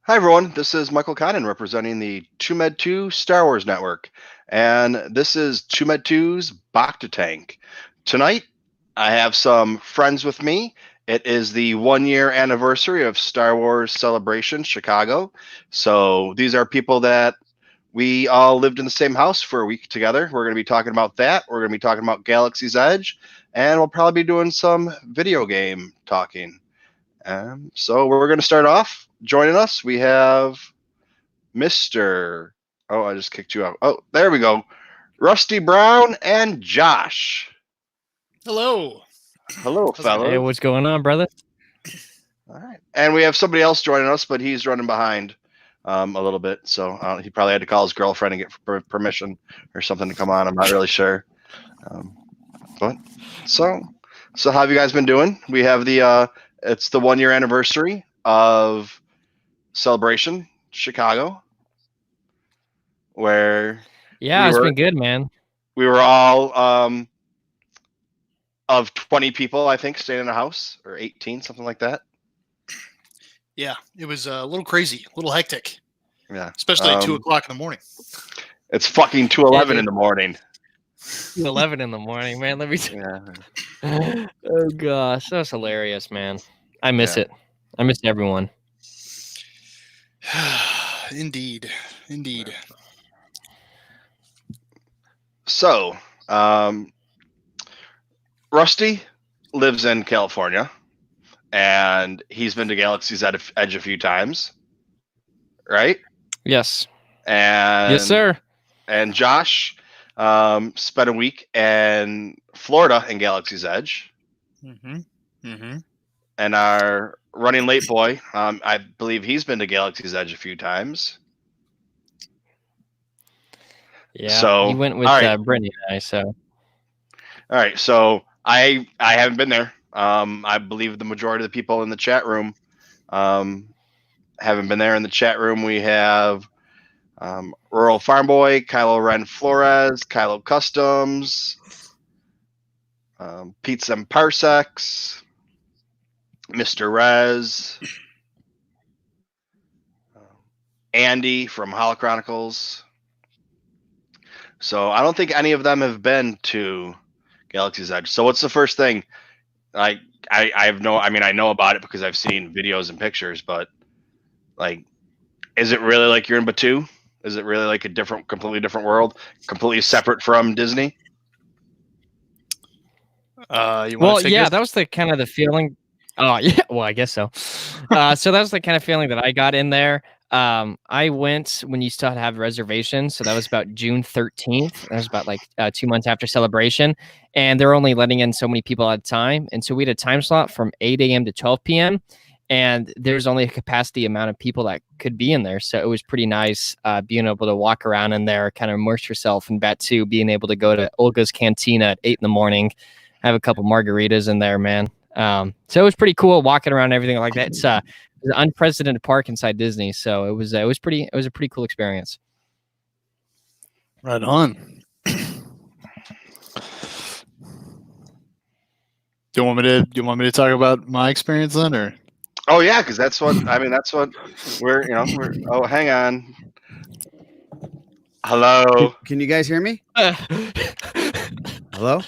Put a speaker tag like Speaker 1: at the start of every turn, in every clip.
Speaker 1: Hi, everyone. This is Michael Connon representing the TooMedToo's Star Wars Network. And this is TooMedToo's Bacta Tank. Tonight, I have some friends with me. It is the 1 year anniversary of Star Wars Celebration Chicago. So these are people that we all lived in the same house for a week together. We're going to be talking about that. We're going to be talking about Galaxy's Edge. And we'll probably be doing some video game talking. So we're going to start off. Joining us, we have Mr. Oh, I just kicked you out. Oh, there we go. Rusty Brown and Josh.
Speaker 2: Hello.
Speaker 1: Hello, fellas.
Speaker 3: Hey, what's going on, brother?
Speaker 1: All right. And we have somebody else joining us, but he's running behind a little bit. So he probably had to call his girlfriend and get permission or something to come on. I'm not really sure. But so how have you guys been doing? We have it's the 1 year anniversary of Celebration Chicago, where
Speaker 3: it's been good, man.
Speaker 1: We were all of 20 people, I think, staying in a house, or 18, something like that.
Speaker 2: Yeah, it was a little crazy, a little hectic.
Speaker 1: Yeah,
Speaker 2: especially at 2 o'clock in the morning.
Speaker 1: It's fucking 2:11 in the morning.
Speaker 3: 2:11 in the morning, man. Let me. Oh gosh, that was hilarious, man. I miss it. I miss everyone.
Speaker 2: Indeed.
Speaker 1: So, Rusty lives in California, and he's been to Galaxy's Edge a few times, right?
Speaker 3: Yes.
Speaker 1: And
Speaker 3: yes, sir.
Speaker 1: And Josh spent a week in Florida in Galaxy's Edge. And our running late boy, I believe he's been to Galaxy's Edge a few times.
Speaker 3: Yeah, so he went with Brittany and I. So,
Speaker 1: all right. So I haven't been there. I believe the majority of the people in the chat room haven't been there. In the chat room, we have Rural Farm Boy, Kylo Ren Flores, Kylo Customs, Pizza and Parsecs, Mr. Rez, Andy from Holochronicles. So I don't think any of them have been to Galaxy's Edge. So what's the first thing? I know about it because I've seen videos and pictures, but is it really like you're in Batuu? Is it really like a completely different world, completely separate from Disney?
Speaker 3: that was the kind of the feeling. Oh yeah, well I guess so. So that was the kind of feeling that I got in there. I went when you still had to have reservations, so that was about June 13th. That was about 2 months after Celebration, and they're only letting in so many people at a time, and so we had a time slot from 8 a.m. to 12 p.m. and there's only a capacity amount of people that could be in there, so it was pretty nice being able to walk around in there, kind of immerse yourself in Batuu, being able to go to Olga's Cantina at 8 in the morning, have a couple margaritas in there, man. So it was pretty cool walking around and everything like that. It's an unprecedented park inside Disney, so it was a pretty cool experience.
Speaker 2: Right on. Do you want me to talk about my experience then, or?
Speaker 1: Oh yeah, because that's what we're oh, hang on. Hello.
Speaker 4: Can you guys hear me? Hello.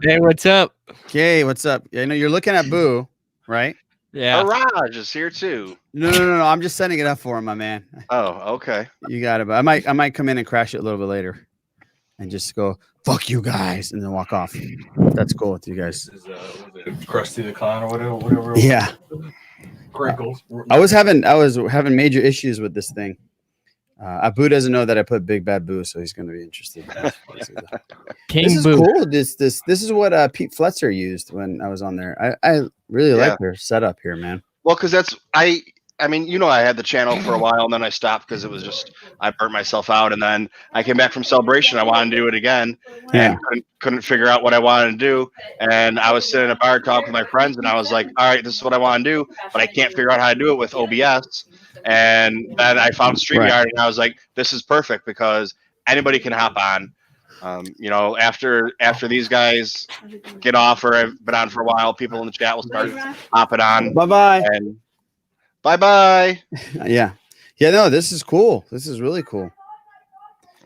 Speaker 3: Hey, what's up?
Speaker 4: Okay, what's up? I know you're looking at Boo, right?
Speaker 3: Yeah.
Speaker 1: Raj is here too.
Speaker 4: No. I'm just setting it up for him, my man.
Speaker 1: Oh, okay.
Speaker 4: You got it. But I might come in and crash it a little bit later, and just go fuck you guys, and then walk off. That's cool with you guys.
Speaker 5: Was it Krusty the Clown or whatever?
Speaker 4: Yeah.
Speaker 5: Crinkles.
Speaker 4: I was having major issues with this thing. Abu doesn't know that I put Big Bad Boo, so he's going to be interested. This is
Speaker 3: Boo.
Speaker 4: cool. This is what Pete Fletcher used when I was on there. I really like their setup here, man.
Speaker 1: Well, because I had the channel for a while, and then I stopped because it was just I burnt myself out, and then I came back from Celebration. I wanted to do it again, and couldn't figure out what I wanted to do. And I was sitting in a bar talking with my friends, and I was like, "All right, this is what I want to do, but I can't figure out how to do it with OBS." And then I found StreamYard, and I was like, "This is perfect because anybody can hop on." After these guys get off or have been on for a while, people in the chat will start hopping on.
Speaker 4: Bye-bye.
Speaker 1: bye.
Speaker 4: Yeah. No, this is cool. This is really cool.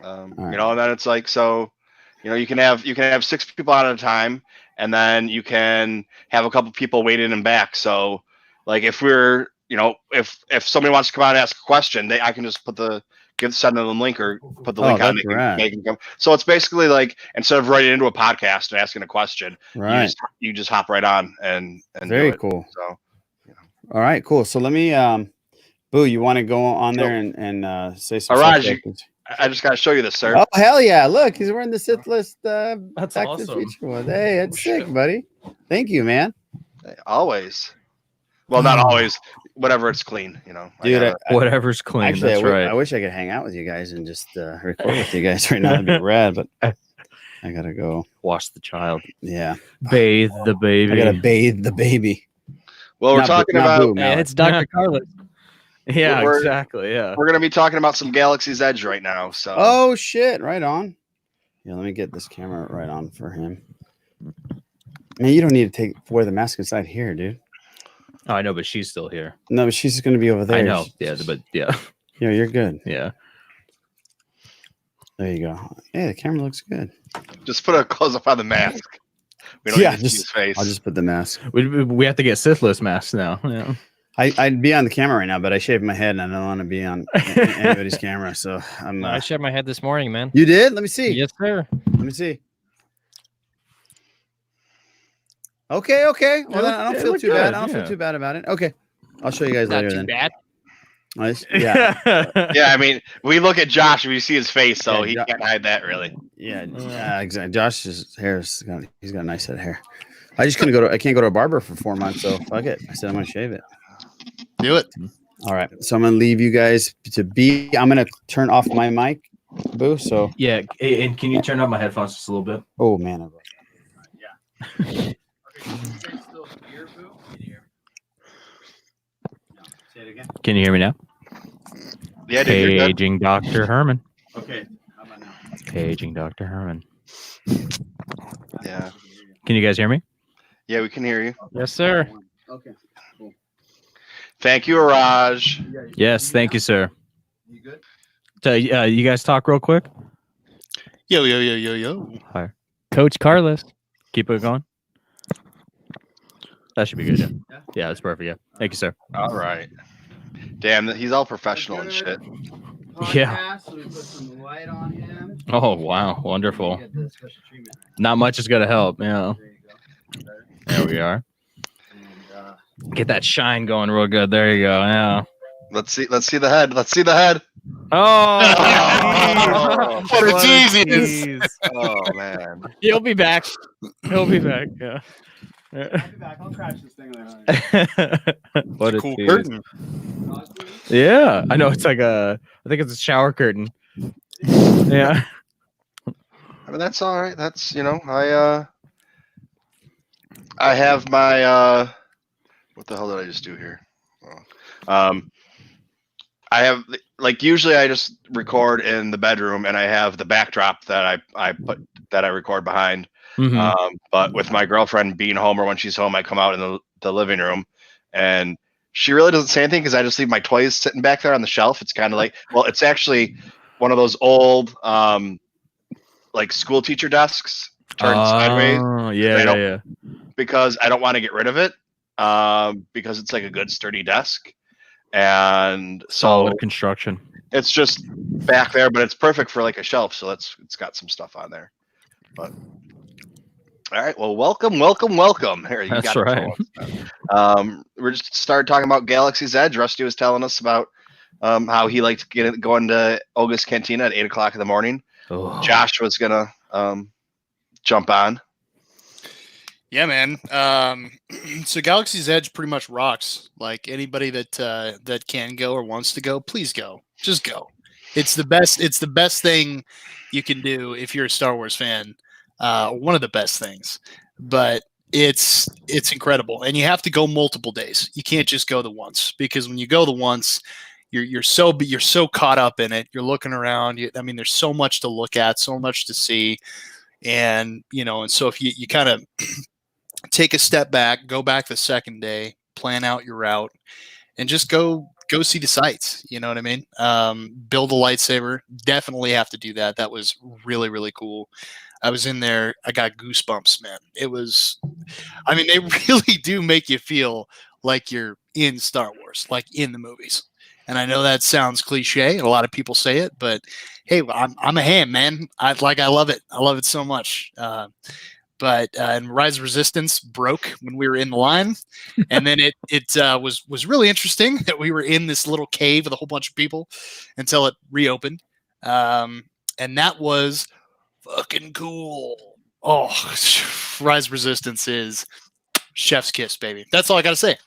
Speaker 1: And then it's like, so, you can have 6 people out at a time, and then you can have a couple people wait in and back. So, like, if we're, if somebody wants to come out and ask a question, I can just send them the link or put the link on. They can come. So it's basically like, instead of writing into a podcast and asking a question, you just hop right on and
Speaker 4: very cool.
Speaker 1: So,
Speaker 4: all right, cool. So let me, Boo, you want to go on there and say some
Speaker 1: Raj,
Speaker 4: stuff?
Speaker 1: I just got to show you this, sir.
Speaker 4: Oh, hell yeah. Look, he's wearing the Sith list.
Speaker 5: That's
Speaker 4: Back
Speaker 5: awesome.
Speaker 4: to the Future one. Hey, that's sick, buddy. Thank you, man.
Speaker 1: Always. Well, not always. Whatever it's clean,
Speaker 4: Dude,
Speaker 5: whatever's clean.
Speaker 4: Actually,
Speaker 5: that's right.
Speaker 4: I wish I could hang out with you guys and just record with you guys right now. That'd be rad, but I gotta go
Speaker 5: wash the child.
Speaker 4: Yeah.
Speaker 5: Bathe the baby.
Speaker 4: I gotta bathe the baby.
Speaker 1: Well, we're talking about
Speaker 3: it's Dr. Carlos.
Speaker 5: Yeah, exactly. Yeah.
Speaker 1: We're gonna be talking about some Galaxy's Edge right now. So
Speaker 4: oh shit, right on. Yeah, let me get this camera right on for him. Man, you don't need to wear the mask inside here, dude.
Speaker 5: Oh, I know, but she's still here.
Speaker 4: No, but she's going to be over there.
Speaker 5: I know. Yeah, but yeah.
Speaker 4: Yeah, you're good.
Speaker 5: Yeah.
Speaker 4: There you go. Yeah, the camera looks good.
Speaker 1: Just put a close up on the mask. We don't need to see his face.
Speaker 4: I'll just put the mask.
Speaker 5: We have to get Sith list masks now. Yeah.
Speaker 4: I'd be on the camera right now, but I shaved my head and I don't want to be on anybody's camera. So
Speaker 3: I shaved my head this morning, man.
Speaker 4: You did? Let me see.
Speaker 3: Yes, sir.
Speaker 4: Let me see. Okay. Well, then I don't feel too bad. I don't feel too bad about it. Okay. I'll show you guys later then.
Speaker 3: Bad.
Speaker 4: Nice. Yeah.
Speaker 1: Yeah, I mean, we look at Josh and we see his face, so he can't hide that really.
Speaker 4: Yeah, exactly. Josh's hair's he's got a nice head of hair. I just couldn't I can't go to a barber for 4 months, so fuck it. I said I'm gonna shave it.
Speaker 2: Do it.
Speaker 4: All right. So I'm gonna leave you guys I'm gonna turn off my mic, Boo. So
Speaker 5: yeah, and can you turn up my headphones just a little bit?
Speaker 4: Oh man.
Speaker 5: Yeah. Can you hear me now?
Speaker 1: Yeah, dude,
Speaker 5: paging Dr. Herman.
Speaker 4: Okay. How about now?
Speaker 5: Paging Dr. Herman.
Speaker 1: Yeah.
Speaker 5: Can you guys hear me?
Speaker 1: Yeah, we can hear you.
Speaker 3: Yes, sir.
Speaker 4: Okay. Cool.
Speaker 1: Thank you, Raj.
Speaker 5: Yes, thank you, sir.
Speaker 4: You good?
Speaker 5: So, you guys talk real quick.
Speaker 2: Yo.
Speaker 5: Hi.
Speaker 3: Coach Carlos.
Speaker 5: Keep it going. That should be good. Yeah, that's perfect. Yeah. Thank you, sir.
Speaker 1: All right. Damn, he's all professional and shit.
Speaker 5: Yeah.
Speaker 4: So we put some light on him.
Speaker 5: Oh, wow. Wonderful. Not much is going to help. Yeah. There we are. Get that shine going real good. There you go. Yeah.
Speaker 1: Let's see the head. Let's see the head.
Speaker 5: Oh,
Speaker 2: what a tease.
Speaker 1: Oh man.
Speaker 3: He'll be back. He'll be back. Yeah.
Speaker 4: I'll be back. I'll crash this thing later.
Speaker 5: What a
Speaker 2: Cool
Speaker 5: tease.
Speaker 2: curtain.
Speaker 5: Yeah, I know. It's like I think it's a shower curtain. Yeah.
Speaker 1: I mean, that's all right. That's, I have my, what the hell did I just do here? I have, like, usually I just record in the bedroom and I have the backdrop that I record behind.
Speaker 5: Mm-hmm.
Speaker 1: But with my girlfriend being home, or when she's home, I come out in the living room, and she really doesn't say anything because I just leave my toys sitting back there on the shelf. It's kind of like, well, it's actually one of those old, like school teacher desks turned sideways.
Speaker 5: Yeah.
Speaker 1: Because I don't want to get rid of it, because it's like a good sturdy desk, and
Speaker 5: solid construction.
Speaker 1: It's just back there, but it's perfect for like a shelf. So it's got some stuff on there, but. All right. Well, welcome. Here,
Speaker 5: that's right.
Speaker 1: We're just started talking about Galaxy's Edge. Rusty was telling us about how he liked going to Olga's Cantina at 8:00 in the morning.
Speaker 5: Oh.
Speaker 1: Josh was gonna jump on.
Speaker 2: Yeah, man. So Galaxy's Edge pretty much rocks. Like, anybody that can go or wants to go, please go. Just go. It's the best. It's the best thing you can do if you're a Star Wars fan. One of the best things, but it's incredible, and you have to go multiple days. You can't just go the once, because when you go the once, you're so caught up in it. You're looking around. There's so much to look at, so much to see, and so if you kind of take a step back, go back the second day, plan out your route, and just go see the sights. You know what I mean? Build a lightsaber. Definitely have to do that. That was really, really cool. I was in there. I got goosebumps, man. It was, I mean, they really do make you feel like you're in Star Wars, like in the movies. And I know that sounds cliche, and a lot of people say it, but hey, I'm a ham, man. I love it. I love it so much. And Rise of Resistance broke when we were in the line, and then it was really interesting that we were in this little cave with a whole bunch of people until it reopened, and that was fucking cool. Oh, Rise of Resistance is chef's kiss, baby. That's all I gotta say.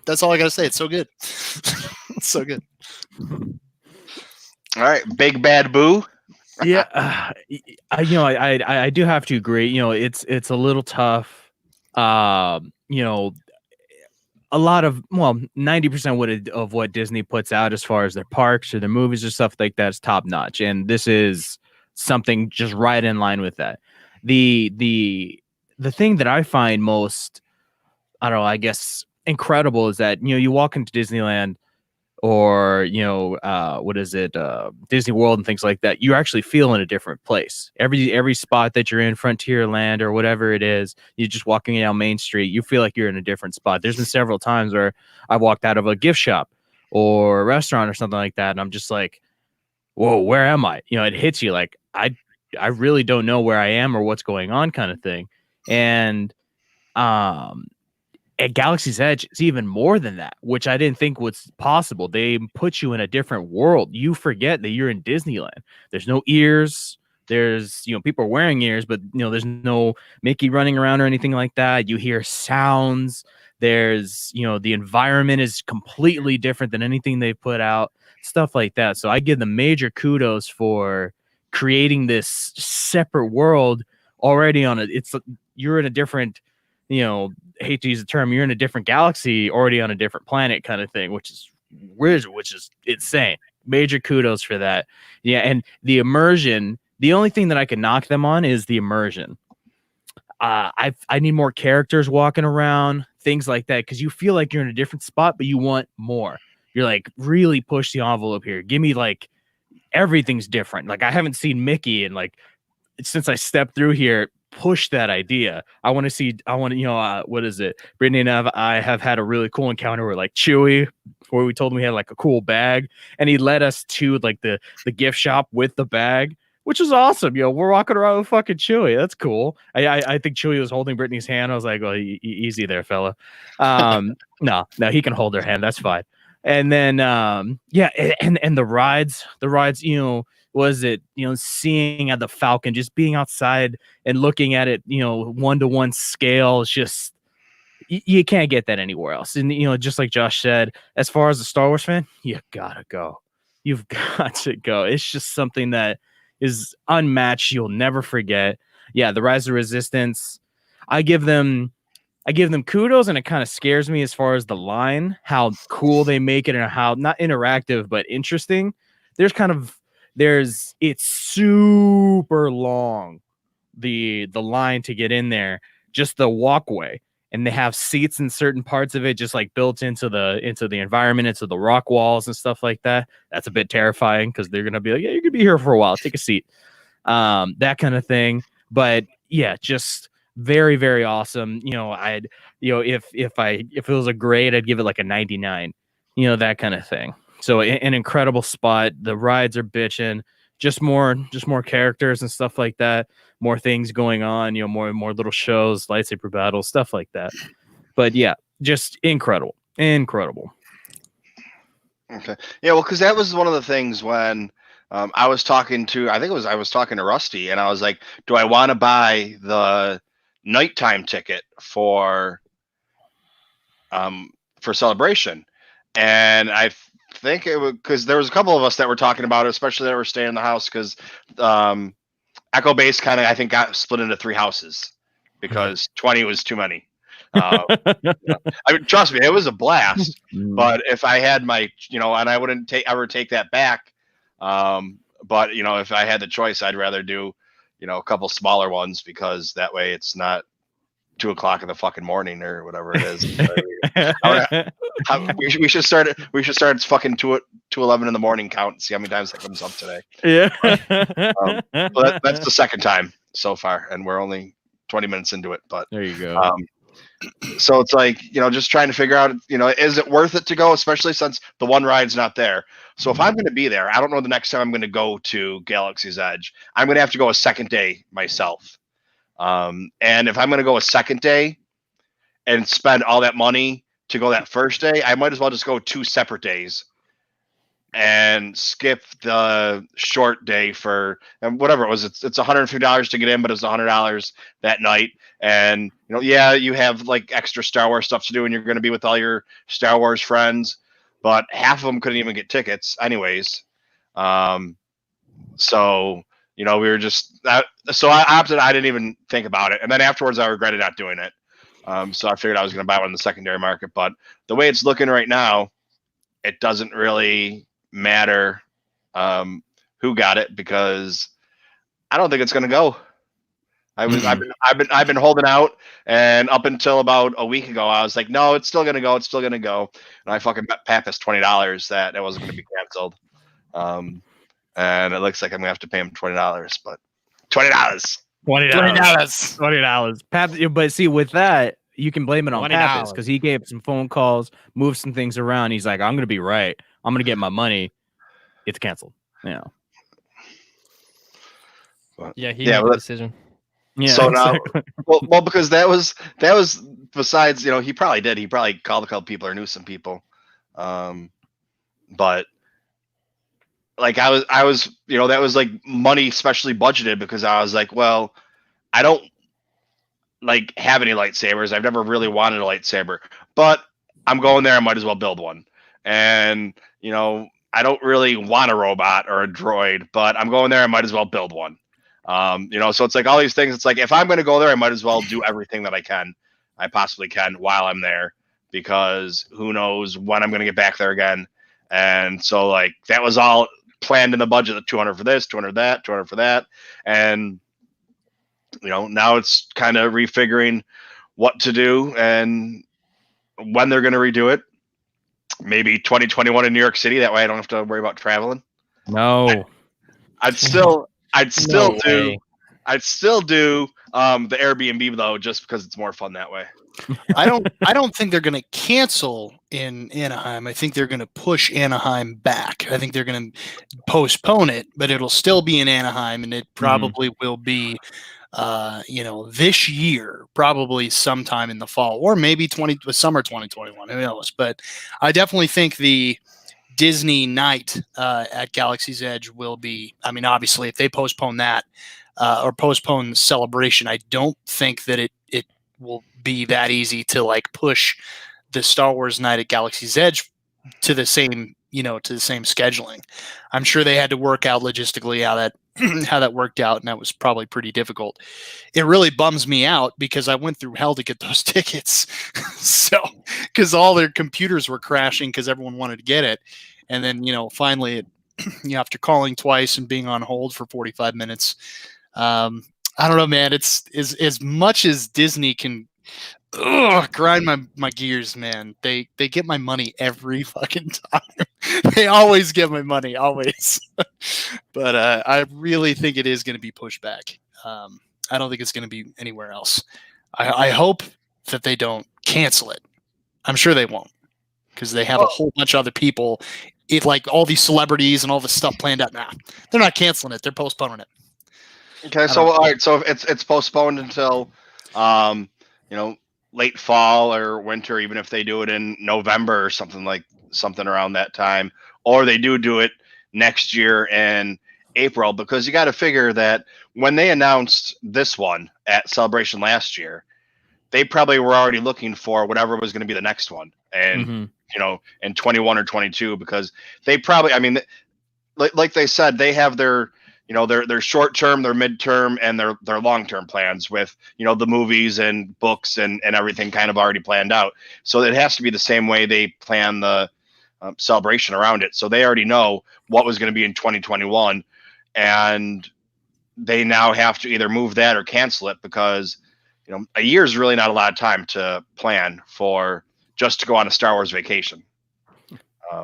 Speaker 2: That's all I gotta say. It's so good. It's so good.
Speaker 1: All right, Big Bad Boo.
Speaker 5: Yeah, I do have to agree. It's a little tough. A lot of 90% of what Disney puts out as far as their parks or their movies or stuff like that is top notch, and this is something just right in line with that. The thing that I find most, I don't know, I guess incredible is that you walk into Disneyland or Disney World and things like that, you actually feel in a different place. Every spot that you're in, Frontierland or whatever it is, you're just walking down Main Street, you feel like you're in a different spot. There's been several times where I walked out of a gift shop or a restaurant or something like that, and I'm just like, whoa, where am I? It hits you like I really don't know where I am or what's going on, kind of thing. And at Galaxy's Edge, it's even more than that, which I didn't think was possible. They put you in a different world. You forget that you're in Disneyland. There's no ears. There's, people are wearing ears, but, there's no Mickey running around or anything like that. You hear sounds. There's, the environment is completely different than anything they've put out, stuff like that. So I give them major kudos for creating this separate world already you're in a different, hate to use the term, you're in a different galaxy already on a different planet kind of thing, which is insane. Major kudos for that. Yeah. And the immersion, the only thing that I can knock them on is the immersion. I need more characters walking around, things like that, because you feel like you're in a different spot, but you want more. You're like, really push the envelope here. Give me like everything's different. Like I haven't seen Mickey and like since I stepped through here, push that idea. What is it? Brittany and I have had a really cool encounter with like Chewie, where we told him we had like a cool bag, and he led us to like the gift shop with the bag, which was awesome. We're walking around with fucking Chewie. That's cool. I think Chewie was holding Brittany's hand. I was like, well, easy there, fella. No, he can hold her hand. That's fine. And then, and the rides, was it, seeing at the Falcon, just being outside and looking at it, 1-to-1 scale, is just, you can't get that anywhere else. And, just like Josh said, as far as a Star Wars fan, you gotta go. You've got to go. It's just something that is unmatched. You'll never forget. Yeah, the Rise of Resistance, I give them kudos, and it kind of scares me as far as the line, how cool they make it and how not interactive, but interesting. It's super long, the line to get in there, just the walkway, and they have seats in certain parts of it, just like built into the environment, into the rock walls and stuff like that. That's a bit terrifying because they're gonna be like, yeah, you could be here for a while, take a seat, that kind of thing. But yeah, just very, very awesome. If it was a grade, I'd give it like a 99. That kind of thing. So an incredible spot. The rides are bitching. Just more characters and stuff like that. More things going on. More little shows, lightsaber battles, stuff like that. But yeah, just incredible.
Speaker 1: Okay. Yeah. Well, because that was one of the things when I was talking to Rusty, and I was like, do I want to buy the nighttime ticket for Celebration? And I think it would, because there was a couple of us that were talking about it, especially that were staying in the house, because Echo Base kind of, I think, got split into 3 houses because 20 was too many. I mean, trust me, it was a blast. But if I had my, and I wouldn't ever take that back. But if I had the choice, I'd rather do, a couple smaller ones, because that way it's not, 2 o'clock in the fucking morning or whatever it is. We should start it. We should start fucking 2:11 in the morning count and see how many times that comes up today.
Speaker 5: Yeah.
Speaker 1: But that's the second time so far, and we're only 20 minutes into it. But
Speaker 5: there you go.
Speaker 1: So it's like, just trying to figure out, is it worth it to go, especially since the one ride's not there. So if I'm going to be there, I don't know the next time I'm going to go to Galaxy's Edge. I'm going to have to go a second day myself. And if I'm going to go a second day and spend all that money to go that first day, I might as well just go 2 separate days and skip the short day for whatever it was. It's $150 to get in, but it's $100 that night. And you have like extra Star Wars stuff to do, and you're going to be with all your Star Wars friends, but half of them couldn't even get tickets anyways. So we were just so I opted. I didn't even think about it, and then afterwards I regretted not doing it. So I figured I was going to buy one in the secondary market, but the way it's looking right now, it doesn't really matter who got it, because I don't think it's going to go. I've been holding out, and up until about a week ago, I was like, no, it's still going to go. It's still going to go. And I fucking bet Pappas $20 that it wasn't going to be canceled. And it looks like I'm going to have to pay him $20, but $20.
Speaker 5: $20. But see, with that, you can blame it on
Speaker 2: $20.
Speaker 5: Pappas, because he gave some phone calls, moved some things around. He's like, I'm going to be right. I'm going to get my money. It's canceled. Yeah.
Speaker 3: Yeah, he made the decision.
Speaker 5: Yeah.
Speaker 1: So now, well, because that was besides, he probably did. He probably called a couple people or knew some people, but like I was, that was like money specially budgeted, because I was like, well, I don't like have any lightsabers. I've never really wanted a lightsaber, but I'm going there. I might as well build one. And I don't really want a robot or a droid, but I'm going there. I might as well build one. So it's like all these things. It's like, if I'm going to go there, I might as well do everything that I possibly can while I'm there, because who knows when I'm going to get back there again. And so like, that was all planned in the budget, the 200 for this, 200 that, 200 for that. And, now it's kind of refiguring what to do and when they're going to redo it. Maybe 2021 in New York City. That way I don't have to worry about traveling.
Speaker 3: No.
Speaker 1: I'd still
Speaker 3: No
Speaker 1: do
Speaker 3: way.
Speaker 1: I'd still do the Airbnb though, just because it's more fun that way.
Speaker 2: I don't think they're going to cancel in Anaheim. I think they're going to push Anaheim back. I think they're going to postpone it, but it'll still be in Anaheim, and it probably will be this year, probably sometime in the fall, or maybe summer 2021. Who knows? But I definitely think the Disney night at Galaxy's Edge will be. I mean, obviously, if they postpone that or postpone the celebration, I don't think that it will be that easy to like push the Star Wars night at Galaxy's Edge to the same scheduling. I'm sure they had to work out logistically how that worked out, and that was probably pretty difficult. It really bums me out because I went through hell to get those tickets. So, because all their computers were crashing because everyone wanted to get it. And then, finally, after calling twice and being on hold for 45 minutes, I don't know, man. It's as much as Disney can grind my gears, man. They get my money every fucking time. They always get my money, always. But I really think it is going to be pushed back. I don't think it's going to be anywhere else. I hope that they don't cancel it. I'm sure they won't, because they have a whole bunch of other people. Like all these celebrities and all this stuff planned out. Nah, they're not canceling it. They're postponing it.
Speaker 1: Okay, so all right, so it's postponed until late fall or winter, even if they do it in November or something around that time, or they do it next year in April, because you got to figure that when they announced this one at Celebration last year, they probably were already looking for whatever was going to be the next one, and in 21 or 22, because they probably, I mean, like they said, they have their their short term, their midterm, and their long term plans with the movies and books and everything kind of already planned out. So it has to be the same way they plan the celebration around it. So they already know what was going to be in 2021, and they now have to either move that or cancel it, because a year is really not a lot of time to plan for just to go on a Star Wars vacation.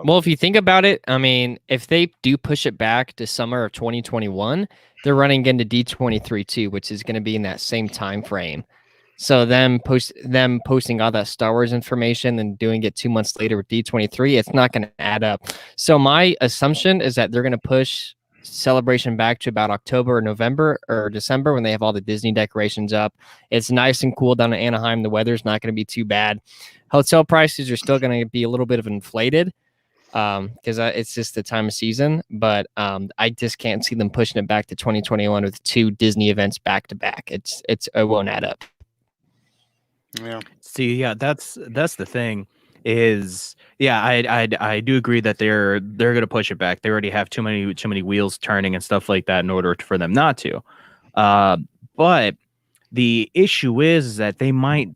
Speaker 3: Well, if you think about it, I mean, if they do push it back to summer of 2021, they're running into D23 too, which is going to be in that same time frame. So them posting all that Star Wars information and doing it 2 months later with D23, it's not going to add up. So my assumption is that they're going to push Celebration back to about October or November or December when they have all the Disney decorations up. It's nice and cool down in Anaheim. The weather's not going to be too bad. Hotel prices are still going to be a little bit of inflated because it's just the time of season. But I just can't see them pushing it back to 2021 with 2 Disney events back to back. It won't add up.
Speaker 2: Yeah.
Speaker 5: See, yeah, that's the thing. Is I do agree that they're gonna push it back. They already have too many wheels turning and stuff like that in order for them not to. But the issue is that they might,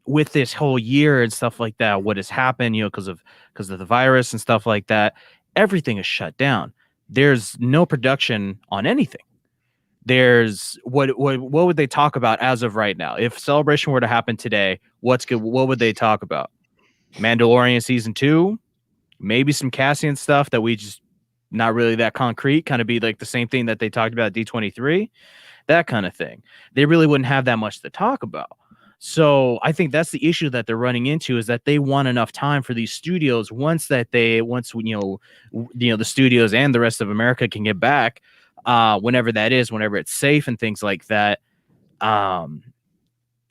Speaker 5: with this whole year and stuff like that, what has happened, because of the virus and stuff like that, everything is shut down. There's no production on anything. There's what would they talk about as of right now? If Celebration were to happen today, what would they talk about? Mandalorian season 2, maybe some Cassian stuff that we just not really that concrete, kind of be like the same thing that they talked about at D23, that kind of thing. They really wouldn't have that much to talk about. So I think that's the issue that they're running into, is that they want enough time for these studios once the studios and the rest of America can get back, whenever that is, whenever it's safe and things like that.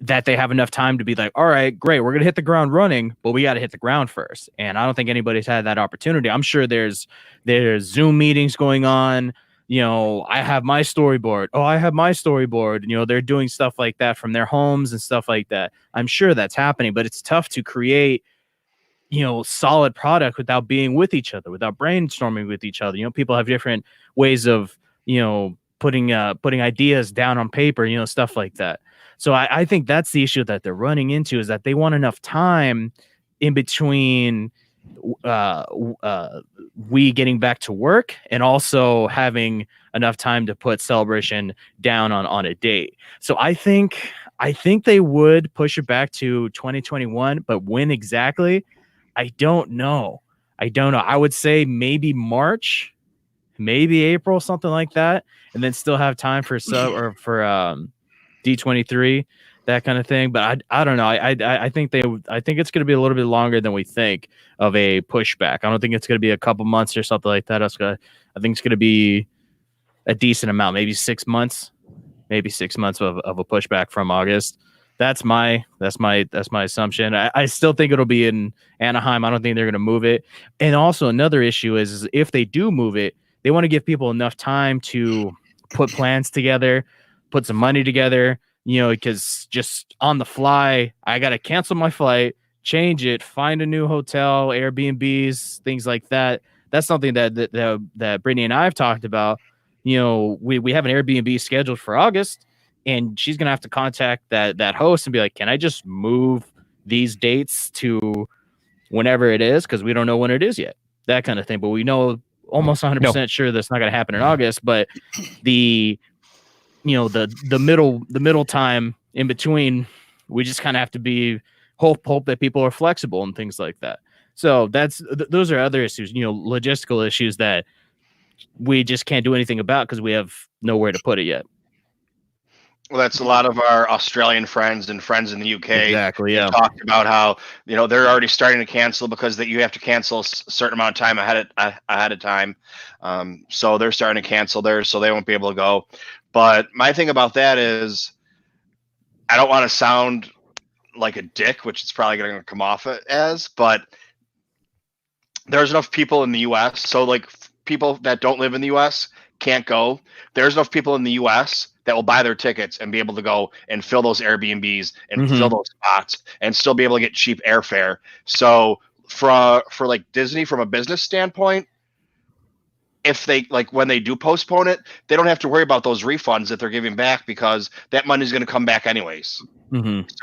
Speaker 5: That they have enough time to be like, all right, great, we're going to hit the ground running, but we got to hit the ground first. And I don't think anybody's had that opportunity. I'm sure there's Zoom meetings going on. I have my storyboard. Oh, I have my storyboard. They're doing stuff like that from their homes and stuff like that. I'm sure that's happening, but it's tough to create, solid product without being with each other, without brainstorming with each other. People have different ways of, putting ideas down on paper, stuff like that. So I think that's the issue that they're running into, is that they want enough time in between we getting back to work and also having enough time to put Celebration down on a date. So I think they would push it back to 2021, but when exactly, I don't know. I would say maybe March, maybe April, something like that, and then still have time for D23, that kind of thing. But I don't know. I think it's going to be a little bit longer than we think of a pushback. I don't think it's going to be a couple months or something like that. I think it's going to be a decent amount, maybe 6 months, of a pushback from August. That's my assumption. I still think it'll be in Anaheim. I don't think they're going to move it. And also another issue is if they do move it, they want to give people enough time to put plans together, put some money together, because just on the fly, I got to cancel my flight, change it, find a new hotel, Airbnbs, things like that. That's something that Brittany and I have talked about. We have an Airbnb scheduled for August, and she's going to have to contact that host and be like, can I just move these dates to whenever it is? Because we don't know when it is yet, that kind of thing. But we know almost 100% sure that's not going to happen in August, but the middle time in between, we just kind of have to be hope that people are flexible and things like that. So those are other issues, logistical issues that we just can't do anything about because we have nowhere to put it yet.
Speaker 1: Well, that's a lot of our Australian friends and friends in the UK.
Speaker 5: Exactly. Yeah.
Speaker 1: Talked about how they're already starting to cancel because you have to cancel a certain amount of time ahead of time. So they're starting to cancel theirs, so they won't be able to go. But my thing about that is, I don't want to sound like a dick, which it's probably going to come off as, but there's enough people in the U.S. So like people that don't live in the U.S. can't go. There's enough people in the U.S. that will buy their tickets and be able to go and fill those Airbnbs and fill those spots and still be able to get cheap airfare. So for like Disney, from a business standpoint, if they when they do postpone it, they don't have to worry about those refunds that they're giving back because that money is going to come back anyways.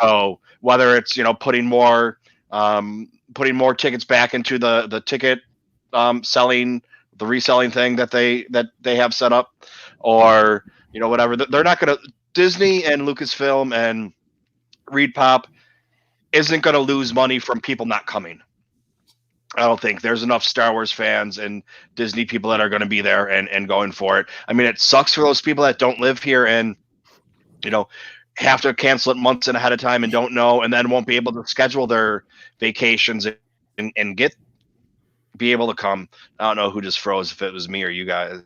Speaker 1: So whether it's putting more tickets back into the ticket the reselling thing that they have set up, or whatever, they're not going to, Disney and Lucasfilm and Reed Pop isn't going to lose money from people not coming. I don't think there's enough Star Wars fans and Disney people that are going to be there and going for it. I mean, it sucks for those people that don't live here and, have to cancel it months ahead of time and don't know, and then won't be able to schedule their vacations and be able to come. I don't know who just froze, if it was me or you guys.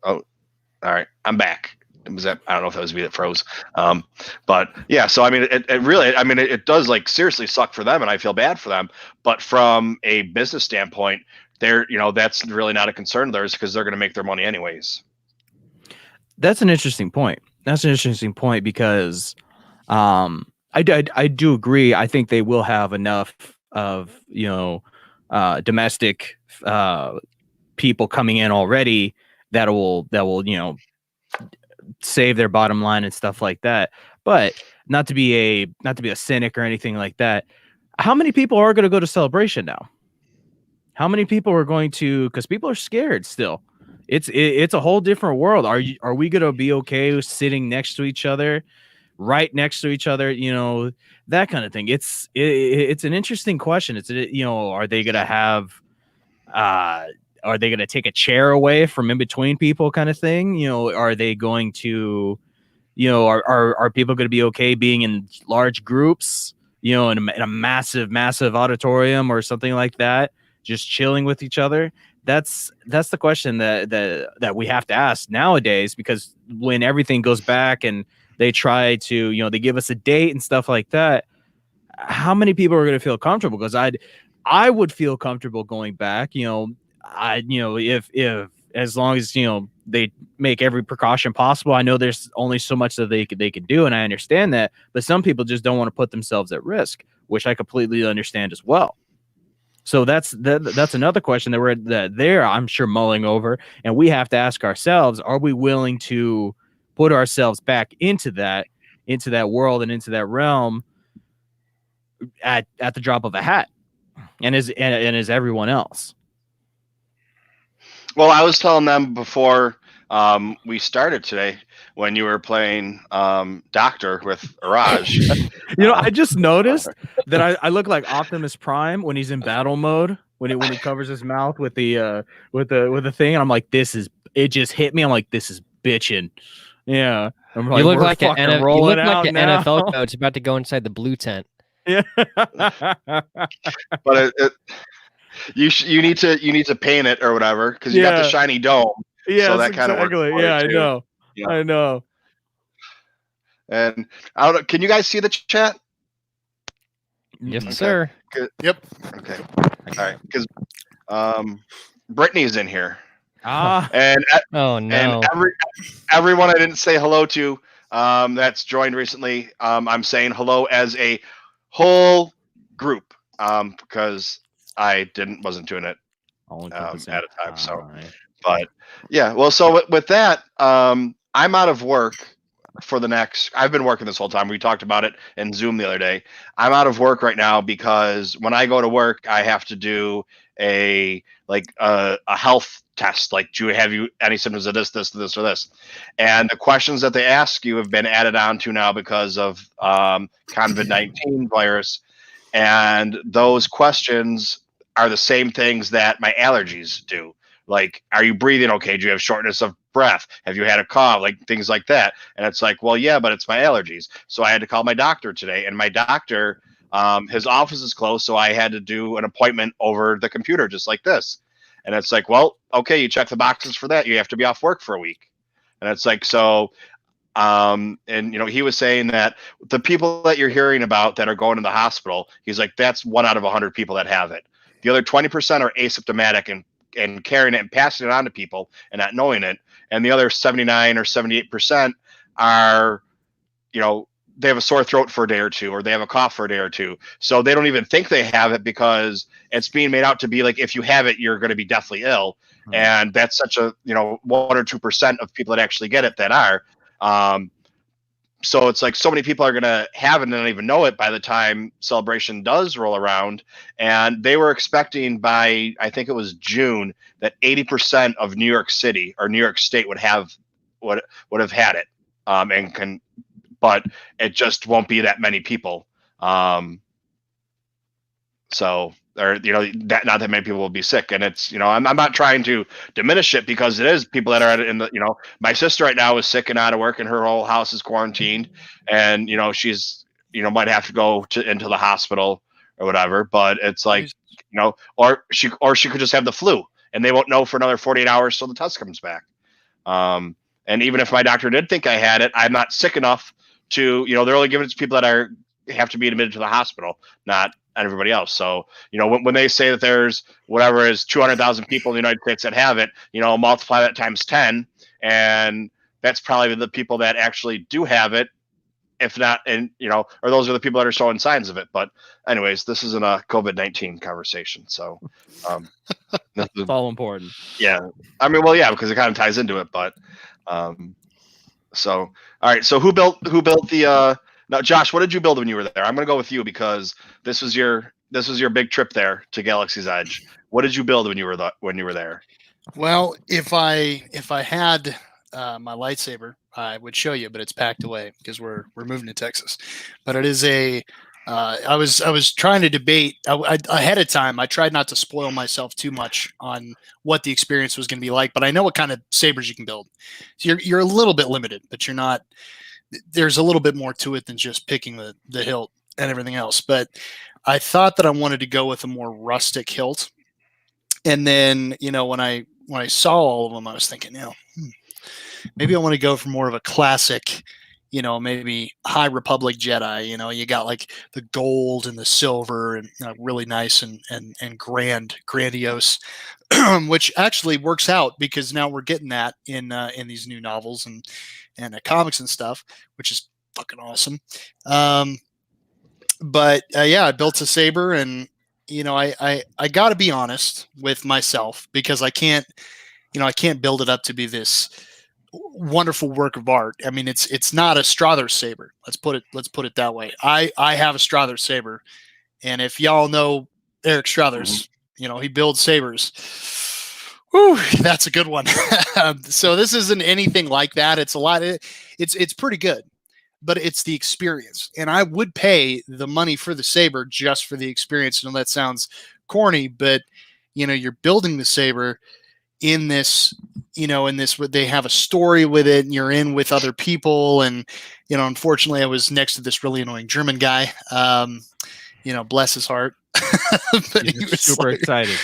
Speaker 1: Oh, all right. I'm back. Was that? I don't know if that was me that froze. But yeah, so I mean, it really, it does like seriously suck for them, and I feel bad for them. But from a business standpoint, that's really not a concern of theirs because they're going to make their money anyways.
Speaker 5: That's an interesting point. Because I do agree. I think they will have enough of domestic people coming in already that will save their bottom line and stuff like that. But not to be a cynic or anything like that. How many people are going to go to Celebration now? How many people are going to? Because people are scared still. It's a whole different world. Are we going to be okay with sitting next to each other, right next to each other? That kind of thing. It's an interesting question. Are they going to have? Are they going to take a chair away from in between people kind of thing? Are they going to, are people going to be okay being in large groups, in a massive, massive auditorium or something like that, just chilling with each other? That's the question that we have to ask nowadays, because when everything goes back and they try to, they give us a date and stuff like that, how many people are going to feel comfortable? Because I would feel comfortable going back, if as long as they make every precaution possible. I know there's only so much that they could do, and I understand that, but some people just don't want to put themselves at risk, which I completely understand as well. So that's another question that I'm sure mulling over, and we have to ask ourselves: are we willing to put ourselves back into that world and into that realm at the drop of a hat, and is everyone else?
Speaker 1: Well, I was telling them before we started today, when you were playing Doctor with Araj.
Speaker 5: I just noticed that I look like Optimus Prime when he's in battle mode, when he covers his mouth with the thing, and I'm like, it just hit me. I'm like, this is bitching. Yeah. I'm like,
Speaker 3: you look like an
Speaker 5: now.
Speaker 3: NFL coach about to go inside the blue tent.
Speaker 5: Yeah.
Speaker 1: But you need to paint it or whatever, because you got the shiny dome.
Speaker 5: Yeah,
Speaker 1: so that kind of works.
Speaker 5: Yeah, I know. Yeah. I know.
Speaker 1: And I don't know, can you guys see the chat?
Speaker 3: Yes, sir.
Speaker 1: Good.
Speaker 2: Yep.
Speaker 1: Okay. All right. Because Brittany's in here.
Speaker 5: And
Speaker 3: oh no.
Speaker 1: And everyone I didn't say hello to that's joined recently, I'm saying hello as a whole group because I wasn't doing it at a time. So,
Speaker 5: right.
Speaker 1: But yeah, well, so with that, I'm out of work for I've been working this whole time. We talked about it in Zoom the other day. I'm out of work right now because when I go to work, I have to do a health test. Like, have you any symptoms of this, or this? And the questions that they ask you have been added on to now because of COVID-19 virus. And those questions are the same things that my allergies do. Like, are you breathing okay? Do you have shortness of breath? Have you had a cough? Like, things like that. And it's like, well, yeah, but it's my allergies. So I had to call my doctor today, and my doctor, his office is closed. So I had to do an appointment over the computer, just like this. And it's like, well, okay, you check the boxes for that. You have to be off work for a week. And it's like, so, and he was saying that the people that you're hearing about that are going to the hospital, he's like, that's 1 out of 100 people that have it. The other 20% are asymptomatic and carrying it and passing it on to people and not knowing it. And the other 79 or 78% are, they have a sore throat for a day or two, or they have a cough for a day or two. So they don't even think they have it because it's being made out to be like, if you have it, you're going to be deathly ill. Mm-hmm. And that's such a, 1 or 2% of people that actually get it that are. So it's like so many people are going to have it and not even know it by the time Celebration does roll around. And they were expecting by, I think it was June, that 80% of New York City or New York State would have had it and can but it just won't be that many people. So, or that not that many people will be sick, and it's I'm not trying to diminish it, because it is people that are in the my sister right now is sick and out of work, and her whole house is quarantined, and she's might have to go into the hospital or whatever. But it's like or she could just have the flu, and they won't know for another 48 hours till the test comes back. And even if my doctor did think I had it, I'm not sick enough to they're only giving it to people that have to be admitted to the hospital, not everybody else. So, when they say that there's whatever is 200,000 people in the United States that have it, multiply that times 10, and that's probably the people that actually do have it. If not, and or those are the people that are showing signs of it. But anyways, this isn't a COVID-19 conversation. So,
Speaker 3: it's all important.
Speaker 1: Yeah. I mean, well, yeah, because it kind of ties into it, but, so, all right. So who built the, now, Josh, what did you build when you were there? I'm going to go with you, because this was your big trip there to Galaxy's Edge. What did you build when you were there?
Speaker 2: Well, if I had my lightsaber, I would show you, but it's packed away because we're moving to Texas. But it is I was trying to debate ahead of time. I tried not to spoil myself too much on what the experience was going to be like, but I know what kind of sabers you can build. So you're a little bit limited, but you're not. There's a little bit more to it than just picking the hilt and everything else. But I thought that I wanted to go with a more rustic hilt. And then, when I saw all of them, I was thinking, maybe I want to go for more of a classic, maybe High Republic Jedi. You got like the gold and the silver, and really nice and grandiose, which actually works out, because now we're getting that in these new novels and comics and stuff, which is fucking awesome. But I built a saber, and I got to be honest with myself, because I can't build it up to be this wonderful work of art. I mean, it's not a Strother saber. Let's put it that way. I have a Strother saber, and if y'all know Eric Struthers, he builds sabers. Whew, that's a good one. So this isn't anything like that. It's a lot. It's pretty good, but it's the experience. And I would pay the money for the saber just for the experience. I know that sounds corny, but you're building the saber in this, they have a story with it, and you're in with other people. And, unfortunately I was next to this really annoying German guy. Bless his heart. But he was
Speaker 5: super excited.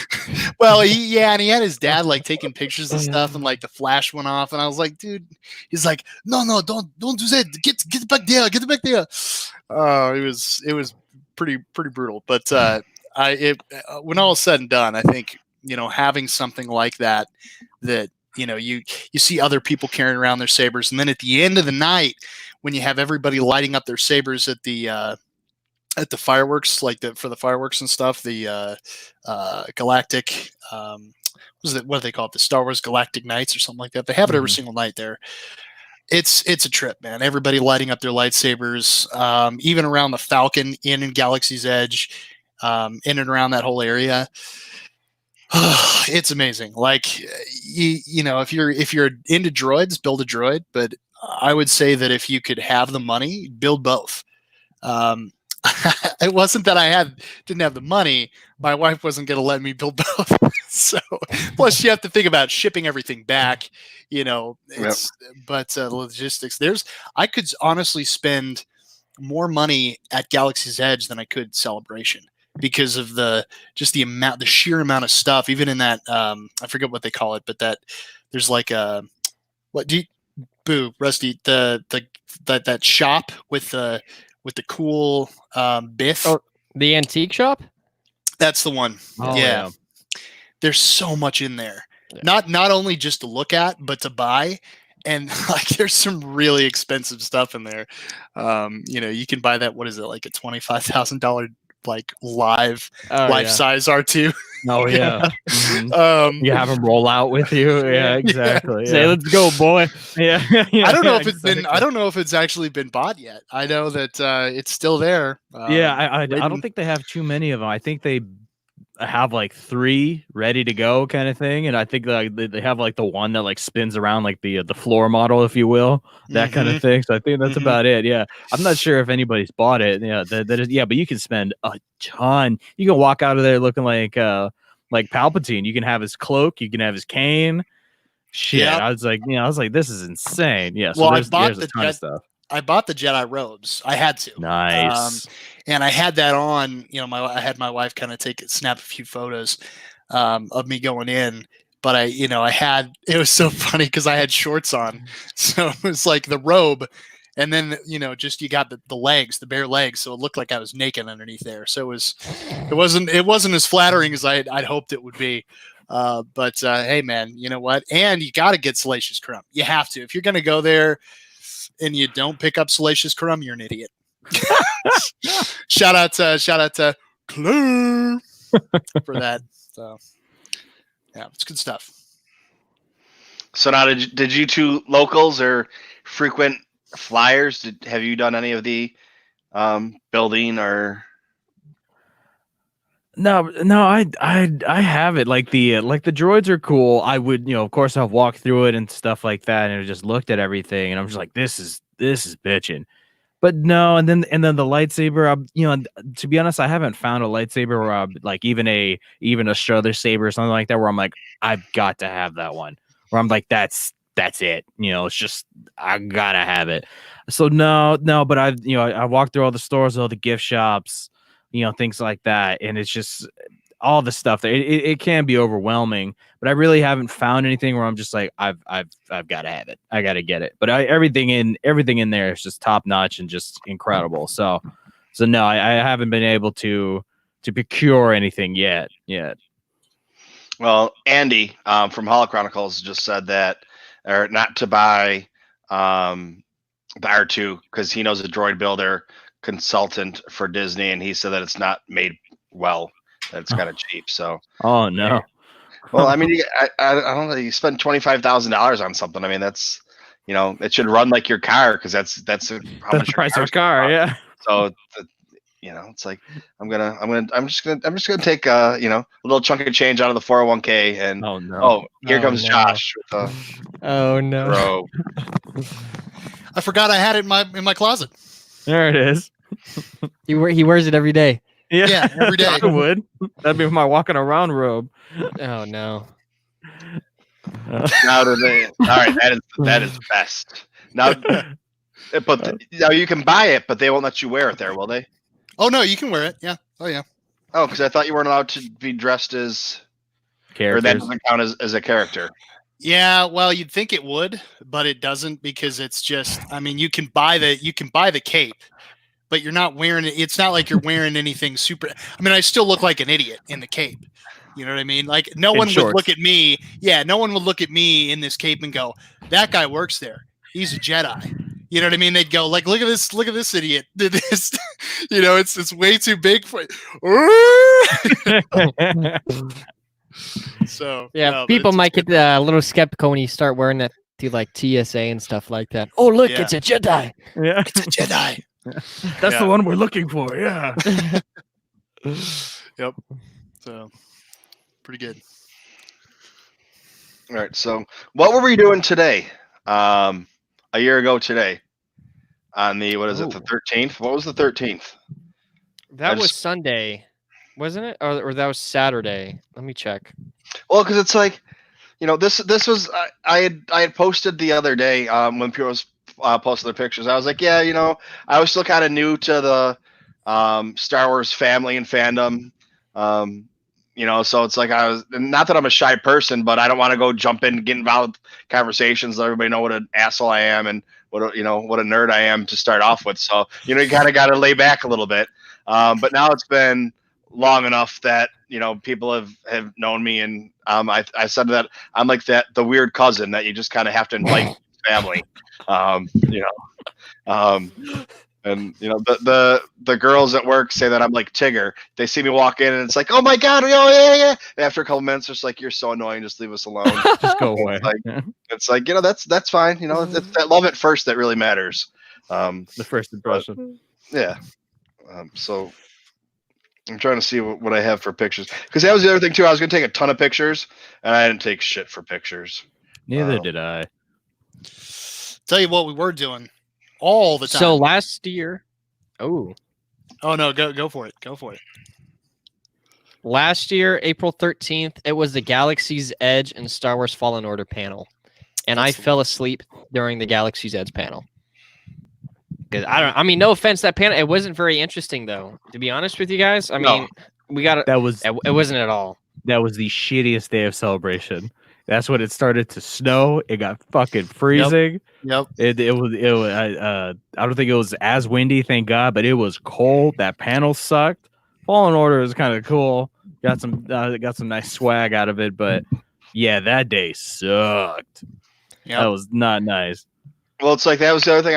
Speaker 2: Well, and he had his dad like taking pictures and stuff, and like the flash went off, and I was like, dude, he's like, no, don't do that. Get back there, get back there. It was pretty brutal. But when all is said and done, I think having something like that you see other people carrying around their sabers, and then at the end of the night, when you have everybody lighting up their sabers at the fireworks, for the fireworks and stuff, the galactic, what do they call it? The Star Wars Galactic Nights or something like that. They have it every single night there. It's a trip, man. Everybody lighting up their lightsabers, even around the Falcon in Galaxy's Edge, in and around that whole area. It's amazing. Like, if you're into droids, build a droid. But I would say that if you could have the money, build both. It wasn't that didn't have the money. My wife wasn't going to let me build both. So, plus you have to think about shipping everything back, but logistics, I could honestly spend more money at Galaxy's Edge than I could Celebration, because of the sheer amount of stuff, even in that, I forget what they call it, but that there's like Rusty, that shop with the cool Biff.
Speaker 3: Oh, the antique shop?
Speaker 2: That's the one.
Speaker 3: Oh,
Speaker 2: yeah. There's so much in there. Yeah. Not only just to look at, but to buy. And like, there's some really expensive stuff in there. You can buy that, what is it, like a $25,000 like life size R2.
Speaker 5: Oh yeah. Mm-hmm. You have them roll out with you. Yeah, exactly.
Speaker 3: Say, let's go, boy.
Speaker 5: Yeah.
Speaker 2: I don't know if it's been. I don't know if it's actually been bought yet. I know that it's still there.
Speaker 5: I don't think they have too many of them. I think they have like 3 ready to go kind of thing, and I think like they have like the one that like spins around like the floor model, if you will, that kind of thing. So I think that's about it. Yeah, I'm not sure if anybody's bought it. Yeah, that is, yeah, but you can spend a ton. You can walk out of there looking like Palpatine. You can have his cloak, you can have his cane. Shit,
Speaker 2: Yep.
Speaker 5: I was like, this is insane. Yeah, so
Speaker 2: Well,
Speaker 5: there's a ton of stuff.
Speaker 2: I bought the Jedi robes. I had to.
Speaker 5: Nice.
Speaker 2: And I had that on. I had my wife kind of snap a few photos of me going in. But it was so funny because I had shorts on, so it was like the robe, and then just you got the legs, the bare legs, so it looked like I was naked underneath there. So it wasn't as flattering as I'd hoped it would be. But hey, man, you know what? And you got to get Salacious Crumb. You have to. If you're going to go there and you don't pick up Salacious Crumb, you're an idiot. Shout out to Claire for that. So yeah, it's good stuff.
Speaker 1: So now, did you two locals or frequent flyers? Have you done any of the building or?
Speaker 5: No, I have it. Like the droids are cool. I would, of course, I'll walk through it and stuff like that, and I just looked at everything, and I'm just like, this is bitching. But no, and then the lightsaber. To be honest, I haven't found a lightsaber where like even a Strother saber or something like that, where I'm like, I've got to have that one. Where I'm like, that's it. It's just I gotta have it. So no, but I walked through all the stores, all the gift shops, things like that, and it's just all the stuff that it can be overwhelming. But I really haven't found anything where I'm just like, I've got to have it. I got to get it. But everything in there is just top notch and just incredible. So no, I haven't been able to procure anything yet.
Speaker 1: Well, Andy from Holo Chronicles just said that, or not to buy the R2 because he knows a droid builder consultant for Disney, and he said that it's not made well. That it's kind of cheap. So.
Speaker 5: Oh no.
Speaker 1: Yeah. Well, I mean, I don't know. You spend $25,000 on something. I mean, that's it should run like your car because that's
Speaker 5: the price of a car. Yeah.
Speaker 1: So it's like I'm just gonna take a little chunk of change out of the 401k and here comes Josh with
Speaker 3: oh no.
Speaker 2: I forgot I had it in my closet.
Speaker 5: There it is.
Speaker 3: He wears it every day.
Speaker 2: Yeah, every day.
Speaker 5: I would. That'd be my walking around robe.
Speaker 3: Oh no.
Speaker 1: Now all right, that is best. Now, now you can buy it, but they won't let you wear it there, will they?
Speaker 2: Oh no, you can wear it. Yeah. Oh yeah.
Speaker 1: Oh, because I thought you weren't allowed to be dressed as characters. Or that doesn't count as a character.
Speaker 2: Yeah, well, you'd think it would, but it doesn't because it's just. I mean, you can buy the cape, but you're not wearing it. It's not like you're wearing anything super. I mean, I still look like an idiot in the cape. You know what I mean? Like no one would look at me. Yeah, no one would look at me in this cape and go, "That guy works there. He's a Jedi." You know what I mean? They'd go like, look at this idiot did this. It's way too big for. So
Speaker 3: yeah, people might get a little skeptical when you start wearing that to like TSA and stuff like that. Oh look, it's a Jedi.
Speaker 5: Yeah,
Speaker 2: it's a Jedi.
Speaker 5: That's the one we're looking for. Yeah.
Speaker 2: Yep. So pretty good.
Speaker 1: All right. So what were we doing today? A year ago today on the, what is it? The 13th. What was the 13th?
Speaker 3: That was Sunday, wasn't it? Or that was Saturday. Let me check.
Speaker 1: Well, because it's like, this was, I had posted the other day when people was posted their pictures. I was like, yeah, I was still kind of new to the Star Wars family and fandom. So it's like I was, not that I'm a shy person, but I don't want to go jump in and get involved with conversations. Let everybody know what an asshole I am and what a nerd I am to start off with. So, you kind of got to lay back a little bit. But now it's been long enough that, people have known me. And I said that I'm like the weird cousin that you just kind of have to invite family, And the girls at work say that I'm like Tigger. They see me walk in and it's like, oh my god, yeah. And after a couple minutes, it's like, you're so annoying. Just leave us alone.
Speaker 5: Just go away.
Speaker 1: It's like that's fine. It's that love at first that really matters.
Speaker 5: The first impression.
Speaker 1: Yeah. So I'm trying to see what I have for pictures, because that was the other thing too. I was going to take a ton of pictures, and I didn't take shit for pictures.
Speaker 5: Neither did I.
Speaker 2: Tell you what, we were doing all the time.
Speaker 3: So last year, oh
Speaker 2: no, go for it. Go for it.
Speaker 3: Last year, April 13th, it was the Galaxy's Edge and Star Wars Fallen Order panel, and I fell asleep during the Galaxy's Edge panel. I mean, no offense, that panel, it wasn't very interesting though. To be honest with you guys, I mean, we got it wasn't at all.
Speaker 5: That was the shittiest day of celebration. That's when it started to snow. It got fucking freezing.
Speaker 2: Yep.
Speaker 5: It was. I don't think it was as windy, thank God, but it was cold. That panel sucked. Fallen Order was kind of cool. Got some nice swag out of it, but yeah, that day sucked. That was not nice.
Speaker 1: Well, it's like that was the other thing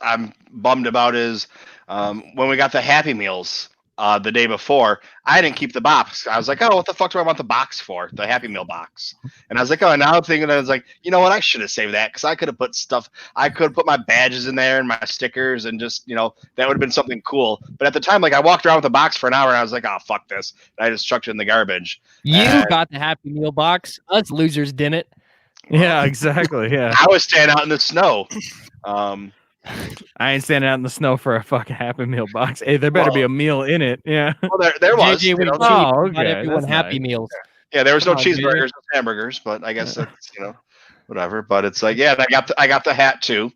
Speaker 1: I'm bummed about is when we got the Happy Meals the day before, I didn't keep the box. I was like, oh, what the fuck do I want the box for? The Happy Meal box. And I was like, oh, now I'm thinking, I was like, you know what? I should have saved that, because I could have put stuff. I could have put my badges in there and my stickers, and just, that would have been something cool. But at the time, like, I walked around with the box for an hour, and I was like, oh, fuck this. And I just chucked it in the garbage.
Speaker 3: You got the Happy Meal box. Us losers didn't.
Speaker 5: Yeah, exactly. Yeah,
Speaker 1: I was standing out in the snow.
Speaker 5: I ain't standing out in the snow for a fucking Happy Meal box. Hey, there better be a meal in it. Yeah.
Speaker 1: Well, there was.
Speaker 3: JJ,
Speaker 5: okay.
Speaker 3: Everyone
Speaker 5: That's
Speaker 3: Happy
Speaker 5: nice.
Speaker 3: Meals.
Speaker 1: Yeah, there was no cheeseburgers, no hamburgers, but I guess that's whatever. But it's like, yeah, I got the hat too.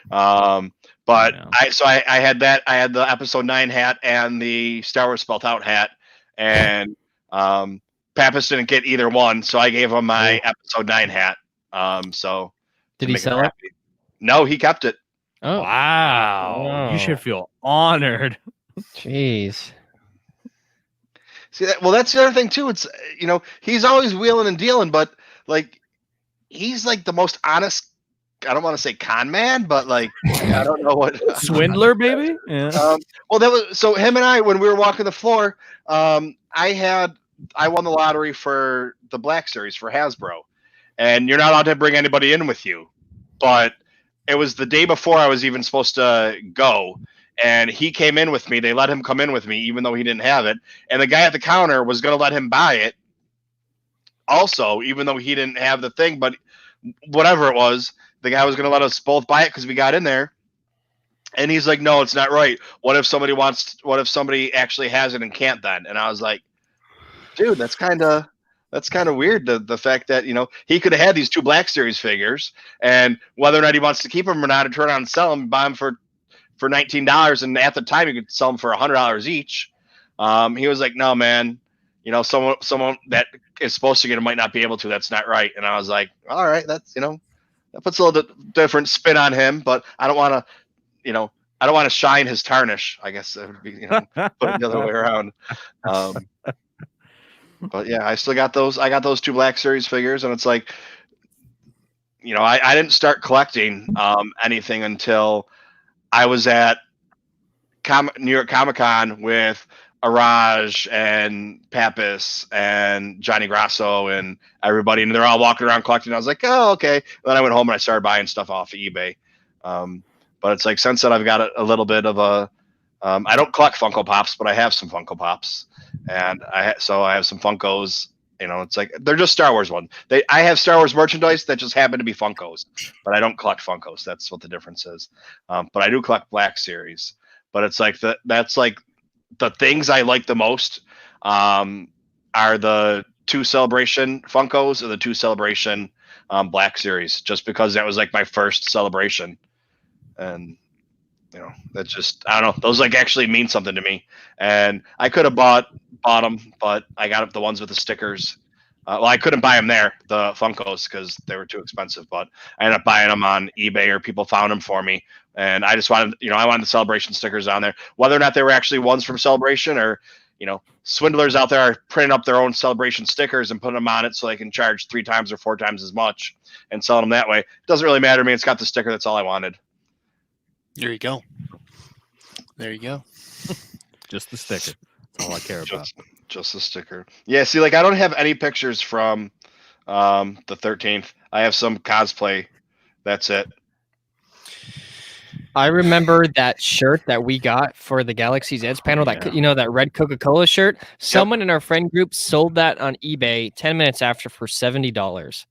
Speaker 1: But I had that. I had the Episode 9 hat and the Star Wars Spelled Out hat, and Pappas didn't get either one, so I gave him my Episode 9 hat. So
Speaker 3: did he sell it?
Speaker 1: No, he kept it.
Speaker 3: Oh
Speaker 5: wow! You should feel honored.
Speaker 3: Jeez.
Speaker 1: See that? Well, that's the other thing too. It's he's always wheeling and dealing, but like he's like the most honest. I don't want to say con man, but like I don't know what
Speaker 5: swindler, baby. Yeah.
Speaker 1: Well, that was so him and I when we were walking the floor. I won the lottery for the Black Series for Hasbro, and you're not allowed to bring anybody in with you, but it was the day before I was even supposed to go, and he came in with me. They let him come in with me, even though he didn't have it. And the guy at the counter was going to let him buy it also, even though he didn't have the thing. But whatever it was, the guy was going to let us both buy it because we got in there. And he's like, no, it's not right. What if somebody actually has it and can't then? And I was like, dude, that's kind of weird. The fact that, he could have had these 2 Black Series figures, and whether or not he wants to keep them or not, to turn around and sell them, buy them for $19. And at the time you could sell them for $100 each. He was like, no, man, someone that is supposed to get them might not be able to. That's not right. And I was like, all right, that's, that puts a little different spin on him, but I don't want to, shine his tarnish. I guess it would be, put it the other way around. But yeah, I still got those. I got those 2 Black Series figures, and it's like, I didn't start collecting anything until I was at New York Comic Con with Araj and Pappas and Johnny Grasso and everybody, and they're all walking around collecting. I was like, oh, okay. And then I went home and I started buying stuff off of eBay. But it's like, since then I've got a little bit of a. I don't collect Funko Pops, but I have some Funko Pops, and I have some Funkos. It's like they're just Star Wars ones. I have Star Wars merchandise that just happen to be Funkos, but I don't collect Funkos. That's what the difference is. But I do collect Black Series. But it's like that's like the things I like the most are the 2 Celebration Funkos or the 2 Celebration Black Series, just because that was like my first celebration, and. That's just, I don't know. Those like actually mean something to me. And I could have bought them, but I got the ones with the stickers. Well, I couldn't buy them there, the Funkos, because they were too expensive. But I ended up buying them on eBay, or people found them for me. And I just wanted, I wanted the Celebration stickers on there. Whether or not they were actually ones from Celebration, or, swindlers out there are printing up their own Celebration stickers and putting them on it so they can charge 3 times or 4 times as much and selling them that way. It doesn't really matter to me. It's got the sticker. That's all I wanted.
Speaker 2: There you go.
Speaker 5: Just the sticker. That's all I care about.
Speaker 1: Just the sticker. Yeah, see, like I don't have any pictures from the 13th. I have some cosplay. That's it.
Speaker 3: I remember that shirt that we got for the Galaxy's Edge panel, that that red Coca-Cola shirt. Someone in our friend group sold that on eBay 10 minutes after for $70.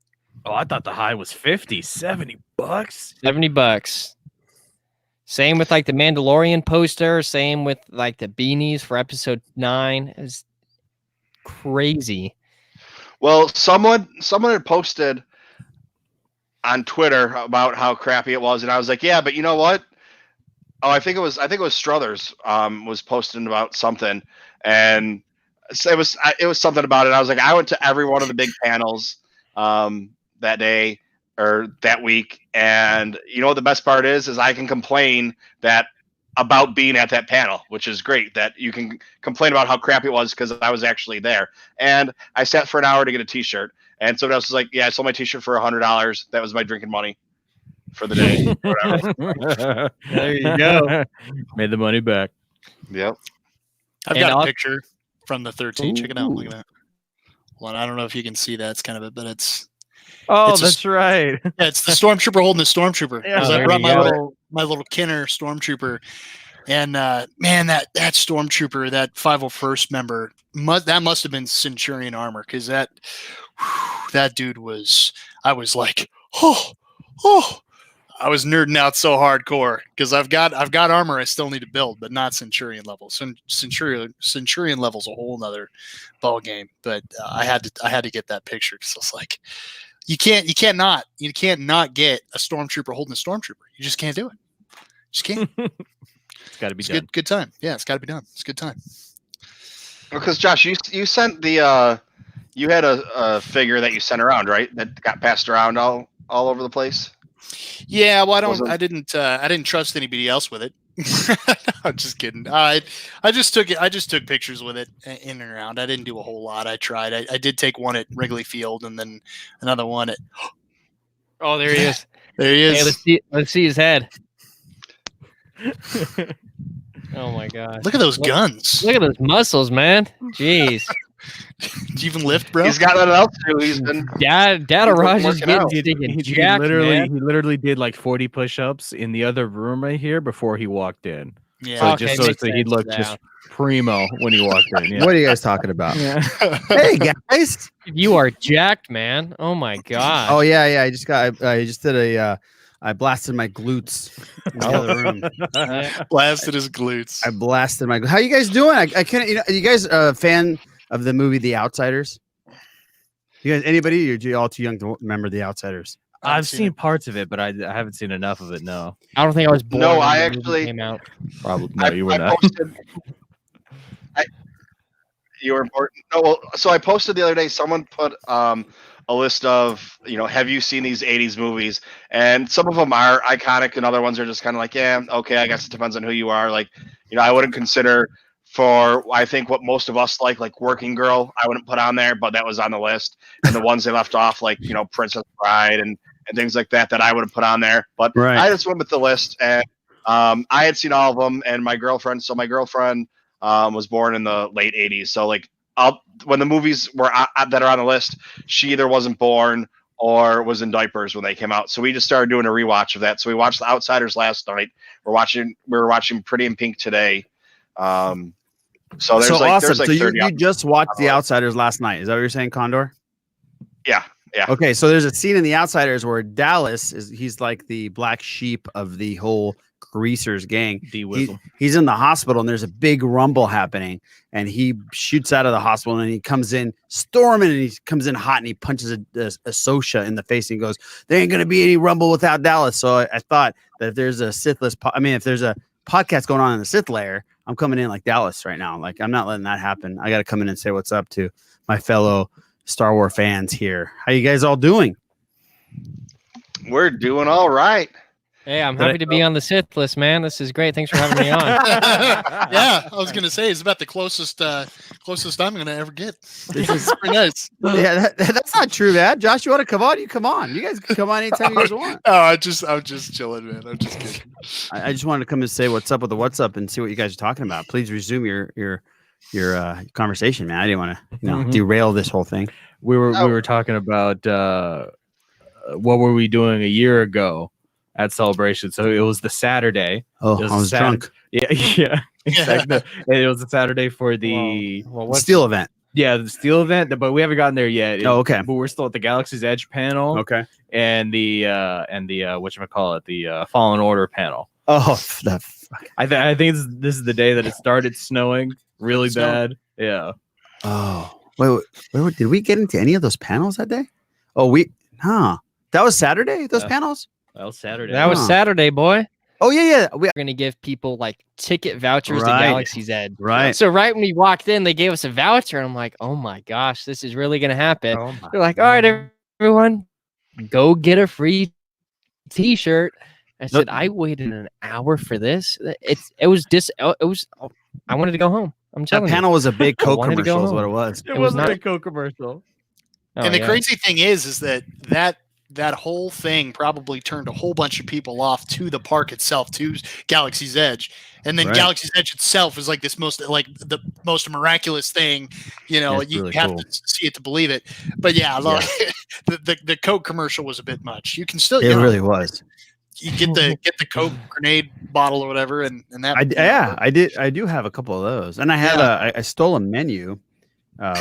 Speaker 5: Oh, I thought the high was 50, $70.
Speaker 3: $70. Same with like the Mandalorian poster, same with like the beanies for episode 9. It was crazy.
Speaker 1: Well, someone had posted on Twitter about how crappy it was, and I was like, yeah, but you know what? Oh, I think it was Struthers was posting about something, and it was something about it. I was like, I went to every one of the big panels that day or that week, and you know what the best part is I can complain about being at that panel, which is great that you can complain about how crappy it was because I was actually there. And I sat for an hour to get a t-shirt. And somebody else was like, yeah, I sold my t-shirt for $100. That was my drinking money for the day. Whatever.
Speaker 3: There you go.
Speaker 5: Made the money back.
Speaker 1: Yep.
Speaker 2: I've got a picture from the 13. Check it out. Look at that. Well, I don't know if you can see that. It's kind of it, but it's.
Speaker 5: Oh, that's right.
Speaker 2: Yeah, it's the stormtrooper holding the stormtrooper.
Speaker 5: Yeah,
Speaker 2: I brought my little Kenner stormtrooper, and man, that stormtrooper, that 501st member, that must have been Centurion armor, because that dude was. I was like, oh, I was nerding out so hardcore because I've got armor I still need to build, but not Centurion level. So Centurion level's a whole nother ball game. But I had to get that picture because I was like. You can't not get a stormtrooper holding a stormtrooper. You just can't do it. Just can't.
Speaker 5: It's got to be done.
Speaker 2: Good time. Yeah, it's got to be done. It's a good time.
Speaker 1: Because Josh, you sent the you had a figure that you sent around, right? That got passed around all over the place.
Speaker 2: Yeah, well, I didn't trust anybody else with it. I'm just kidding. I just took pictures with it in and around. I didn't do a whole lot. I tried. I did take one at Wrigley Field and then another one at.
Speaker 3: Oh, there he is.
Speaker 2: There he is.
Speaker 3: Hey, let's see his head. Oh my god!
Speaker 2: Look at those guns.
Speaker 3: Look at those muscles, man. Jeez.
Speaker 2: Do you even lift, bro?
Speaker 1: He's got nothing else to do. He's been
Speaker 3: Data Raj is getting jacked, man.
Speaker 5: He literally did like 40 push-ups in the other room right here before he walked in.
Speaker 2: Yeah.
Speaker 5: So just so he looked just primo when he walked in. Yeah.
Speaker 4: What are you guys talking about?
Speaker 5: Yeah.
Speaker 4: Hey guys,
Speaker 3: You are jacked, man. Oh my god.
Speaker 4: oh yeah. I just did a. I blasted my glutes in the other room.
Speaker 2: Blasted his glutes.
Speaker 4: I blasted my. How you guys doing? I can't. Are you guys a fan of the movie The Outsiders? You guys, anybody? You're all too young to remember The Outsiders.
Speaker 5: I've seen parts of it, but I haven't seen enough of it. No,
Speaker 3: I don't think I was born.
Speaker 1: No,
Speaker 3: when
Speaker 1: I
Speaker 3: the
Speaker 1: actually
Speaker 3: movie came out.
Speaker 5: probably no. You were not.
Speaker 1: You were important. No, well, so I posted the other day. Someone put a list of, have you seen these 80s movies? And some of them are iconic and other ones are just kind of like, yeah, okay, I guess it depends on who you are. Like, I wouldn't consider I think what most of us like Working Girl, I wouldn't put on there, but that was on the list. And the ones they left off, like, Princess Bride and things like that I would have put on there. But
Speaker 4: right.
Speaker 1: I just went with the list, and I had seen all of them, and my girlfriend was born in the late 80s. So like, when the movies were that are on the list, she either wasn't born or was in diapers when they came out. So we just started doing a rewatch of that. So we watched The Outsiders last night. We were watching Pretty in Pink today. So there's
Speaker 4: awesome.
Speaker 1: There's
Speaker 4: so you just watched The Outsiders last night. Is that what you're saying, Condor?
Speaker 1: Yeah.
Speaker 4: Okay, so there's a scene in The Outsiders where Dallas he's like the black sheep of the whole Greasers gang. He's in the hospital and there's a big rumble happening, and he shoots out of the hospital and he comes in storming, and he comes in hot and he punches a Sosha in the face and he goes, "There ain't gonna be any rumble without Dallas." So I thought that if there's a Sithless, if there's a podcast going on in the Sith layer, I'm coming in like Dallas right now. Like, I'm not letting that happen. I got to come in and say what's up to my fellow Star Wars fans here. How you guys all doing?
Speaker 1: We're doing all right.
Speaker 3: Hey, I'm happy to be on the Sith list, man. This is great. Thanks for having me on.
Speaker 2: Yeah, I was gonna say it's about the closest I'm gonna ever get. This is pretty nice.
Speaker 4: Yeah, that's not true, man. Josh, you want to come on? You come on. You guys can come on anytime you guys want.
Speaker 2: Oh, I'm just chilling, man. I'm just kidding.
Speaker 4: I just wanted to come and say what's up with the what's up and see what you guys are talking about. Please resume your conversation, man. I didn't want to derail this whole thing.
Speaker 5: We were talking about what were we doing a year ago at Celebration. So it was the Saturday.
Speaker 4: Oh, I was drunk.
Speaker 5: Yeah, yeah, exactly. And it was a Saturday for the
Speaker 4: Steel event.
Speaker 5: Yeah, the Steel event, but we haven't gotten there yet.
Speaker 4: Okay.
Speaker 5: But we're still at the Galaxy's Edge panel.
Speaker 4: Okay.
Speaker 5: And the whatchamacallit, the Fallen Order panel.
Speaker 4: Oh,
Speaker 5: I think this is the day that it started snowing really bad. Yeah.
Speaker 4: Oh, wait, did we get into any of those panels that day? Oh, that was Saturday, those panels?
Speaker 5: That was Saturday.
Speaker 3: That was Saturday, boy.
Speaker 4: Oh, yeah.
Speaker 3: We're going to give people like ticket vouchers to Galaxy's Edge.
Speaker 4: Right.
Speaker 3: So right when we walked in, they gave us a voucher. And I'm like, oh my gosh, this is really going to happen. They're like, all right, everyone, go get a free t-shirt. I said, I waited an hour for this. I wanted to go home. I'm telling you.
Speaker 4: That panel was a big Coke commercial is what it was.
Speaker 5: It was not a Coke commercial.
Speaker 2: And the crazy thing is that whole thing probably turned a whole bunch of people off to the park itself, to Galaxy's Edge. And then Galaxy's Edge itself is like the most miraculous thing. You know, you really have to see it to believe it. But the Coke commercial was a bit much. You can still,
Speaker 4: it really was.
Speaker 2: You get the Coke grenade bottle or whatever, and that.
Speaker 4: I do have a couple of those, and I had I stole a menu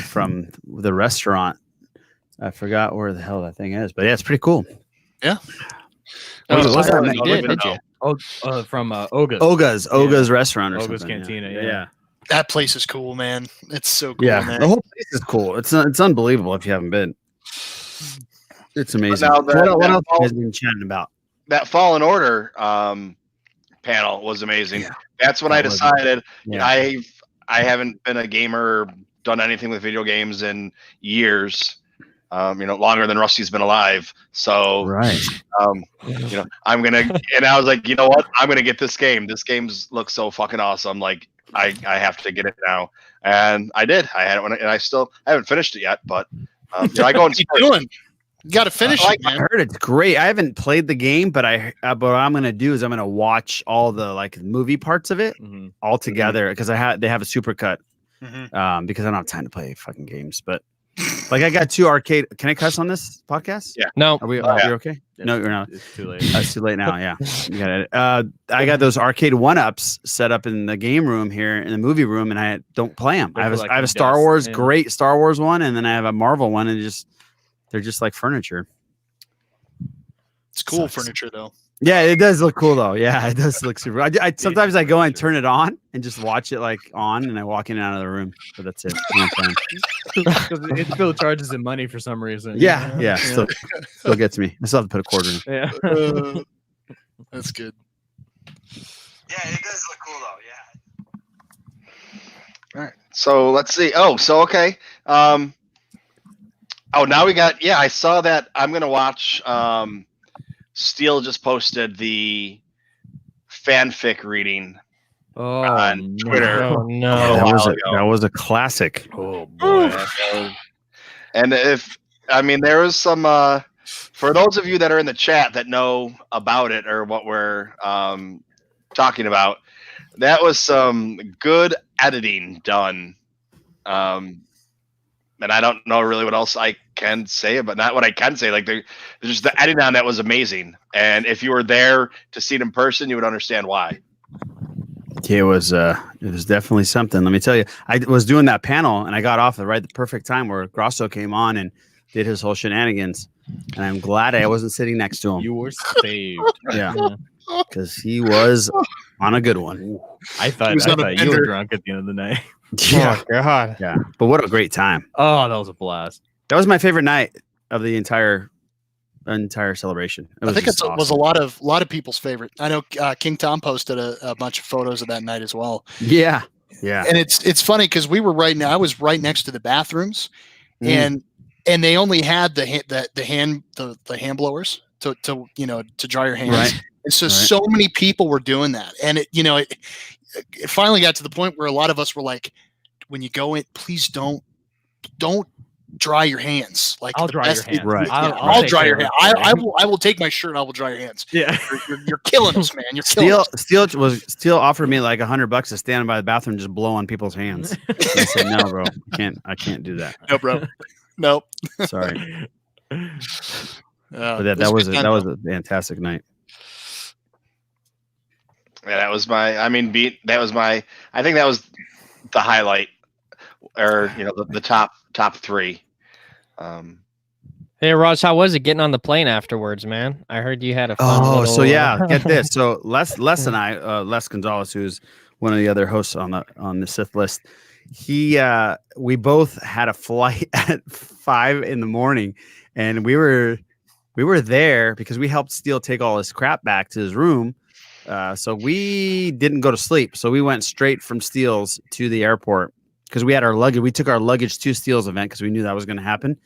Speaker 4: from the restaurant. I forgot where the hell that thing is, but yeah, it's pretty cool.
Speaker 2: Yeah.
Speaker 3: What's that menu? Did you?
Speaker 5: From Oga's.
Speaker 4: Oga's restaurant or
Speaker 5: Oga's
Speaker 4: something.
Speaker 5: Cantina.
Speaker 4: Yeah.
Speaker 2: That place is cool, man. It's so cool.
Speaker 4: Yeah,
Speaker 2: man.
Speaker 4: the whole place is cool. It's unbelievable if you haven't been. It's amazing.
Speaker 1: Now
Speaker 4: What else have you been chatting about?
Speaker 1: That Fallen Order panel was amazing. Yeah. That's when I decided I haven't been a gamer, done anything with video games in years. Longer than Rusty's been alive. So, I'm gonna. And I was like, you know what? I'm gonna get this game. This game looks so fucking awesome. Like, I have to get it now, and I did. I had it, and I haven't finished it yet. But I go and
Speaker 2: keep doing. You got to finish it.
Speaker 4: I heard it's great. I haven't played the game, but what I'm gonna do is I'm gonna watch all the movie parts of it all together because they have a supercut. Because I don't have time to play fucking games, but. I got 2 arcade. Can I cuss on this podcast?
Speaker 1: Yeah.
Speaker 3: No.
Speaker 4: Are we okay? No, you're not.
Speaker 5: It's too late.
Speaker 4: It's too late now. Yeah. You got it. I got those arcade 1-ups set up in the game room here in the movie room, and I don't play them. I have a Star Wars, great Star Wars one, and then I have a Marvel one, and they're just like furniture.
Speaker 2: It's cool furniture though.
Speaker 4: Yeah, it does look cool though. Yeah, it does look super. I sometimes I go and turn it on and just watch it on, and I walk in and out of the room. But that's it.
Speaker 5: It still charges him money for some reason.
Speaker 4: Yeah. Still gets me. I still have to put a quarter in.
Speaker 5: Yeah,
Speaker 2: that's good.
Speaker 4: Yeah, it does look cool though. Yeah.
Speaker 1: All right. So let's see. Okay. Now we got. Yeah, I saw that. I'm gonna watch. Steele just posted the fanfic reading on Twitter.
Speaker 3: Oh, no.
Speaker 4: That was a classic.
Speaker 5: Oh boy.
Speaker 1: And there was some for those of you that are in the chat that know about it or what we're talking about, that was some good editing done. And I don't know really what else I can say, but not what I can say. Like there's just the editing on that was amazing. And if you were there to see it in person, you would understand why.
Speaker 4: It was definitely something. Let me tell you, I was doing that panel and I got off at the perfect time where Grosso came on and did his whole shenanigans. And I'm glad I wasn't sitting next to him.
Speaker 5: You were saved.
Speaker 4: Yeah. Because he was on a good one.
Speaker 5: I thought you were drunk at the end of the night.
Speaker 4: Yeah.
Speaker 3: Oh, God.
Speaker 4: Yeah. But what a great time.
Speaker 5: Oh, that was a blast.
Speaker 4: That was my favorite night of the entire celebration.
Speaker 2: I think it was a lot of people's favorite. I know King Tom posted a bunch of photos of that night as well.
Speaker 4: Yeah. Yeah.
Speaker 2: And it's funny because I was right next to the bathrooms and they only had the hand blowers to dry your hands.
Speaker 4: Right.
Speaker 2: And so many people were doing that. And it finally got to the point where a lot of us were like, when you go in, please don't dry your hands. Like
Speaker 5: I'll dry your hands.
Speaker 4: Right.
Speaker 2: I'll dry your hands. I will take my shirt and I will dry your hands.
Speaker 5: Yeah.
Speaker 2: You're killing us, man. You're killing us.
Speaker 4: Steel offered me like $100 to stand by the bathroom and just blow on people's hands. I said, no, bro. I can't do that.
Speaker 2: No, bro. Nope.
Speaker 4: Sorry. But that was a fantastic night.
Speaker 1: Yeah, that was my. I mean, that was my. I think that was the highlight, or the top three.
Speaker 3: Hey, Ross, how was it getting on the plane afterwards, man? I heard you had a fun little...
Speaker 4: so yeah, get this. So Les and I, Les Gonzalez, who's one of the other hosts on the Sith list, we both had a flight at 5 a.m, and we were there because we helped Steele take all his crap back to his room. So we didn't go to sleep. So we went straight from Steele's to the airport because we had our luggage. We took our luggage to Steele's event because we knew that was going to happen.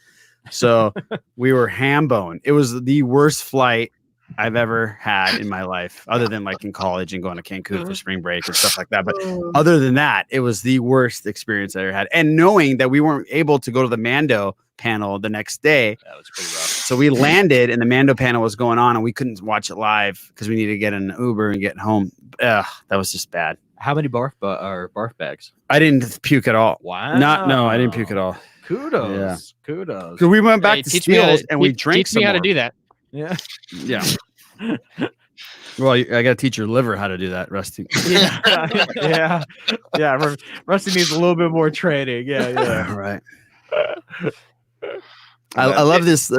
Speaker 4: So we were ham bone. It was the worst flight I've ever had in my life, other than like in college and going to Cancun for spring break and stuff like that. But other than that, it was the worst experience I ever had. And knowing that we weren't able to go to the Mando panel the next day,
Speaker 5: That was pretty rough.
Speaker 4: so we landed and the Mando panel was going on and we couldn't watch it live because we needed to get an Uber and get home. That was just bad.
Speaker 5: How many barf bags?
Speaker 4: I didn't puke at all.
Speaker 5: Wow.
Speaker 4: No, I didn't puke at all.
Speaker 5: Kudos.
Speaker 4: Yeah.
Speaker 5: Kudos.
Speaker 4: So we went back to
Speaker 3: teach me how
Speaker 4: Steele's
Speaker 3: to-
Speaker 4: and we
Speaker 3: teach-
Speaker 4: drank
Speaker 3: Teach me
Speaker 4: some
Speaker 3: how to
Speaker 4: more.
Speaker 3: do that.
Speaker 5: Yeah.
Speaker 4: Yeah. Well, I got to teach your liver how to do that, Rusty.
Speaker 5: Yeah. Yeah. Rusty needs a little bit more training. Yeah.
Speaker 4: All right. I love this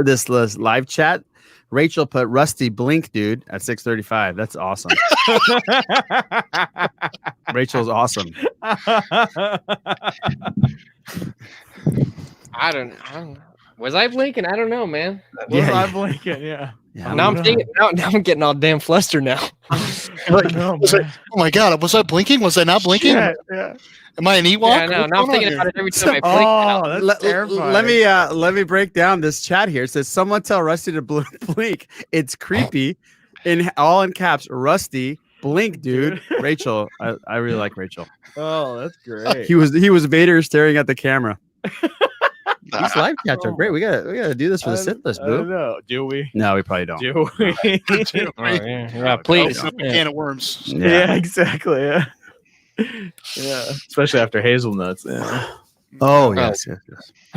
Speaker 4: live chat. Rachel put Rusty blink, dude, at 6:35. That's awesome. Rachel's awesome.
Speaker 3: I don't know. Was I blinking? I don't know, man.
Speaker 4: Yeah,
Speaker 5: I'm blinking. Yeah.
Speaker 4: Yeah.
Speaker 3: Now I'm thinking. Now I'm getting all damn flustered now.
Speaker 5: No,
Speaker 2: Was I- oh my god, was I blinking? Was I not blinking?
Speaker 5: yeah.
Speaker 2: Am I an Ewok?
Speaker 3: Yeah, no.
Speaker 2: What's
Speaker 3: Now I'm
Speaker 2: going on
Speaker 3: thinking
Speaker 2: here?
Speaker 3: about it every time I blink.
Speaker 5: Oh, that's terrifying.
Speaker 4: Let me break down this chat here. It says someone tell Rusty to blink. It's creepy. In caps, Rusty blink, dude. Rachel, I really like Rachel.
Speaker 5: Oh, that's great.
Speaker 4: He was Vader staring at the camera. These live chats are great. We gotta do this for the Sith list,
Speaker 5: I don't
Speaker 4: boo.
Speaker 5: know. Do we?
Speaker 4: No, we probably don't.
Speaker 5: Do we?
Speaker 3: Oh, yeah, please.
Speaker 2: Open up a
Speaker 3: Yeah.
Speaker 2: can of worms.
Speaker 5: Yeah, exactly. Yeah. Yeah. Especially after hazelnuts. Yeah.
Speaker 4: Oh yes.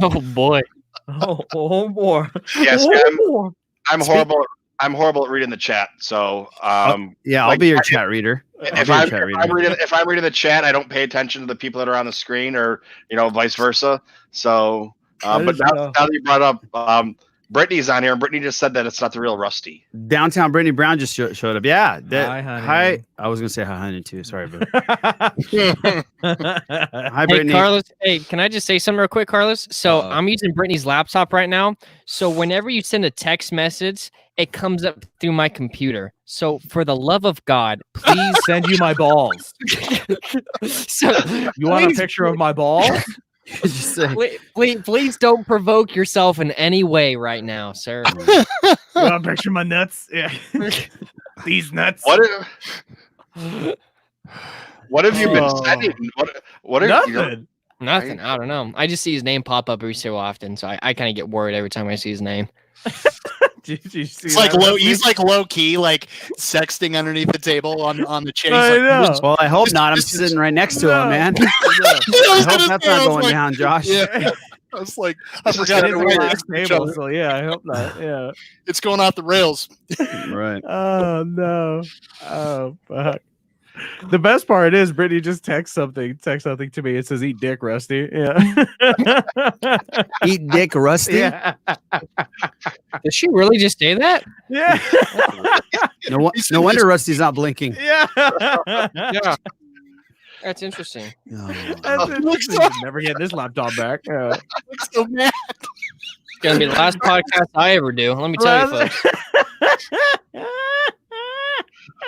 Speaker 3: Oh boy.
Speaker 5: Oh boy.
Speaker 1: Yes,
Speaker 5: Oh,
Speaker 1: I'm horrible. I'm horrible at reading the chat. So,
Speaker 4: Yeah, I'll
Speaker 1: like,
Speaker 4: be your chat reader.
Speaker 1: if I'm reading the chat, I don't pay attention to the people that are on the screen, or vice versa. So, but now that you brought up, Brittany's on here, and Brittany just said that it's not the real Rusty.
Speaker 4: Downtown Brittany Brown just showed up. Yeah.
Speaker 5: Hi, honey.
Speaker 4: Hi. I was gonna say hi, honey, too. Sorry, boo. Hi,
Speaker 3: Hey,
Speaker 4: Brittany.
Speaker 3: Carlos. Hey, can I just say something real quick, Carlos? So
Speaker 5: Uh-oh.
Speaker 3: I'm using Brittany's laptop right now. So whenever you send a text message, it comes up through my computer. So for the love of God, please
Speaker 5: Send you my balls.
Speaker 3: so
Speaker 5: You want a
Speaker 3: please-
Speaker 5: picture of my balls?
Speaker 4: Just say,
Speaker 3: Please don't provoke yourself in any way right now, sir.
Speaker 5: You want a picture of my nuts? Yeah. These nuts.
Speaker 1: What have you been
Speaker 5: Oh.
Speaker 1: sending? What are
Speaker 5: Nothing.
Speaker 3: Nothing. I don't know. I just see his name pop up every so often, so I kind of get worried every time I see his name.
Speaker 5: Did you see
Speaker 2: It's like
Speaker 5: that,
Speaker 2: low.
Speaker 5: Rusty?
Speaker 2: He's like low key, like sexting underneath the table on the chair.
Speaker 5: I
Speaker 2: He's like,
Speaker 5: know.
Speaker 4: well, I hope not. I'm
Speaker 2: This is-
Speaker 4: sitting right next to
Speaker 5: No.
Speaker 4: him, man.
Speaker 5: Yeah.
Speaker 4: I
Speaker 2: was
Speaker 4: hope
Speaker 2: gonna
Speaker 4: that's
Speaker 2: say, I
Speaker 4: not
Speaker 2: was
Speaker 4: going
Speaker 2: like-
Speaker 4: down, Josh.
Speaker 2: Yeah. I was like, I
Speaker 5: It
Speaker 2: forgot
Speaker 5: is the
Speaker 2: everybody
Speaker 5: last
Speaker 2: next to each
Speaker 5: table,
Speaker 2: other.
Speaker 5: so yeah, I hope not. Yeah.
Speaker 2: It's going off the rails.
Speaker 4: Right.
Speaker 5: Oh no. Oh fuck. The best part is Brittany just texts something to me. It says "Eat dick, Rusty." Yeah.
Speaker 4: Eat dick, Rusty.
Speaker 5: Yeah.
Speaker 3: Did she really just say that?
Speaker 5: Yeah.
Speaker 4: No wonder Rusty's not blinking.
Speaker 5: Yeah.
Speaker 3: Yeah. That's interesting.
Speaker 5: That's interesting. Never get this laptop back. Yeah.
Speaker 2: Looks so mad.
Speaker 3: It's gonna be the last podcast I ever do. Let me tell you, folks.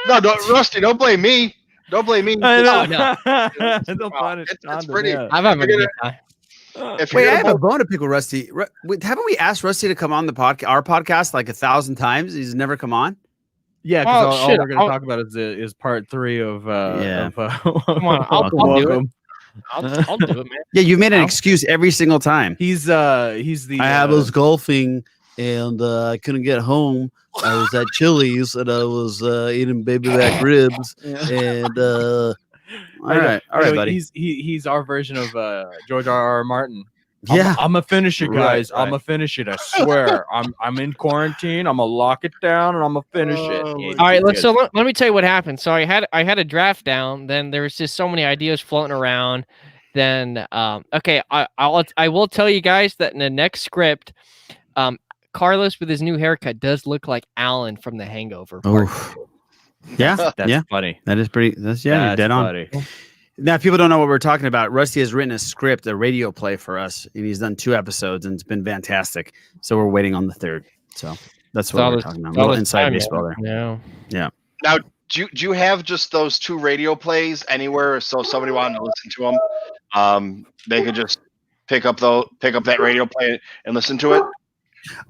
Speaker 1: No, Rusty, don't blame me. Don't blame me.
Speaker 5: I know.
Speaker 3: no.
Speaker 5: Don't punish
Speaker 1: It's
Speaker 5: Condom,
Speaker 1: pretty-
Speaker 5: yeah.
Speaker 3: I'm having a
Speaker 1: You're
Speaker 3: good time.
Speaker 1: If
Speaker 4: Wait,
Speaker 1: you're
Speaker 4: I have
Speaker 1: gonna
Speaker 4: a bone to pick with Rusty. Haven't we asked Rusty to come on the podcast, our podcast, like 1,000 times? He's never come on.
Speaker 5: Yeah, because
Speaker 3: Oh,
Speaker 5: all
Speaker 3: shit,
Speaker 5: we're going to
Speaker 3: I'll-
Speaker 5: talk about is part 3 of
Speaker 4: Yeah.
Speaker 3: Come on, I'll do it.
Speaker 5: Welcome.
Speaker 3: I'll do it, man.
Speaker 4: Yeah, you've made an
Speaker 3: I'll-
Speaker 4: excuse every single time.
Speaker 5: He's the
Speaker 4: I was golfing and I couldn't get home. I was at Chili's and I was eating baby back ribs. And all right,
Speaker 5: buddy.
Speaker 4: buddy.
Speaker 5: He's our version of George R.R. Martin.
Speaker 4: Yeah.
Speaker 5: I'm gonna finish it, guys.
Speaker 1: Right.
Speaker 5: I'm gonna finish it. I swear. I'm in quarantine. I'm gonna lock it down and I'm gonna finish it.
Speaker 3: All right, let me tell you what happened. So I had a draft down. Then there was just so many ideas floating around. Then okay, I will tell you guys that in the next script, Carlos with his new haircut does look like Alan from The Hangover.
Speaker 4: Yeah,
Speaker 5: That's funny.
Speaker 4: that is pretty. You're dead
Speaker 5: funny.
Speaker 4: on. Now, if people don't know what we're talking about, Rusty has written a script, a radio play for us, and he's done 2 episodes, and it's been fantastic. So we're waiting on the 3rd. So that's what we're talking about. A little inside baseball there. Yeah.
Speaker 1: Now, do you have just those 2 radio plays anywhere? So if somebody wanted to listen to them, they could just pick up that radio play and listen to it.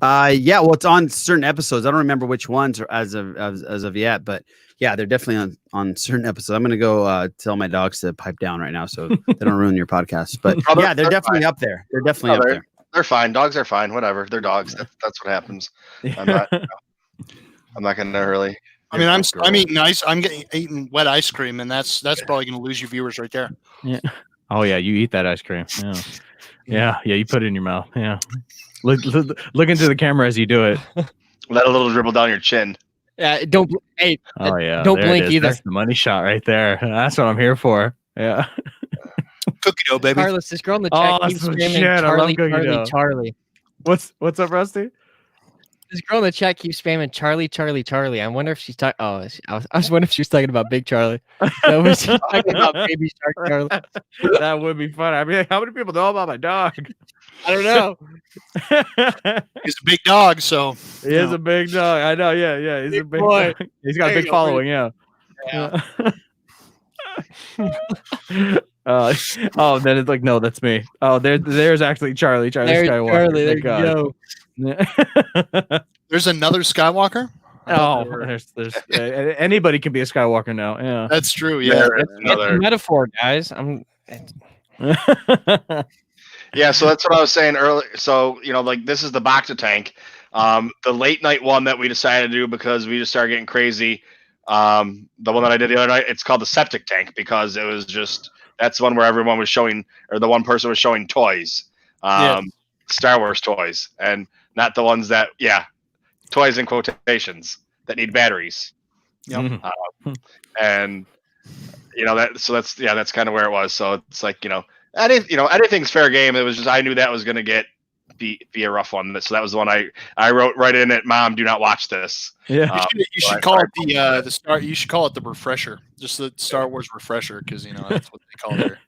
Speaker 4: Yeah. Well, it's on certain episodes. I don't remember which ones are as of yet, but yeah, they're definitely on certain episodes. I'm gonna go tell my dogs to pipe down right now so they don't ruin your podcast. But yeah, they're definitely up there. They're definitely up there.
Speaker 1: They're fine. Dogs are fine. Whatever. They're dogs. That's what happens. I'm not gonna really.
Speaker 2: I mean, I'm eating ice. I'm eating wet ice cream, and that's probably going to lose you viewers right there.
Speaker 5: Yeah. Oh yeah, you eat that ice cream. Yeah. You put it in your mouth. Yeah. Look into the camera as you do it.
Speaker 1: Let a little dribble down your chin.
Speaker 3: Yeah. Don't. Hey.
Speaker 5: Oh yeah.
Speaker 3: Don't blink either.
Speaker 5: That's the money shot right there. That's what I'm here for. Yeah.
Speaker 2: Cookie dough, baby.
Speaker 3: Carlos, this girl in the chat keeps spamming Charlie.
Speaker 5: What's up, Rusty?
Speaker 3: This girl in the chat keeps spamming Charlie. I wonder if she's talking. Oh, I was wondering if she was talking about Big Charlie. No, was she talking about Baby Shark Charlie?
Speaker 5: That would be fun. I mean, how many people know about my dog?
Speaker 3: I don't know.
Speaker 2: He's a big dog, so
Speaker 5: he is a big dog. I know. Yeah. He's a big boy. Dog. He's got a big following. Yeah. Oh, then it's like, no, that's me. Oh, there's actually Charlie Skywalker.
Speaker 3: Charlie, there you go.
Speaker 2: There's another Skywalker.
Speaker 3: Oh,
Speaker 5: there's anybody can be a Skywalker now. Yeah,
Speaker 2: that's true. Yeah,
Speaker 3: it's a metaphor, guys.
Speaker 1: Yeah, so that's what I was saying earlier. So like this is the Bacta tank, the late night one that we decided to do because we just started getting crazy. The one that I did the other night, it's called the septic tank because it was just that's the one where everyone was showing, or the one person was showing toys, Star Wars toys, and not the ones that toys in quotations that need batteries.
Speaker 2: Yep.
Speaker 1: And that's kind of where it was. So it's like anything's fair game. It was just I knew that was going to be a rough one. So that was the one I wrote right in it. Mom, do not watch this.
Speaker 5: Yeah,
Speaker 2: you should call it the Star. You should call it the refresher, just the Star Wars refresher, because that's what they call their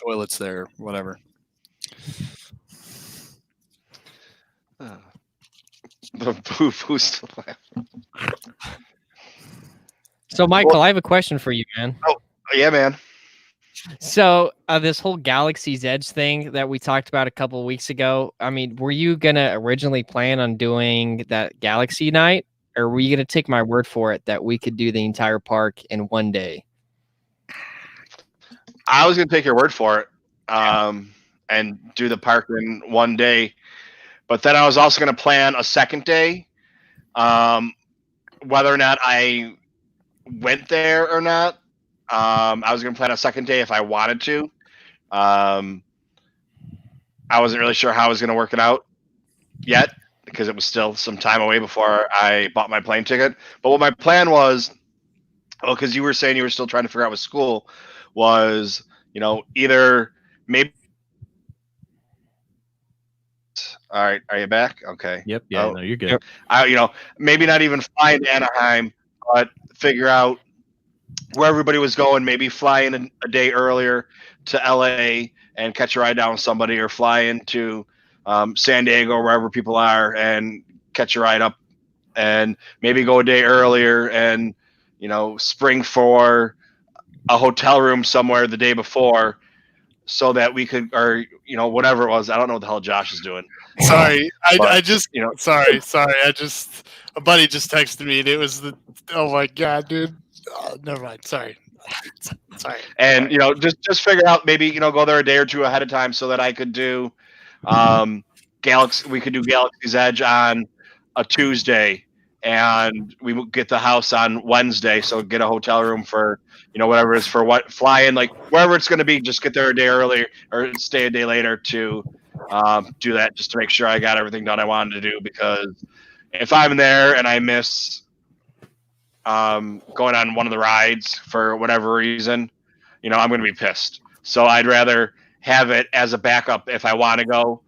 Speaker 2: toilets there, whatever.
Speaker 1: The boo-boo's still laughing.
Speaker 3: So, Michael, I have a question for you, man.
Speaker 1: Oh, yeah, man.
Speaker 3: So, this whole Galaxy's Edge thing that we talked about a couple of weeks ago, I mean, were you going to originally plan on doing that Galaxy night, or were you going to take my word for it that we could do the entire park in one day?
Speaker 1: I was going to take your word for it and do the park in one day. But then I was also going to plan a second day. Whether or not I went there or not, I was going to plan a second day if I wanted to. I wasn't really sure how I was going to work it out yet because it was still some time away before I bought my plane ticket. But what my plan was, because you were saying you were still trying to figure out with school, was, either maybe. All right, are you back? Okay.
Speaker 5: Yep. Yeah.
Speaker 1: Oh,
Speaker 5: no, you're good.
Speaker 1: Maybe not even fly to Anaheim, but figure out where everybody was going. Maybe fly in a day earlier to LA and catch a ride down with somebody, or fly into San Diego, or wherever people are, and catch a ride up, and maybe go a day earlier and spring for a hotel room somewhere the day before, so that we could, or whatever it was. I don't know what the hell Josh is doing.
Speaker 2: Sorry, I just sorry. A buddy just texted me, and it was oh my god, dude. Oh, never mind. Sorry.
Speaker 1: And just figure out, maybe go there a day or two ahead of time so that I could do Galaxy. We could do Galaxy's Edge on a Tuesday, and we would get the house on Wednesday. So get a hotel room for whatever it is for fly in, like wherever it's going to be. Just get there a day earlier or stay a day later to do that just to make sure I got everything done I wanted to do, because if I'm there and I miss going on one of the rides for whatever reason, I'm going to be pissed. So I'd rather have it as a backup if I want to go.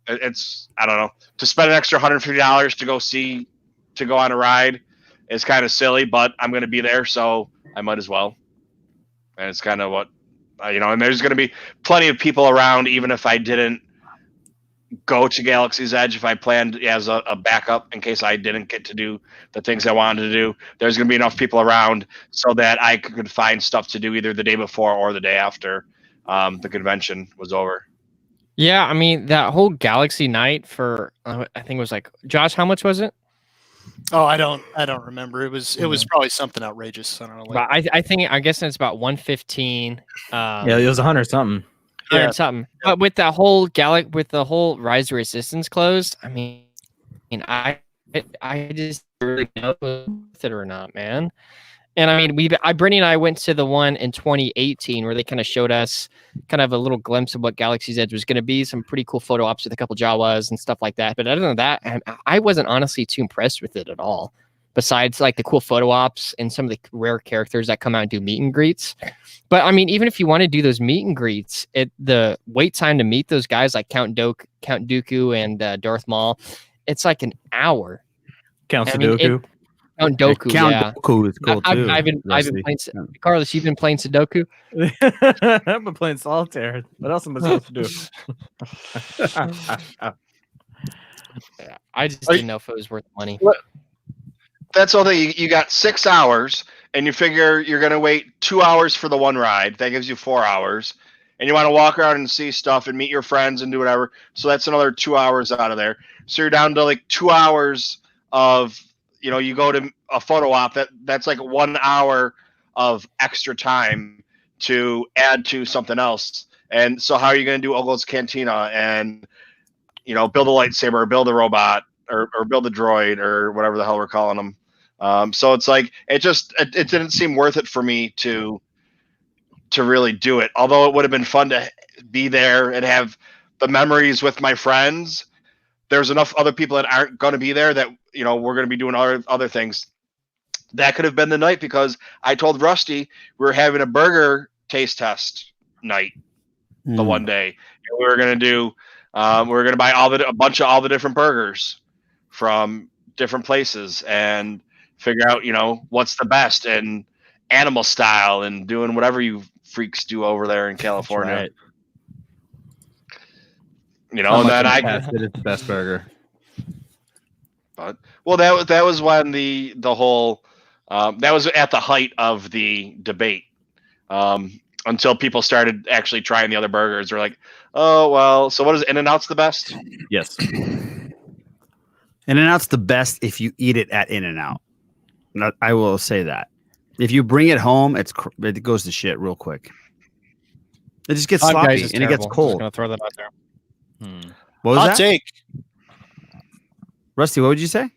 Speaker 1: It's, I don't know, to spend an extra $150 to go on a ride is kind of silly, but I'm going to be there, so I might as well. And it's kind of what, and there's going to be plenty of people around, even if I didn't go to Galaxy's Edge, if I planned as a backup in case I didn't get to do the things I wanted to do. There's going to be enough people around so that I could find stuff to do either the day before or the day after the convention was over.
Speaker 3: Yeah, I mean, that whole Galaxy night for I think it was like, Josh, how much was it?
Speaker 2: Oh, I don't remember. It was probably something outrageous. I don't know.
Speaker 3: But I guess it's about 115.
Speaker 5: Yeah, it was 100 something.
Speaker 3: Yeah. Something. But with the whole Rise to Resistance closed, I mean, I just really know if it was worth it or not, man. And I mean, Brittany and I went to the one in 2018 where they kind of showed us kind of a little glimpse of what Galaxy's Edge was going to be. Some pretty cool photo ops with a couple Jawas and stuff like that. But other than that, I wasn't honestly too impressed with it at all. Besides like the cool photo ops and some of the rare characters that come out and do meet and greets. But I mean, even if you want to do those meet and greets, the wait time to meet those guys like Count Dooku and Darth Maul, it's like an hour.
Speaker 5: Count Sudoku.
Speaker 3: Count Dooku,
Speaker 4: Count Dooku is cool too.
Speaker 3: I've been playing. Carlos, you've been playing Sudoku?
Speaker 5: I've been playing solitaire. What else am I supposed to do?
Speaker 3: Yeah, I just didn't know if it was worth the money.
Speaker 1: That's all. You got 6 hours, and you figure you're going to wait 2 hours for the one ride. That gives you 4 hours. And you want to walk around and see stuff and meet your friends and do whatever. So that's another 2 hours out of there. So you're down to like 2 hours of, you go to a photo op. That's like 1 hour of extra time to add to something else. And so how are you going to do Ogle's Cantina and, build a lightsaber or build a robot or build a droid or whatever the hell we're calling them. So it's like, it didn't seem worth it for me to really do it. Although it would have been fun to be there and have the memories with my friends. There's enough other people that aren't going to be there that, we're going to be doing other things. That could have been the night, because I told Rusty we were having a burger taste test night the one day. And we were going to do, we were going to buy a bunch of all the different burgers from different places and figure out, what's the best and animal style and doing whatever you freaks do over there in California.
Speaker 5: Right.
Speaker 1: And then
Speaker 5: it's the best burger.
Speaker 1: But that was when the whole that was at the height of the debate. Until people started actually trying the other burgers. They're like, oh well, so what is In-N-Out's the best?
Speaker 5: Yes.
Speaker 4: In-N-Out's the best if you eat it at In-N-Out. I will say that. If you bring it home, it goes to shit real quick. It just gets sloppy and it gets cold.
Speaker 3: I'm just gonna throw that out there.
Speaker 4: What was
Speaker 2: Hot
Speaker 4: that?
Speaker 2: take.
Speaker 4: Rusty, what would you say?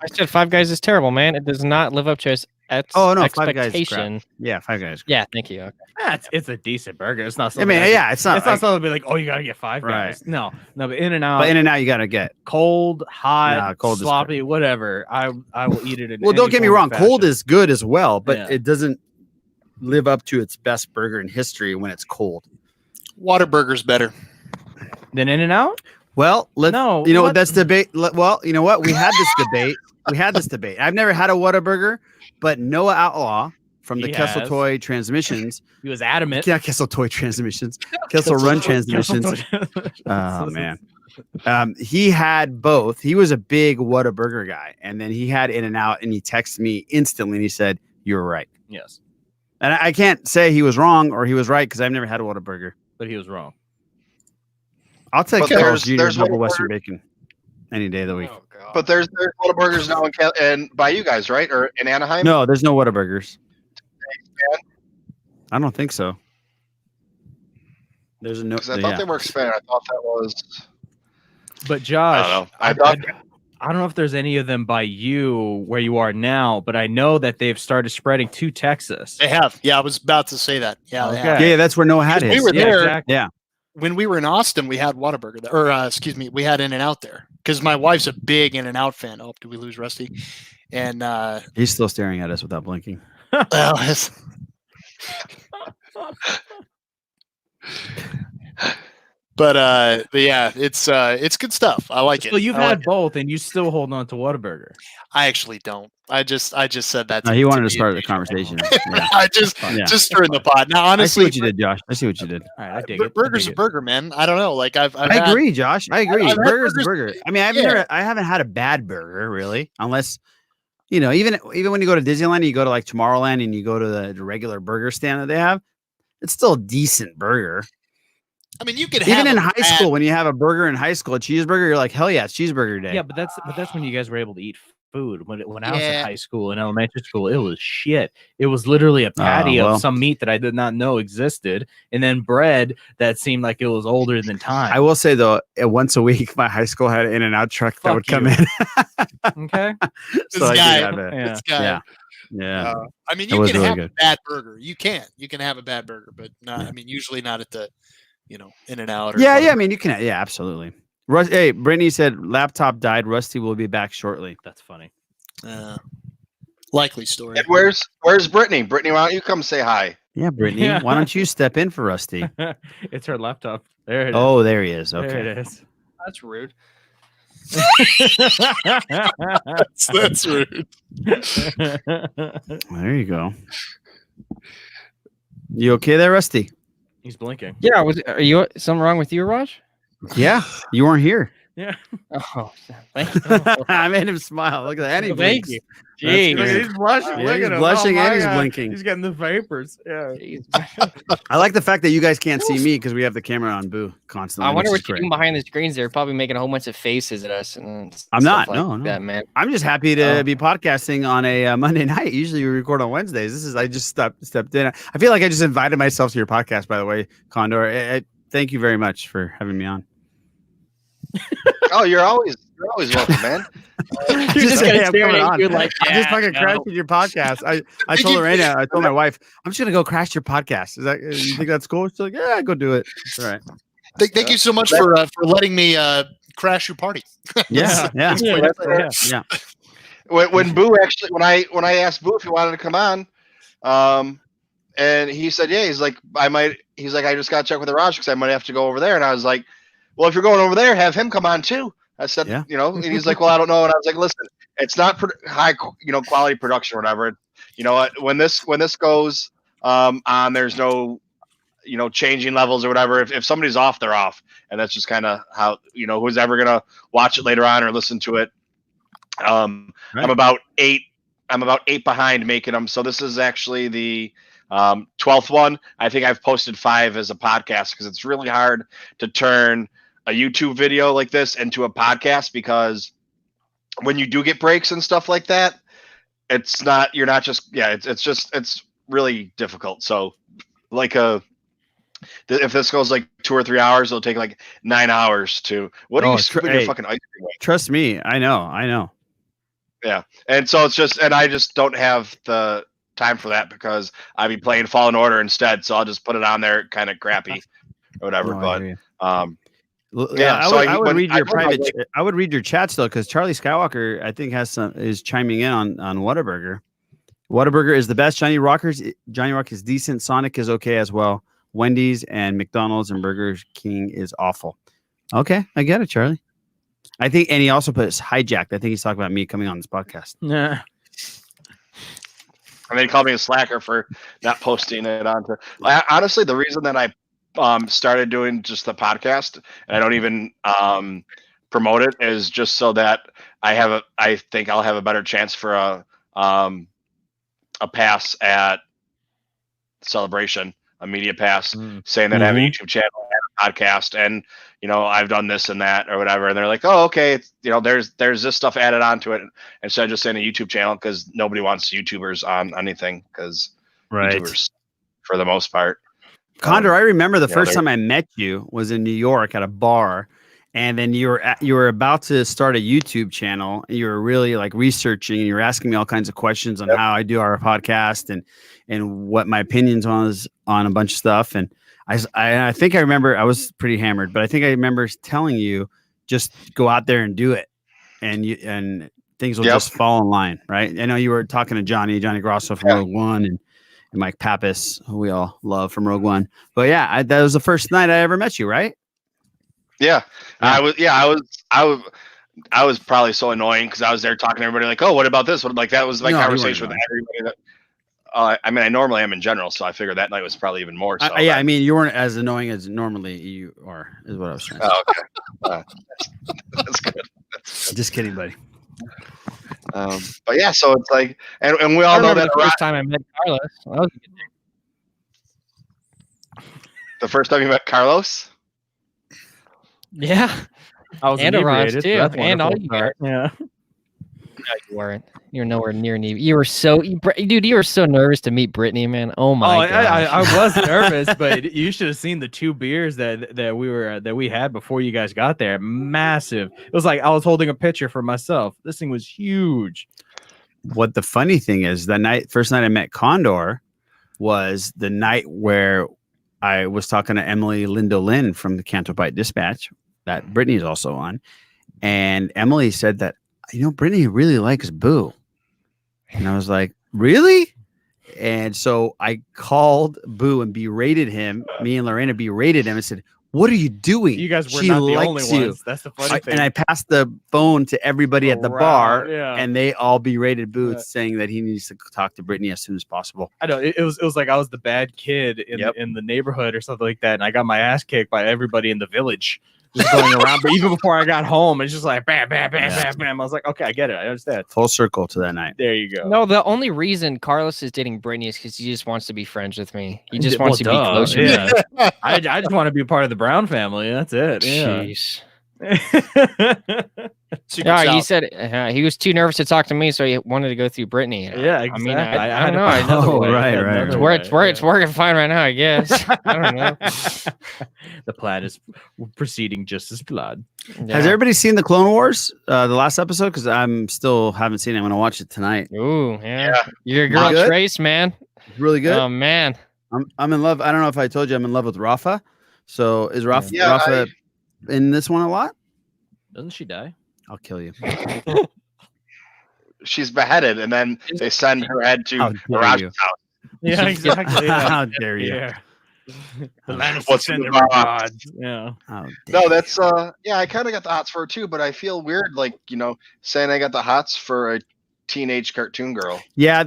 Speaker 3: I said Five Guys is terrible, man. It does not live up to its expectation.
Speaker 4: Yeah, Five Guys.
Speaker 3: Yeah, thank you. Okay.
Speaker 5: It's a decent burger. It's not.
Speaker 4: I mean, yeah, it's not.
Speaker 5: It's not something to be like, oh, you gotta get Five Guys.
Speaker 4: Right.
Speaker 5: No, but In-N-Out.
Speaker 4: But In-N-Out, you gotta get
Speaker 5: cold, hot,
Speaker 4: cold
Speaker 5: sloppy, whatever. I will eat it. In
Speaker 4: well, don't get me wrong. Cold is good as well, but
Speaker 5: Yeah.
Speaker 4: it doesn't live up to its best burger in history when it's cold.
Speaker 2: Whataburger's better.
Speaker 5: Then In-N-Out.
Speaker 4: Well, that's debate. Well, you know what? We had this debate. I've never had a Whataburger, but Noah Outlaw from the Kessel Toy Transmissions.
Speaker 5: He was adamant.
Speaker 4: Yeah, Kessel Toy Transmissions. Kessel Run Transmissions. Oh, man. He had both. He was a big Whataburger guy. And then he had In-N-Out, and he texted me instantly, and he said, "You're right."
Speaker 5: Yes.
Speaker 4: And I can't say he was wrong or he was right because I've never had a Whataburger.
Speaker 5: But he was wrong.
Speaker 4: I'll take
Speaker 1: But
Speaker 4: Carl's Jr.
Speaker 1: there's
Speaker 4: double Western bacon any day of the week.
Speaker 3: Oh, God.
Speaker 1: But there's Whataburgers now and by you guys, right? Or in Anaheim?
Speaker 4: No, there's no Whataburgers. I don't think so. There's no.
Speaker 1: Because I thought they were expanded. I thought that was.
Speaker 5: But Josh,
Speaker 1: I don't know.
Speaker 5: I don't know if there's any of them by you where you are now, but I know that they've started spreading to Texas.
Speaker 2: They have. Yeah, I was about to say that. Yeah, they have.
Speaker 4: Yeah, that's where Noah had
Speaker 2: We
Speaker 4: his.
Speaker 2: were there.
Speaker 5: Exactly.
Speaker 4: Yeah.
Speaker 2: when we were in Austin, we had Whataburger there, or excuse me, we had In-N-Out there because my wife's a big In-N-Out fan. Oh, did we lose Rusty? And
Speaker 4: he's still staring at us without blinking.
Speaker 2: But yeah, it's good stuff. I like it.
Speaker 5: So you've
Speaker 2: I
Speaker 5: had
Speaker 2: like
Speaker 5: both, and you still hold on to Whataburger.
Speaker 2: I actually don't. I just said that.
Speaker 4: No, he wanted to start the conversation. Yeah.
Speaker 2: I just stirring the pot. Now, honestly,
Speaker 4: I see what you did, Josh. I see what you did.
Speaker 5: All right, I dig it.
Speaker 2: Burger's a burger, man. I don't know. Like I
Speaker 4: agree, Josh. I agree. Burger's a burger. I mean,
Speaker 2: Yeah.
Speaker 4: I haven't had a bad burger really, unless even when you go to Disneyland, and you go to like Tomorrowland, and you go to the regular burger stand that they have. It's still a decent burger.
Speaker 2: I mean, you could have
Speaker 4: even in high school when you have a burger in high school, a cheeseburger, you're like, hell yeah, it's cheeseburger day.
Speaker 5: Yeah, but that's when you guys were able to eat food. When I was in high school and elementary school, it was shit. It was literally a patty of some meat that I did not know existed, and then bread that seemed like it was older than time.
Speaker 4: I will say though, once a week, my high school had an In-N-Out truck that would come in.
Speaker 5: Okay,
Speaker 4: so
Speaker 2: this
Speaker 4: guy.
Speaker 2: This guy.
Speaker 4: Yeah.
Speaker 2: I mean, you can
Speaker 4: really
Speaker 2: have
Speaker 4: good.
Speaker 2: a bad burger. You can have a bad burger, but not. I mean, usually not at the, In-N-Out. Or
Speaker 4: yeah. I mean, you can. Yeah, absolutely. Hey, Brittany said laptop died. Rusty will be back shortly.
Speaker 5: That's funny.
Speaker 2: Likely story.
Speaker 1: And where's Brittany? Brittany, why don't you come say hi?
Speaker 4: Yeah, Brittany.
Speaker 5: Yeah.
Speaker 4: Why don't you step in for Rusty?
Speaker 5: It's her laptop. There it is.
Speaker 4: Oh, there he is. Okay.
Speaker 5: There it is.
Speaker 2: That's rude. That's rude.
Speaker 4: There you go. You okay there, Rusty?
Speaker 5: He's blinking.
Speaker 3: Yeah, are you something wrong with you, Raj?
Speaker 4: Yeah, you weren't here.
Speaker 5: Yeah.
Speaker 3: Oh, thank you.
Speaker 4: I made him smile. Look at that. And he
Speaker 3: Thank
Speaker 4: blinks.
Speaker 3: you.
Speaker 4: That's
Speaker 3: Jeez.
Speaker 4: great.
Speaker 5: He's blushing.
Speaker 4: Yeah,
Speaker 5: Look
Speaker 4: he's
Speaker 5: at him.
Speaker 4: blushing
Speaker 5: Oh,
Speaker 4: and
Speaker 5: my
Speaker 4: he's
Speaker 5: God.
Speaker 4: blinking.
Speaker 5: He's getting the vapors. Yeah.
Speaker 4: I like the fact that you guys can't see me because we have the camera on Boo constantly.
Speaker 3: I wonder
Speaker 4: which
Speaker 3: what
Speaker 4: is
Speaker 3: you're
Speaker 4: great.
Speaker 3: doing behind the screens. They're probably making a whole bunch of faces at us. And
Speaker 4: I'm
Speaker 3: stuff
Speaker 4: not.
Speaker 3: like
Speaker 4: No.
Speaker 3: that, man.
Speaker 4: I'm just happy to be podcasting on a Monday night. Usually we record on Wednesdays. I just stepped in. I feel like I just invited myself to your podcast, by the way, Condor. Thank you very much for having me on.
Speaker 1: Oh, you're always welcome, man.
Speaker 3: You're just
Speaker 4: hey,
Speaker 3: gonna
Speaker 4: I'm
Speaker 3: stare
Speaker 4: coming
Speaker 3: at
Speaker 4: on.
Speaker 3: you like,
Speaker 4: I just fucking crashed your podcast. I told her right now. I told my wife, I'm just gonna go crash your podcast. Is that you think that's cool? She's like, yeah, go do it. It's all right.
Speaker 2: Thank you so much for letting me crash your party.
Speaker 4: Yeah.
Speaker 1: When Boo actually, when I asked Boo if he wanted to come on, and he said, yeah, he's like, I just got to check with the Raj because I might have to go over there. And I was like, well, if you're going over there, have him come on too. I said, and he's like, well, I don't know. And I was like, listen, it's not high, quality production or whatever. You know what? When this goes on, there's no, changing levels or whatever. If somebody's off, they're off. And that's just kind of how, who's ever going to watch it later on or listen to it. Right. I'm about eight behind making them. So this is actually the 12th one. I think I've posted 5 as a podcast because it's really hard to turn a YouTube video like this into a podcast, because when you do get breaks and stuff like that, it's really difficult. So like if this goes like 2 or 3 hours, it'll take like 9 hours to, what are you scooping your fucking ice cream with?
Speaker 4: Trust me. I know.
Speaker 1: Yeah. And so it's just, and I just don't have the time for that because I'd be playing Fallen Order instead. So I'll just put it on there kind of crappy or whatever.
Speaker 4: I would read your private. I would read your chats though, because Charlie Skywalker, I think, is chiming in on Whataburger. Whataburger is the best. Johnny Rock is decent. Sonic is okay as well. Wendy's and McDonald's and Burger King is awful. Okay, I get it, Charlie. I think, and he also puts hijacked. I think he's talking about me coming on this podcast.
Speaker 5: Yeah.
Speaker 1: And they called me a slacker for not posting it onto. Honestly, the reason that I started doing just the podcast and I don't even promote it is just so that I think I'll have a better chance for a pass at Celebration, a media pass, saying that I have a YouTube channel and a podcast, and I've done this and that or whatever, and they're like, oh, okay, there's this stuff added onto it instead of just saying a YouTube channel, because nobody wants YouTubers on anything, because YouTubers for the most part.
Speaker 4: Condor, I remember the first time I met you was in New York at a bar, and then you were about to start a YouTube channel. And you were really like researching, and you were asking me all kinds of questions on how I do our podcast and what my opinions was on a bunch of stuff. And I think I remember I was pretty hammered, but I think I remember telling you just go out there and do it, and things will just fall in line, right? I know you were talking to Johnny Grosso from Rogue One and Mike Pappas, who we all love from Rogue One. But yeah, that was the first night I ever met you, right?
Speaker 1: Yeah. I was probably so annoying because I was there talking to everybody like, oh, what about this? What like that was my conversation with everybody. That I mean, I normally am in general, so I figured that night was probably even more. So
Speaker 4: I mean, you weren't as annoying as normally you are, is what I was trying to say.
Speaker 1: Okay. That's good.
Speaker 4: Just kidding, buddy.
Speaker 1: But yeah, so it's like, and we all know that
Speaker 3: the first time I met Carlos. That was a good thing.
Speaker 1: The first time you met Carlos?
Speaker 3: Yeah.
Speaker 5: I was
Speaker 3: and
Speaker 5: inebriated,
Speaker 3: too,
Speaker 5: so that's
Speaker 3: and all
Speaker 5: wonderful.
Speaker 3: you got.
Speaker 5: Yeah.
Speaker 3: No, you weren't. You were nowhere near me. You were so, dude. You were so nervous to meet Brittany, man. Oh my god.
Speaker 5: I was nervous, but you should have seen the 2 beers that we had before you guys got there. Massive. It was like I was holding a picture for myself. This thing was huge.
Speaker 4: What the funny thing is, first night I met Condor was the night where I was talking to Emily Lindo Lynn from the Canto Bight Dispatch that Brittany's also on, and Emily said that, Brittany really likes Boo. And I was like, really? And so I called Boo and berated him. Me and Lorena berated him and said, what are you doing?
Speaker 5: You guys were not the only ones. That's the funny thing.
Speaker 4: And I passed the phone to everybody at the bar, and they all berated Boo, saying that he needs to talk to Brittany as soon as possible.
Speaker 5: I know it was like I was the bad kid in the neighborhood or something like that, and I got my ass kicked by everybody in the village. Just going around, but even before I got home, it's just like bam, bam, bam, bam, bam. I was like, okay, I get it, I understand.
Speaker 4: Full circle to that night.
Speaker 5: There you go.
Speaker 3: No, the only reason Carlos is dating Brittany is because he just wants to be friends with me. He just wants to be closer.
Speaker 5: Yeah. I just want to be part of the Brown family. That's it. Yeah.
Speaker 3: Jeez. Yeah, he said he was too nervous to talk to me, so he wanted to go through Brittany.
Speaker 5: Yeah, exactly.
Speaker 3: I mean, I don't know.
Speaker 4: Right.
Speaker 3: It's working fine right now, I guess. I don't know.
Speaker 5: The plan is proceeding just as planned.
Speaker 4: Yeah. Has everybody seen the Clone Wars, the last episode? Because I'm still haven't seen it. I'm gonna watch it tonight.
Speaker 3: Ooh, yeah. Your girl Trace, man.
Speaker 4: Really good.
Speaker 3: Oh man,
Speaker 4: I'm in love. I don't know if I told you I'm in love with Rafa. So is Rafa in this one a lot?
Speaker 5: Doesn't she die?
Speaker 4: I'll kill you.
Speaker 1: She's beheaded, and then they send her head to Raj's house.
Speaker 5: Yeah, exactly. Yeah.
Speaker 4: How dare you?
Speaker 5: Yeah. The land
Speaker 1: What's
Speaker 5: descended
Speaker 1: the
Speaker 5: gods. Yeah.
Speaker 1: No, that's I kind of got the hots for her too, but I feel weird, like saying I got the hots for a teenage cartoon girl.
Speaker 4: Yeah,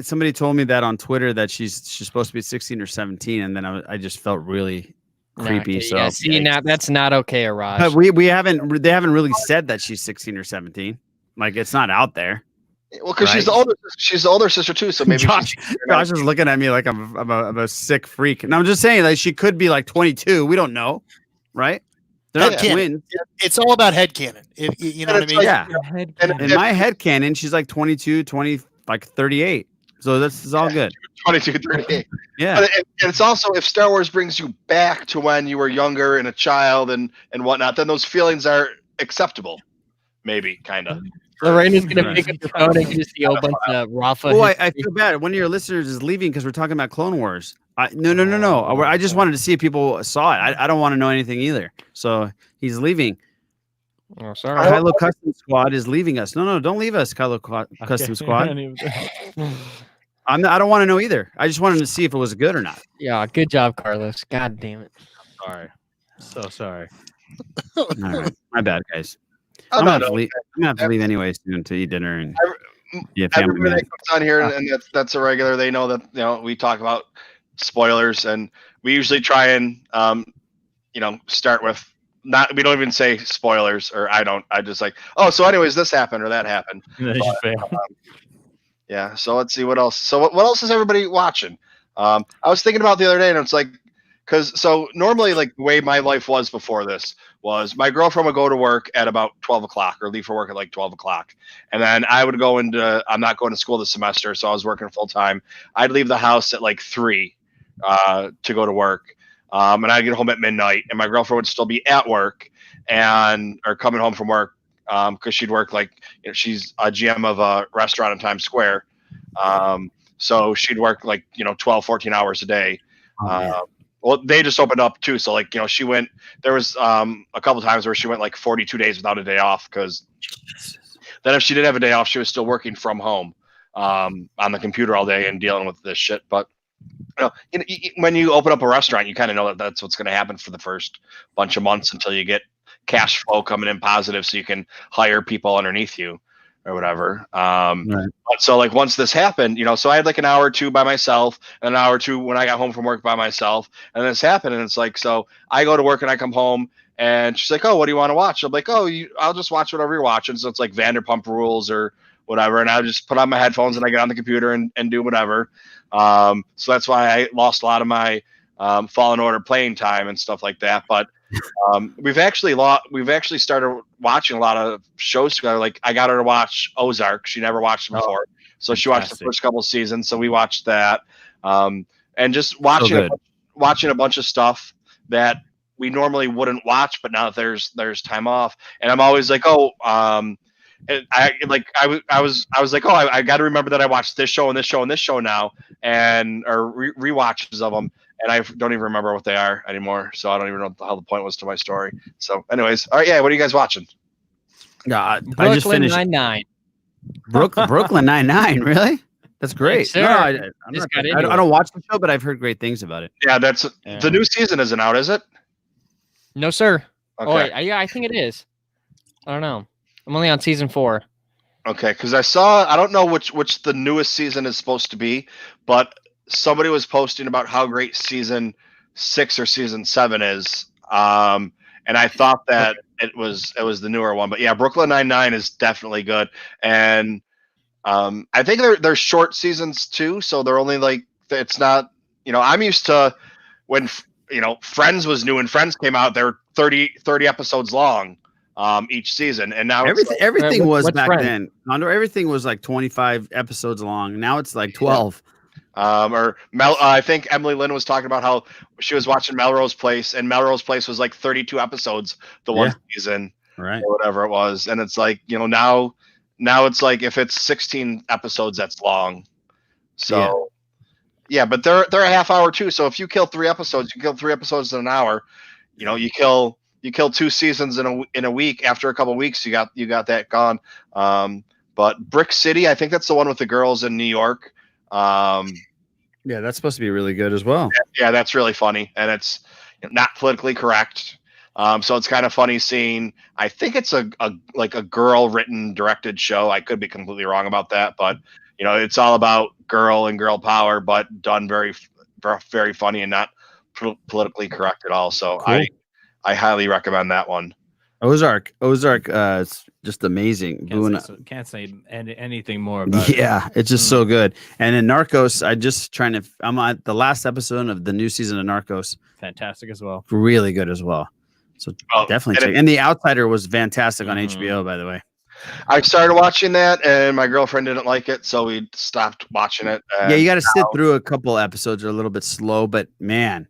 Speaker 4: somebody told me that on Twitter that she's supposed to be 16 or 17, and then I just felt really creepy. So
Speaker 3: yeah, see, now that's not okay, Araj.
Speaker 4: But they haven't really said that she's 16 or 17. Like, it's not out there.
Speaker 1: Well, because she's the older sister too. So maybe
Speaker 4: Josh is looking at me like I'm a sick freak, and I'm just saying, like, she could be like 22. We don't know, right? They're not twins.
Speaker 2: It's all about headcanon. You know what I mean?
Speaker 4: Yeah. In my headcanon, she's like 22, 20, like 38. So this is all good.
Speaker 1: 22, 38.
Speaker 4: Yeah.
Speaker 1: But it's also, if Star Wars brings you back to when you were younger and a child and whatnot, then those feelings are acceptable. Maybe, kind of.
Speaker 3: Lorena's gonna pick up the phone and just see a bunch of Rafa.
Speaker 4: Oh, I feel bad. One of your listeners is leaving because we're talking about Clone Wars. No. I just wanted to see if people saw it. I don't want to know anything either. So he's leaving.
Speaker 3: Oh, sorry.
Speaker 4: Kylo Custom Squad is leaving us. No, don't leave us, Kylo Custom Squad. I don't want to know either. I just wanted to see if it was good or not.
Speaker 3: Yeah, good job, Carlos. God damn it.
Speaker 5: Sorry. So sorry.
Speaker 4: All right. My bad, guys. I'm gonna have to leave anyway soon to eat dinner and
Speaker 1: everybody that comes on here and that's a regular. They know that we talk about spoilers, and we usually try and start with we don't even say spoilers, or I just like, oh, so anyways, this happened or that happened. Yeah, so let's see what else. So what else is everybody watching? I was thinking about the other day, and it's like, so normally, like, the way my life was before this was my girlfriend would go to work at about 12 o'clock or leave for work at like 12 o'clock. And then I would go I'm not going to school this semester, so I was working full time. I'd leave the house at like 3 to go to work. And I'd get home at midnight, and my girlfriend would still be at work or coming home from work. Because she'd work she's a GM of a restaurant in Times Square. So she'd work 12, 14 hours a day. Well, they just opened up too. So like, she went, there was a couple times where she went like 42 days without a day off, because then if she did have a day off, she was still working from home on the computer all day and dealing with this shit. But when you open up a restaurant, you kind of know that that's what's going to happen for the first bunch of months until you get cash flow coming in positive, so you can hire people underneath you or whatever. But so like once this happened, so I had like an hour or two by myself, and an hour or two when I got home from work by myself, and this happened, and it's like, so I go to work and I come home, and she's like, "Oh, what do you want to watch?" I'm like, "Oh, I'll just watch whatever you're watching." So it's like Vanderpump Rules or whatever, and I just put on my headphones and I get on the computer and do whatever. So that's why I lost a lot of my Fallen Order playing time and stuff like that. But we've actually started watching a lot of shows together. Like I got her to watch Ozark. She never watched it before, so she watched the first couple of seasons. So we watched that, and just watching a bunch of stuff that we normally wouldn't watch, but now that there's time off, and I'm always like, and I was like, I got to remember that I watched this show and this show and this show now, or rewatches of them, and I don't even remember what they are anymore. So I don't even know how the point was to my story. So, anyways, all right, yeah. What are you guys watching?
Speaker 4: I just
Speaker 3: Brooklyn
Speaker 4: finished
Speaker 3: Nine-Nine.
Speaker 4: Brooklyn Nine-Nine. Really? That's great.
Speaker 3: Sir,
Speaker 4: No, I don't watch the show, but I've heard great things about it.
Speaker 1: Yeah, the new season isn't out, is it?
Speaker 3: No, sir.
Speaker 1: Okay.
Speaker 3: Oh, wait, yeah, I think it is. I don't know. I'm only on season 4.
Speaker 1: Okay, because I don't know which the newest season is supposed to be, but somebody was posting about how great season 6 or season 7 is, and I thought that it was the newer one. But yeah, Brooklyn Nine-Nine is definitely good, and I think they're short seasons too, so they're only like, it's not, I'm used to when Friends was new and Friends came out, they're 30 episodes long each season, and now
Speaker 4: everything was back
Speaker 3: Friends?
Speaker 4: then. Condor, everything was like 25 episodes long. Now it's like 12.
Speaker 1: I think Emily Lynn was talking about how she was watching Melrose Place, and Melrose Place was like 32 episodes the one season,
Speaker 4: right,
Speaker 1: or whatever it was, and it's like, now it's like if it's 16 episodes, that's long. So yeah, but they're a half hour too. So if you kill 3 episodes, you kill 3 episodes in an hour. You kill 2 seasons in a week. After a couple of weeks, you got that gone. But Brick City, I think that's the one with the girls in New York.
Speaker 4: Yeah, that's supposed to be really good as well.
Speaker 1: Yeah, that's really funny, and it's not politically correct. So it's kind of funny seeing. I think it's a girl written directed show. I could be completely wrong about that, but it's all about girl and girl power, but done very, very funny and not politically correct at all. So
Speaker 4: cool.
Speaker 1: I highly recommend that one.
Speaker 4: Ozark, it's just amazing.
Speaker 5: Can't say anything more about it.
Speaker 4: Yeah, it's just so good. And in Narcos, I'm at the last episode of the new season of Narcos.
Speaker 5: Fantastic as well.
Speaker 4: Really good as well. So definitely check. And The Outsider was fantastic on HBO, by the way.
Speaker 1: I started watching that, and my girlfriend didn't like it, so we stopped watching it.
Speaker 4: Yeah, you got to sit through a couple episodes. They're a little bit slow, but man,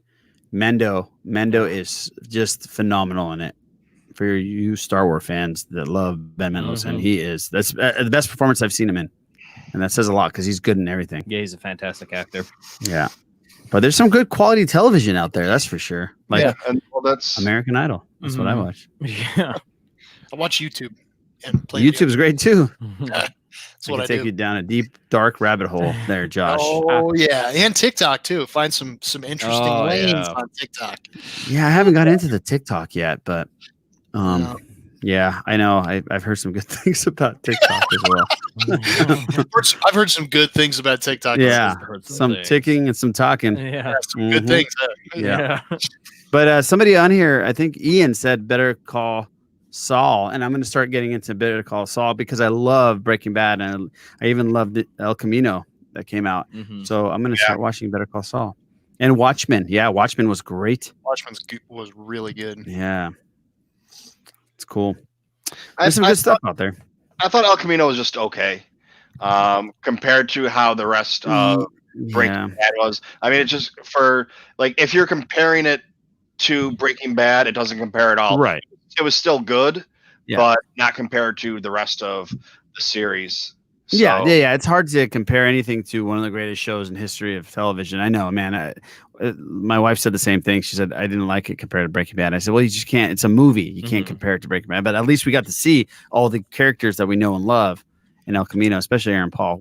Speaker 4: Mendo is just phenomenal in it. For you Star Wars fans that love Ben Mendelsohn, that's the best performance I've seen him in, and that says a lot because he's good in everything.
Speaker 5: Yeah, he's a fantastic actor.
Speaker 4: Yeah, but there's some good quality television out there, that's for sure. Like
Speaker 1: that's
Speaker 4: American Idol. That's what I watch.
Speaker 5: Yeah,
Speaker 2: I watch YouTube and play.
Speaker 4: YouTube's great too.
Speaker 2: That's what I
Speaker 4: take
Speaker 2: do.
Speaker 4: you down a deep, dark rabbit hole there, Josh.
Speaker 2: Oh yeah, and TikTok too. Find some interesting lanes on TikTok.
Speaker 4: Yeah, I haven't got into the TikTok yet, but yeah, I know. I've heard some good things about TikTok as well.
Speaker 2: I've heard some good things about TikTok.
Speaker 4: Yeah, some ticking and some talking.
Speaker 5: Yeah,
Speaker 2: some good things.
Speaker 4: Yeah. But somebody on here, I think Ian said Better Call Saul, and I'm going to start getting into Better Call Saul because I love Breaking Bad, and I even loved El Camino that came out. So I'm going to start watching Better Call Saul. And Watchmen. Yeah, Watchmen was great.
Speaker 2: Watchmen was really good.
Speaker 4: Yeah. It's cool. There's some good stuff out there.
Speaker 1: I thought El Camino was just okay compared to how the rest of Breaking Bad was. I mean, it's just for, like, if you're comparing it to Breaking Bad, it doesn't compare at all.
Speaker 4: Right.
Speaker 1: It was still good, but not compared to the rest of the series.
Speaker 4: Yeah. It's hard to compare anything to one of the greatest shows in history of television. I know, man. My wife said the same thing. She said, I didn't like it compared to Breaking Bad. I said, well, you just can't. It's a movie. You can't compare it to Breaking Bad. But at least we got to see all the characters that we know and love in El Camino, especially Aaron Paul,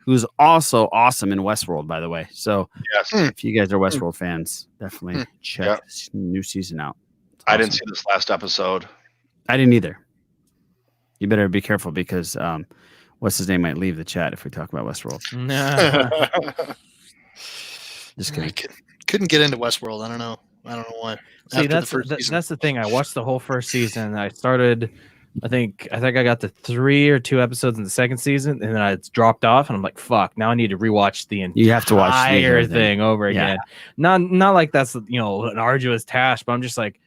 Speaker 4: who's also awesome in Westworld, by the way. So if you guys are Westworld fans, definitely check this new season out.
Speaker 1: Awesome. I didn't see this last episode.
Speaker 4: I didn't either. You better be careful because what's his name might leave the chat if we talk about Westworld. Just kidding.
Speaker 2: Couldn't get into Westworld. I don't know why.
Speaker 5: See, that's the thing. I watched the whole first season. I started. I think I got to 3 or 2 episodes in the second season, and then I dropped off. And I'm like, "Fuck!" Now I need to rewatch the entire thing over again. Not like that's an arduous task, but I'm just like,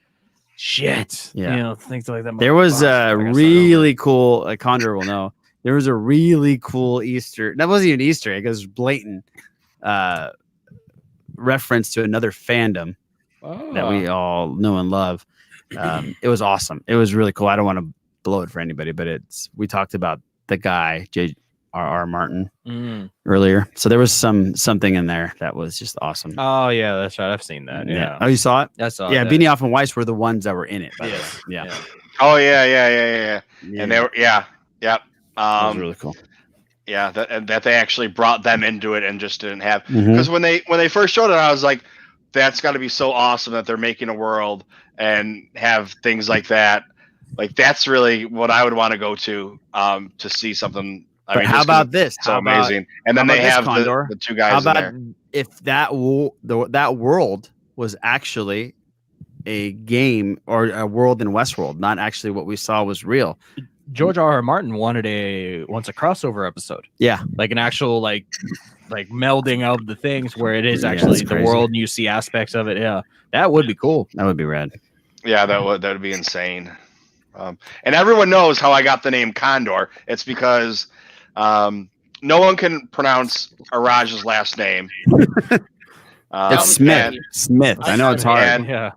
Speaker 5: shit. Yeah, things like that.
Speaker 4: There was a really cool. Condor will know. There was a really cool Easter. That wasn't even Easter egg. It was blatant reference to another fandom that we all know and love. It was awesome. It was really cool. I don't want to blow it for anybody, but we talked about the guy J.R.R. Martin earlier, so there was something in there that was just awesome.
Speaker 5: Oh yeah, that's right. I've seen that. Yeah.
Speaker 4: Oh, you saw it?
Speaker 5: I saw.
Speaker 4: Yeah, Benioff and Weiss were the ones that were in it. By the way. Yeah.
Speaker 1: Oh yeah. And they were that
Speaker 4: was really cool.
Speaker 1: Yeah, that they actually brought them into it and just didn't have, because when they first showed it, I was like, that's got to be so awesome that they're making a world and have things like that. Like that's really what I would want to go to see something.
Speaker 4: How about this?
Speaker 1: So amazing. And then they have the 2 guys.
Speaker 4: How about
Speaker 1: in
Speaker 4: if that world was actually a game or a world in Westworld, not actually what we saw was real?
Speaker 5: George R.R. Martin wanted once a crossover episode.
Speaker 4: Yeah,
Speaker 5: like an actual like melding of the things where it is actually the world and you see aspects of it. Yeah, that would be cool.
Speaker 4: That would be rad.
Speaker 1: Yeah, that would be insane. And everyone knows how I got the name Condor. It's because no one can pronounce Araj's last name.
Speaker 4: It's Smith. Smith. I know it's hard.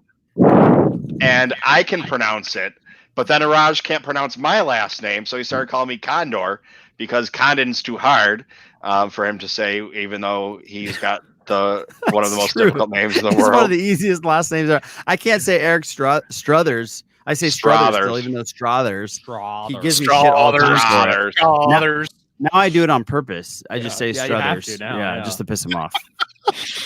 Speaker 1: And I can pronounce it. But then Araj can't pronounce my last name, so he started calling me Condor because Condon's too hard for him to say, even though he's got one of the most difficult names in the world.
Speaker 4: It's one of the easiest last names. I can't say Eric Struthers. I say Struthers still, even though Struthers. He gives me shit all the time. Now I do it on purpose. I just say Struthers. Just to piss him off.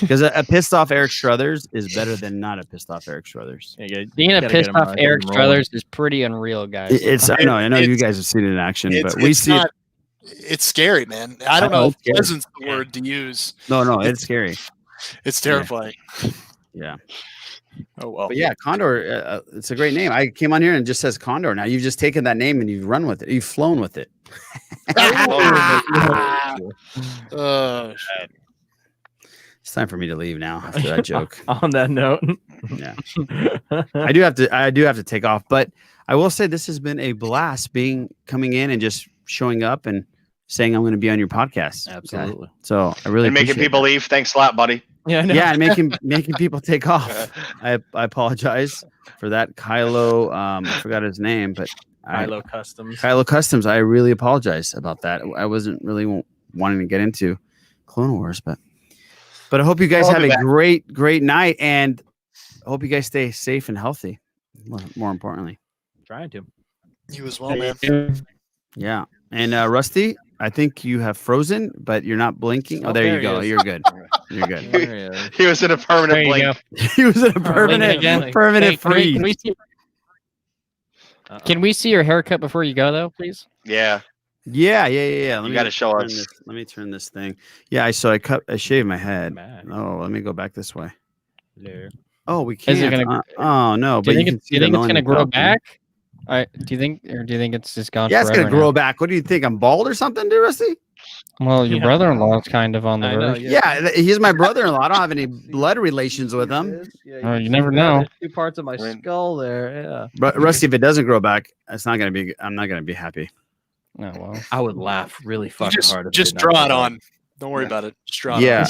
Speaker 4: Because a pissed off Eric Struthers is better than not a pissed off Eric Struthers.
Speaker 3: Being a pissed off Eric Struthers is pretty unreal, guys.
Speaker 4: I know you guys have seen it in action, but we see it.
Speaker 2: It's scary, man. I don't know if pleasant's the word to use.
Speaker 4: No, it's scary.
Speaker 2: It's terrifying.
Speaker 4: Yeah.
Speaker 2: Oh well.
Speaker 4: But yeah, Condor. It's a great name. I came on here and it just says Condor. Now you've just taken that name and you've run with it. You've flown with it.
Speaker 2: Shit.
Speaker 4: It's time for me to leave now after that joke.
Speaker 5: On that note,
Speaker 4: yeah, I do have to take off, but I will say this has been a blast coming in and just showing up and saying I'm going to be on your podcast.
Speaker 5: Absolutely.
Speaker 4: So I really
Speaker 1: making people leave. Thanks a lot, buddy.
Speaker 4: Yeah, and making people take off. I apologize for that, Kylo. I forgot his name, but
Speaker 5: Kylo Customs.
Speaker 4: Kylo Customs. I really apologize about that. I wasn't really wanting to get into Clone Wars, but I hope you guys have a great night, and I hope you guys stay safe and healthy. More importantly,
Speaker 5: trying to.
Speaker 2: You as well, man.
Speaker 4: Yeah, and Rusty, I think you have frozen, but you're not blinking. Oh, there you go. You're good. You're good.
Speaker 1: He was in a permanent blink.
Speaker 4: He was in a permanent freeze.
Speaker 3: Can we see your haircut before you go, though, please?
Speaker 1: Yeah.
Speaker 4: Yeah.
Speaker 1: You got to show us.
Speaker 4: Let me turn this thing. Yeah, I shaved my head. Oh, let me go back this way.
Speaker 5: There.
Speaker 4: Oh, we can't. Oh no!
Speaker 3: Do you think it's gonna grow back? Do you think it's just gone?
Speaker 4: Yeah, it's gonna grow back. What do you think? I'm bald or something, dude, Rusty?
Speaker 3: Well, your brother-in-law is kind of on the verge.
Speaker 4: Yeah, he's my brother-in-law. I don't have any blood relations with him.
Speaker 3: You never know.
Speaker 5: 2 parts of my skull there. Yeah.
Speaker 4: Rusty, if it doesn't grow back, I'm not gonna be happy.
Speaker 3: Oh, well.
Speaker 5: I would laugh really fucking hard.
Speaker 2: Just draw it on. Don't worry about it. Just draw it on.
Speaker 4: Yeah.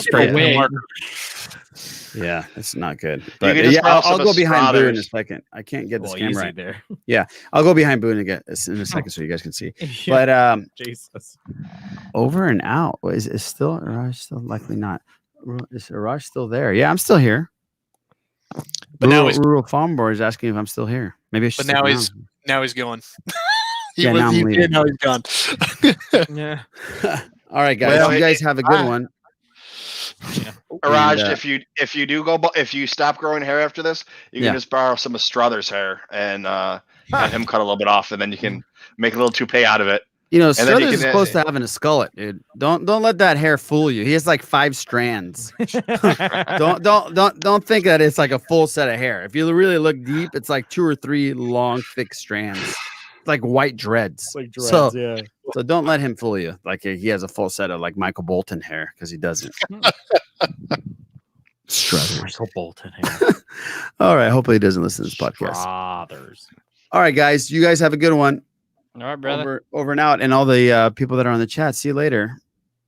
Speaker 4: Yeah, it's not good. But
Speaker 1: can just
Speaker 4: yeah,
Speaker 1: borrow
Speaker 4: I'll
Speaker 1: some
Speaker 4: go
Speaker 1: of
Speaker 4: behind Boo in a
Speaker 1: Strother's.
Speaker 4: second. I can't get this
Speaker 5: Well,
Speaker 4: camera
Speaker 5: easy
Speaker 4: right.
Speaker 5: there.
Speaker 4: Yeah, I'll go behind Boo in a second so you guys can see. But
Speaker 5: Jesus.
Speaker 4: over and out. Is still Raj still likely not? Is Raj still there? Yeah, I'm still here.
Speaker 2: But now he's
Speaker 4: Rural Farm Boy is asking if I'm still here. Maybe I should.
Speaker 2: but now
Speaker 4: stick
Speaker 2: now he's going.
Speaker 4: Yeah, now I'm leaving.
Speaker 2: Now he's gone.
Speaker 5: Yeah.
Speaker 4: around. All right, guys.
Speaker 1: Well,
Speaker 4: you guys have a good one.
Speaker 1: Raj,
Speaker 4: And,
Speaker 1: if you do go, if you stop growing hair after this, you
Speaker 4: Yeah.
Speaker 1: can just borrow some of Strother's hair and have him cut a little bit off, and then you can make a little toupee out of it.
Speaker 4: You know,
Speaker 1: then you
Speaker 4: Struthers is
Speaker 1: can,
Speaker 4: close to having a skullet, dude. Don't let that hair fool you. He has like 5 strands. don't think that it's like a full set of hair. If you really look deep, it's like 2 or 3 long, thick strands. It's like white dreads. So don't let him fool you. Like he has a full set of like Michael Bolton hair because he doesn't. Struthers.
Speaker 5: Michael Bolton hair.
Speaker 4: All right. Hopefully he doesn't listen to this podcast.
Speaker 5: Brothers.
Speaker 4: All right, guys. You guys have a good one.
Speaker 3: All right, brother.
Speaker 4: Over and out. And all the people that are on the chat. See you later.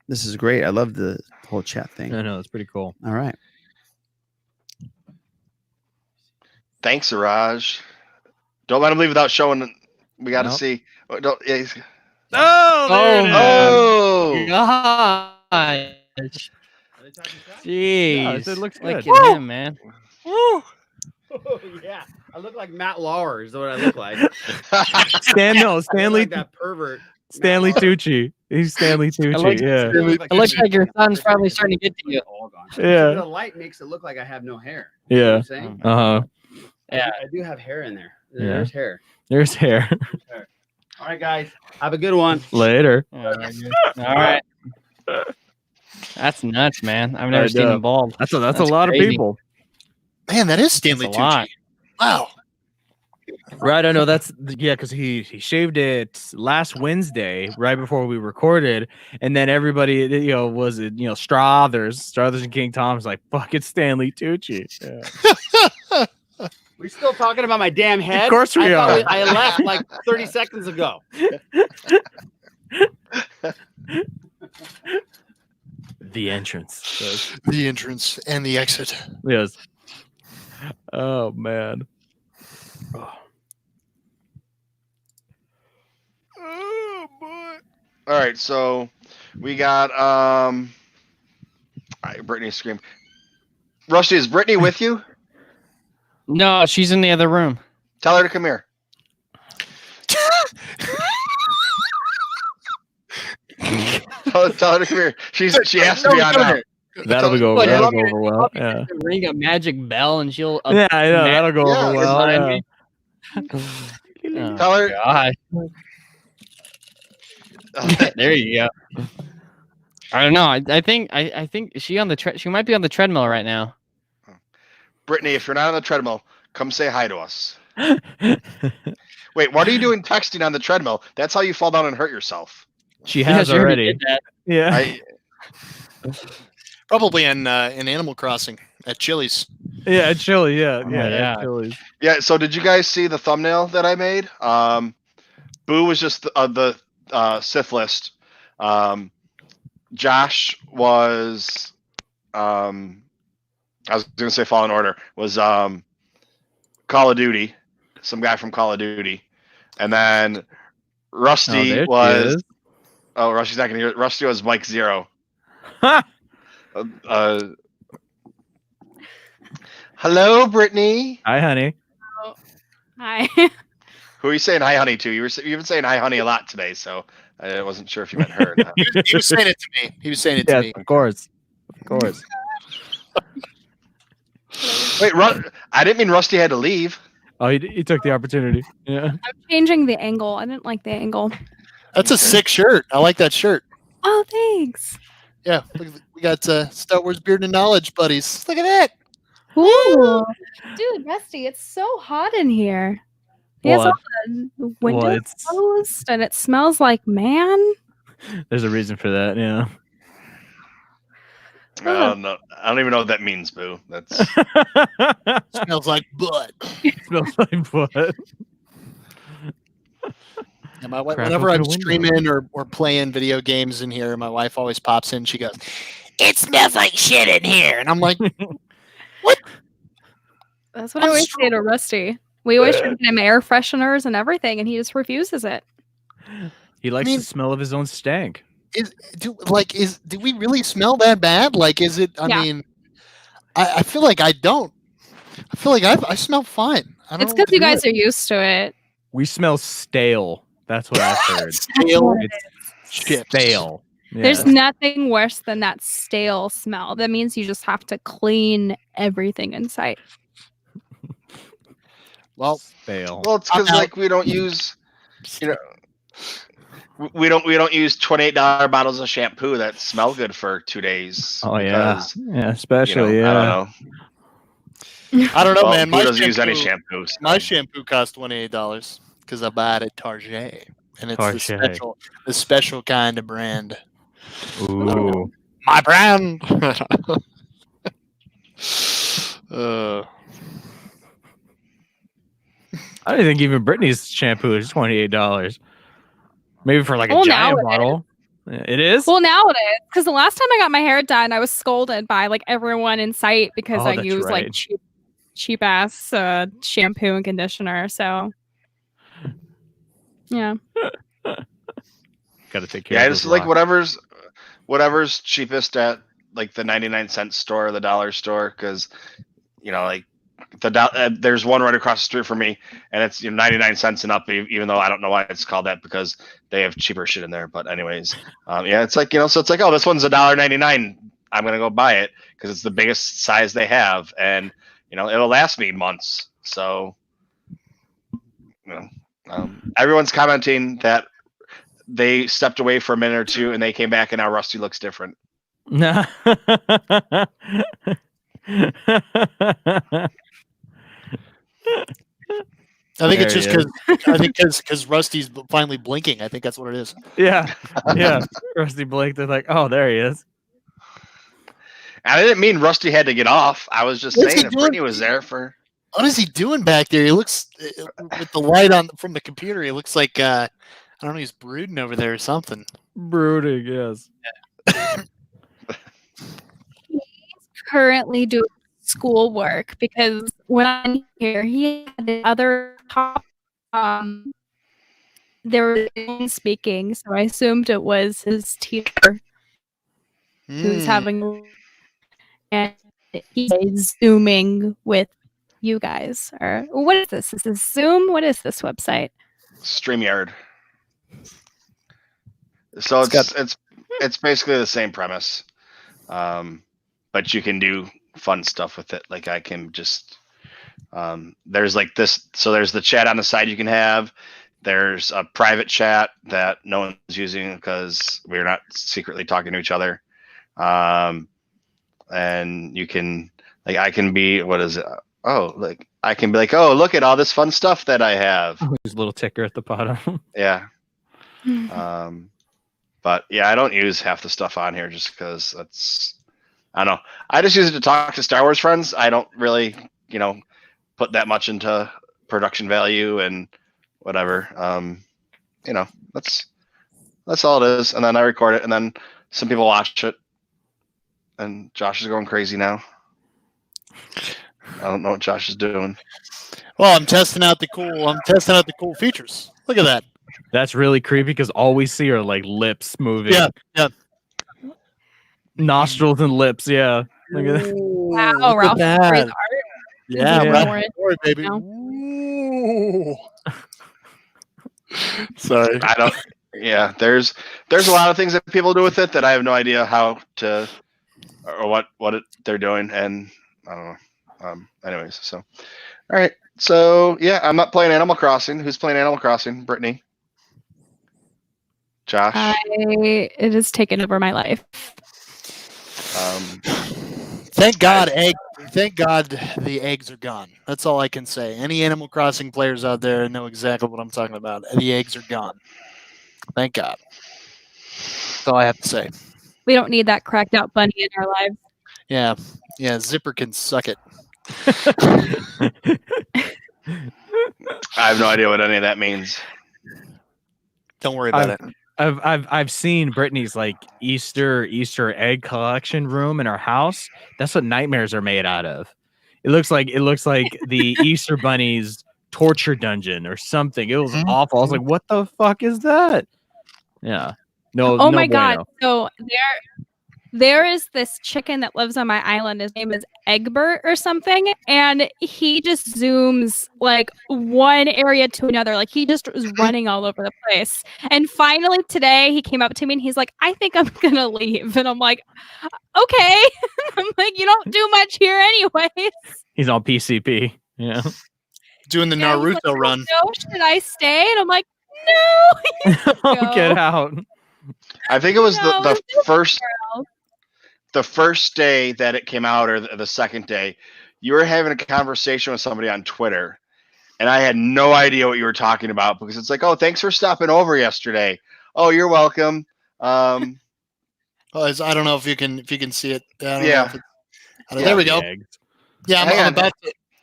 Speaker 4: This is great. I love the whole chat thing.
Speaker 5: I know, that's pretty cool.
Speaker 4: All right.
Speaker 1: Thanks, Raj. Don't let him leave without showing. We got to
Speaker 5: Nope.
Speaker 1: see. Don't, yeah,
Speaker 5: Oh,
Speaker 3: Oh,
Speaker 1: oh,
Speaker 3: gosh.
Speaker 5: Yeah,
Speaker 3: Jeez.
Speaker 5: it looks
Speaker 3: Look
Speaker 5: good.
Speaker 3: at him, man.
Speaker 4: Oh, yeah. I look like Matt Lauer is what I look like.
Speaker 5: Stanley
Speaker 4: that pervert.
Speaker 5: Stanley Tucci. He's Stanley Tucci.
Speaker 3: like-
Speaker 5: Yeah.
Speaker 3: It looks like your son's probably starting to get to you.
Speaker 5: Yeah.
Speaker 4: The light makes it look like I have no hair.
Speaker 5: Yeah.
Speaker 4: You know what I'm saying?
Speaker 5: Uh-huh.
Speaker 3: Yeah.
Speaker 4: I do have hair in there.
Speaker 5: Yeah.
Speaker 4: There's hair.
Speaker 5: There's hair.
Speaker 4: All right, guys. Have a good one.
Speaker 5: Later.
Speaker 3: All right. That's nuts, man. I've never seen him bald.
Speaker 5: That's a
Speaker 3: That's
Speaker 5: lot
Speaker 3: crazy.
Speaker 5: of people.
Speaker 2: Man, that is Stanley
Speaker 3: That's a lot.
Speaker 2: Tucci. Wow.
Speaker 5: Right, I know that's because he shaved it last Wednesday, right before we recorded, and then everybody was Struthers and King Tom's like, fuck, it's Stanley Tucci. Yeah.
Speaker 4: We're still talking about my damn head.
Speaker 5: Of course we are.
Speaker 4: I left like 30 seconds ago.
Speaker 5: The entrance.
Speaker 2: The entrance and the exit.
Speaker 5: Yes. Oh man.
Speaker 2: Oh boy.
Speaker 1: all right. So we got all right, Brittany scream. Rusty, is Brittany with you?
Speaker 3: No, she's in the other room.
Speaker 1: Tell her to come here. tell her to come here. She has to be on now.
Speaker 5: That'll go
Speaker 3: What,
Speaker 5: that'll
Speaker 3: you
Speaker 5: go
Speaker 3: want
Speaker 5: over well. Yeah.
Speaker 3: Ring a magic bell and she'll.
Speaker 5: Yeah, I know that'll go
Speaker 1: Yeah,
Speaker 5: over
Speaker 1: it's
Speaker 5: well.
Speaker 3: behind
Speaker 5: Yeah.
Speaker 3: me. Oh,
Speaker 1: Tell her.
Speaker 3: God. There you go. I don't know. I think is she on the she might be on the treadmill right now.
Speaker 1: Brittany, if you're not on the treadmill, come say hi to us. Wait, what are you doing texting on the treadmill? That's how you fall down and hurt yourself.
Speaker 5: She has
Speaker 3: she already
Speaker 5: already.
Speaker 3: did that.
Speaker 5: Yeah.
Speaker 2: Probably in Animal Crossing at Chili's.
Speaker 5: Yeah, at Chili. Yeah.
Speaker 3: Oh,
Speaker 5: Yeah.
Speaker 3: yeah.
Speaker 5: At Chili's.
Speaker 1: Yeah, so did you guys see the thumbnail that I made? Boo was just the Sith list. Josh was I was gonna say Fallen Order was Call of Duty, some guy from Call of Duty, and then Rusty
Speaker 5: there she
Speaker 1: was
Speaker 5: is.
Speaker 1: Rusty's not gonna hear it. Rusty was Mike Zero. Hello, Brittany.
Speaker 5: Hi, honey.
Speaker 6: Hi.
Speaker 1: Who are you saying hi, honey, to? You've been saying hi, honey, a lot today, so I wasn't sure if you meant her or not.
Speaker 2: He was saying it to me. He was saying it to
Speaker 5: Yes,
Speaker 2: me.
Speaker 5: of course. Of course.
Speaker 1: Wait, I didn't mean Rusty had to leave.
Speaker 5: Oh, he took the opportunity. Yeah.
Speaker 6: I'm changing the angle. I didn't like the angle.
Speaker 2: That's a sick shirt. I like that shirt.
Speaker 6: Oh, thanks.
Speaker 2: Yeah, we got Star Wars Beard and Knowledge buddies. Look at that.
Speaker 6: Ooh. Dude, Rusty, it's so hot in here. He has
Speaker 5: Well,
Speaker 6: all the windows
Speaker 5: it's-
Speaker 6: closed and it smells like man.
Speaker 5: There's a reason for that. Yeah.
Speaker 1: I don't know. I don't even know what that means, Boo. That's
Speaker 2: Smells like butt.
Speaker 5: Smells like butt.
Speaker 2: Yeah, my wife,
Speaker 5: Crap
Speaker 2: whenever
Speaker 5: open
Speaker 2: I'm
Speaker 5: a window.
Speaker 2: streaming or playing video games in here, my wife always pops in. She goes, "It smells like shit in here," and I'm like,
Speaker 6: That's what I always say to Rusty. We always try to get him air fresheners and everything, and he just refuses it.
Speaker 5: He likes the smell of his own stank.
Speaker 2: Do we really smell that bad? Like, is it? I mean, I feel like I don't. I feel like I smell fine.
Speaker 6: It's because you guys are used to it.
Speaker 5: We smell stale. That's what I've heard.
Speaker 2: Stale.
Speaker 5: It's stale. Yeah.
Speaker 6: There's nothing worse than that stale smell. That means you just have to clean everything in sight.
Speaker 2: Well,
Speaker 5: stale.
Speaker 1: Well, it's because like we don't use, we don't use $28 bottles of shampoo that smell good for 2 days.
Speaker 5: Oh yeah, especially
Speaker 1: I don't know.
Speaker 2: I don't know, man.
Speaker 1: Who doesn't use any shampoo? So.
Speaker 2: My shampoo cost $28 because I buy it at Target, and it's the special kind of brand.
Speaker 5: Ooh,
Speaker 2: my brand.
Speaker 5: I don't think even Brittany's shampoo is $28. Maybe for like a giant bottle. It is?
Speaker 6: Well, now it is. Because the last time I got my hair done, I was scolded by like everyone in sight because I used like cheap ass shampoo and conditioner. So, yeah.
Speaker 5: Got to take care of it.
Speaker 1: Yeah, it's like whatever's cheapest at like the 99-cent store or the dollar store, because like there's one right across the street from me, and it's 99 cents and up, even though I don't know why it's called that, because they have cheaper shit in there. But anyways, it's like so it's like, oh, this one's $1.99. I'm gonna go buy it because it's the biggest size they have, and it'll last me months. So everyone's commenting that they stepped away for a minute or two and they came back, and now Rusty looks different.
Speaker 2: I think it's just because Rusty's finally blinking. I think that's what it is.
Speaker 5: Yeah. Rusty blinked. They're like, oh, there he is.
Speaker 1: I didn't mean Rusty had to get off. I was just saying if Brittany was there for.
Speaker 2: What is he doing back there? He looks with the light on from the computer. He looks like I don't know. He's brooding over there or something.
Speaker 5: Brooding, yes.
Speaker 6: He's currently doing schoolwork because when I'm here, he had the other top. They were speaking, so I assumed it was his teacher who's having, and he's zooming with you guys. Or what is this? Is this Zoom? What is this website?
Speaker 1: StreamYard. So it's basically the same premise, but you can do fun stuff with it. Like I can just there's like this. So there's the chat on the side you can have. There's a private chat that no one's using because we're not secretly talking to each other. And you can I can be I can be like, oh, look at all this fun stuff that I have.
Speaker 5: There's a little ticker at the bottom.
Speaker 1: Yeah. But yeah, I don't use half the stuff on here just because I don't know. I just use it to talk to Star Wars friends. I don't really, put that much into production value and whatever. That's all it is. And then I record it, and then some people watch it. And Josh is going crazy now. I don't know what Josh is doing.
Speaker 2: Well, I'm testing out the cool features. Look at that.
Speaker 5: That's really creepy because all we see are like lips moving.
Speaker 2: Yeah.
Speaker 5: Nostrils and lips. Yeah. Look at that.
Speaker 6: Wow, Ralph. Great art.
Speaker 2: Yeah,
Speaker 6: Ralph,
Speaker 2: baby. Ooh. Sorry.
Speaker 1: I don't. Yeah, there's a lot of things that people do with it that I have no idea how to or what they're doing, and I don't know. Anyways, so all right. So yeah, I'm not playing Animal Crossing. Who's playing Animal Crossing? Brittany. Josh.
Speaker 6: It has taken over my life.
Speaker 2: Thank God the eggs are gone. That's all I can say. Any Animal Crossing players out there know exactly what I'm talking about. The eggs are gone. Thank God. That's all I have to say.
Speaker 6: We don't need that cracked out bunny in our lives.
Speaker 2: Yeah. Zipper can suck it.
Speaker 1: I have no idea what any of that means.
Speaker 2: Don't worry about it.
Speaker 5: I've seen Brittany's like Easter egg collection room in our house. That's what nightmares are made out of. It looks like the Easter Bunny's torture dungeon or something. It was awful. I was like, what the fuck is that? Yeah. No.
Speaker 6: Oh
Speaker 5: no
Speaker 6: my god.
Speaker 5: bueno.
Speaker 6: So there is this chicken that lives on my island. His name is Egbert or something, and he just zooms like one area to another. Like he just is running all over the place. And finally today he came up to me and he's like, "I think I'm gonna leave." And I'm like, "Okay." I'm like, "You don't do much here anyways."
Speaker 5: He's on PCP. Yeah.
Speaker 2: Doing the Naruto
Speaker 6: like,
Speaker 2: run.
Speaker 6: No, should I stay? And I'm like, no.
Speaker 5: Get out.
Speaker 1: I think it was
Speaker 6: No,
Speaker 1: the
Speaker 6: it's
Speaker 1: first day that it came out, or the second day. You were having a conversation with somebody on Twitter, and I had no idea what you were talking about, because it's like, oh, thanks for stopping over yesterday. Oh, you're welcome.
Speaker 2: I don't know if you can see it.
Speaker 1: Yeah.
Speaker 2: There we go. Yeah,
Speaker 1: Hang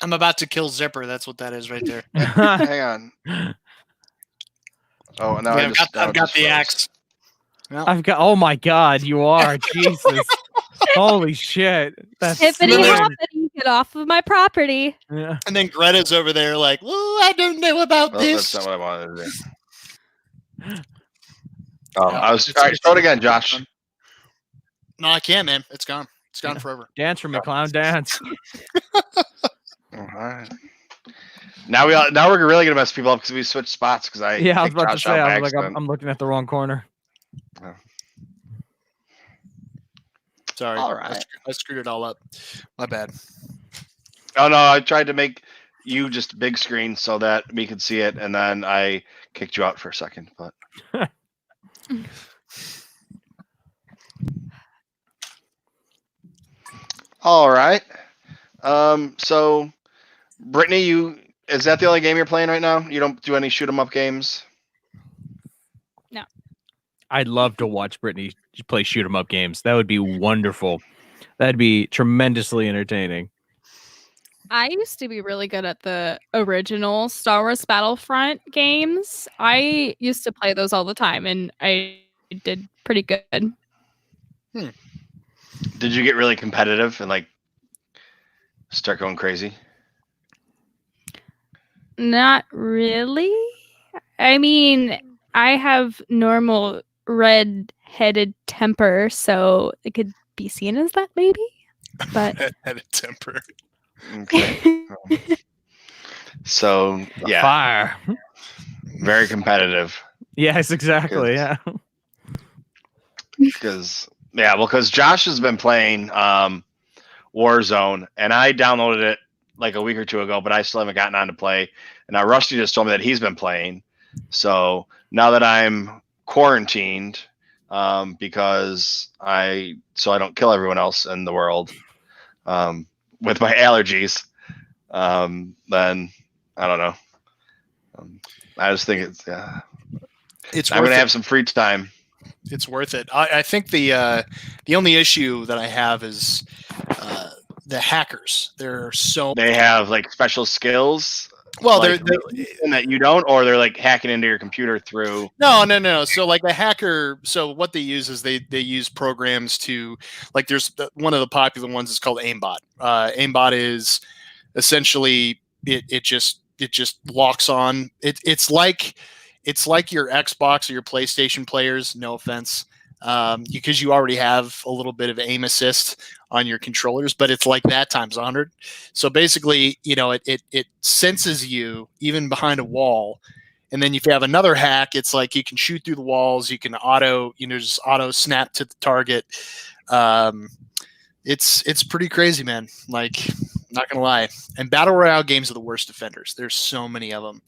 Speaker 2: I'm about to kill Zipper. That's what that is right there.
Speaker 1: Hang on. Oh, no,
Speaker 2: Yeah, I've got the axe.
Speaker 5: I've got. Oh my god, you are Jesus! Holy shit! That's
Speaker 6: Hippity
Speaker 2: really-
Speaker 6: hoppity, get off of my property.
Speaker 5: yeah.
Speaker 2: And then Greta's over there like, "Oh, I don't know about
Speaker 1: Oh,
Speaker 2: this."
Speaker 1: that's not what I wanted to do. Oh, I was. All right, start again, Josh.
Speaker 2: No, I can't, man. It's gone. It's gone forever.
Speaker 5: Dance for me, clown, dance.
Speaker 1: All right. Now we're really gonna mess people up because we switched spots. Because I
Speaker 5: I was
Speaker 1: kicked
Speaker 5: about to
Speaker 1: Josh
Speaker 5: say,
Speaker 1: out by
Speaker 5: I was like,
Speaker 1: accident.
Speaker 5: I'm looking at the wrong corner.
Speaker 2: Sorry.
Speaker 1: All right.
Speaker 2: I screwed it all up. My bad.
Speaker 1: Oh no, I tried to make you just big screen so that we could see it, and then I kicked you out for a second. But all right. So Brittany, is that the only game you're playing right now? You don't do any shoot 'em up games?
Speaker 5: I'd love to watch Brittany play shoot 'em up games. That would be wonderful. That'd be tremendously entertaining.
Speaker 6: I used to be really good at the original Star Wars Battlefront games. I used to play those all the time, and I did pretty good.
Speaker 1: Did you get really competitive and like start going crazy?
Speaker 6: Not really. I mean, I have normal red-headed temper, so it could be seen as that maybe. But
Speaker 2: Had a temper.
Speaker 1: Okay. So yeah,
Speaker 5: Fire.
Speaker 1: very competitive.
Speaker 5: Yes, exactly. Yeah.
Speaker 1: Because Josh has been playing Warzone, and I downloaded it like a week or two ago, but I still haven't gotten on to play. And now Rusty just told me that he's been playing. So now that I'm quarantined, because I don't kill everyone else in the world with my allergies, then I don't know. I just think
Speaker 2: It's
Speaker 1: I'm
Speaker 2: worth
Speaker 1: gonna
Speaker 2: it.
Speaker 1: have some free time.
Speaker 2: It's worth it. I think the only issue that I have is the hackers. They're so
Speaker 1: They have like special skills.
Speaker 2: well.
Speaker 1: Like,
Speaker 2: they're
Speaker 1: and that you don't, or they're like hacking into your computer through.
Speaker 2: No. So like a hacker. So what they use is they use programs to like. There's one of the popular ones is called aimbot. Aimbot is essentially it just locks on. It's like your Xbox or your PlayStation players. No offense, because you already have a little bit of aim assist on your controllers, but it's like that times 100. So basically, it senses you even behind a wall. And then if you have another hack, it's like you can shoot through the walls, you can just auto snap to the target. It's pretty crazy, man. Like, not gonna lie. And battle royale games are the worst offenders. There's so many of them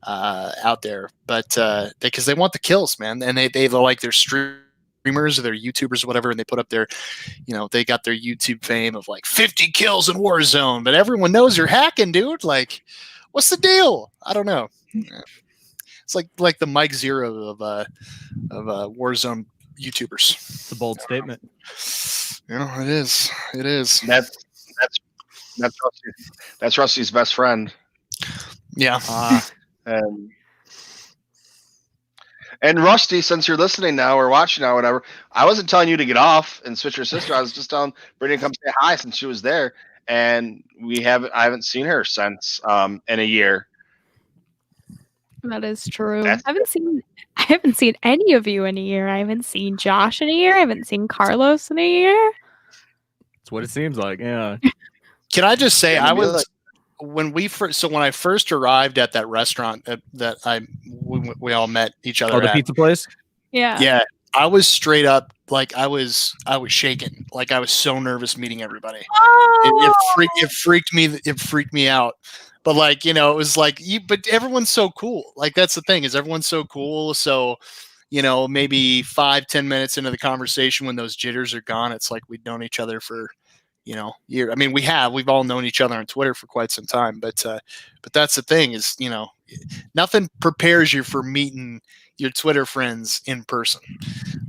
Speaker 2: out there, but because they want the kills, man, and they like their streamers or their YouTubers or whatever, and they put up their, they got their YouTube fame of like 50 kills in Warzone, but everyone knows you're hacking, dude. Like, what's the deal? I don't know. It's like the Mike Zero of Warzone YouTubers.
Speaker 5: It's a bold statement.
Speaker 2: It is. It is.
Speaker 1: That's Rusty's best friend.
Speaker 2: Yeah.
Speaker 1: And Rusty, since you're listening now or watching now, or whatever, I wasn't telling you to get off and switch your sister. I was just telling Brittany to come say hi since she was there. and I haven't seen her since in a year.
Speaker 6: That is true. I haven't seen any of you in a year. I haven't seen Josh in a year. I haven't seen Carlos in a year.
Speaker 5: That's what it seems like. Yeah.
Speaker 2: Can I just say,
Speaker 1: Yeah,
Speaker 2: I
Speaker 1: maybe
Speaker 2: was when I first arrived at that restaurant that we all met each other
Speaker 5: Oh, the
Speaker 2: at.
Speaker 5: pizza place?
Speaker 6: Yeah.
Speaker 2: Yeah, I was straight up like I was shaking. Like I was so nervous meeting everybody.
Speaker 6: Oh!
Speaker 2: It freaked me out. But like, you know, it was like but everyone's so cool. Like that's the thing, is everyone's so cool. So, you know, maybe 5-10 minutes into the conversation when those jitters are gone, it's like we've known each other for, you know, year. I mean, we've all known each other on Twitter for quite some time, but that's the thing, is, you know, nothing prepares you for meeting your Twitter friends in person,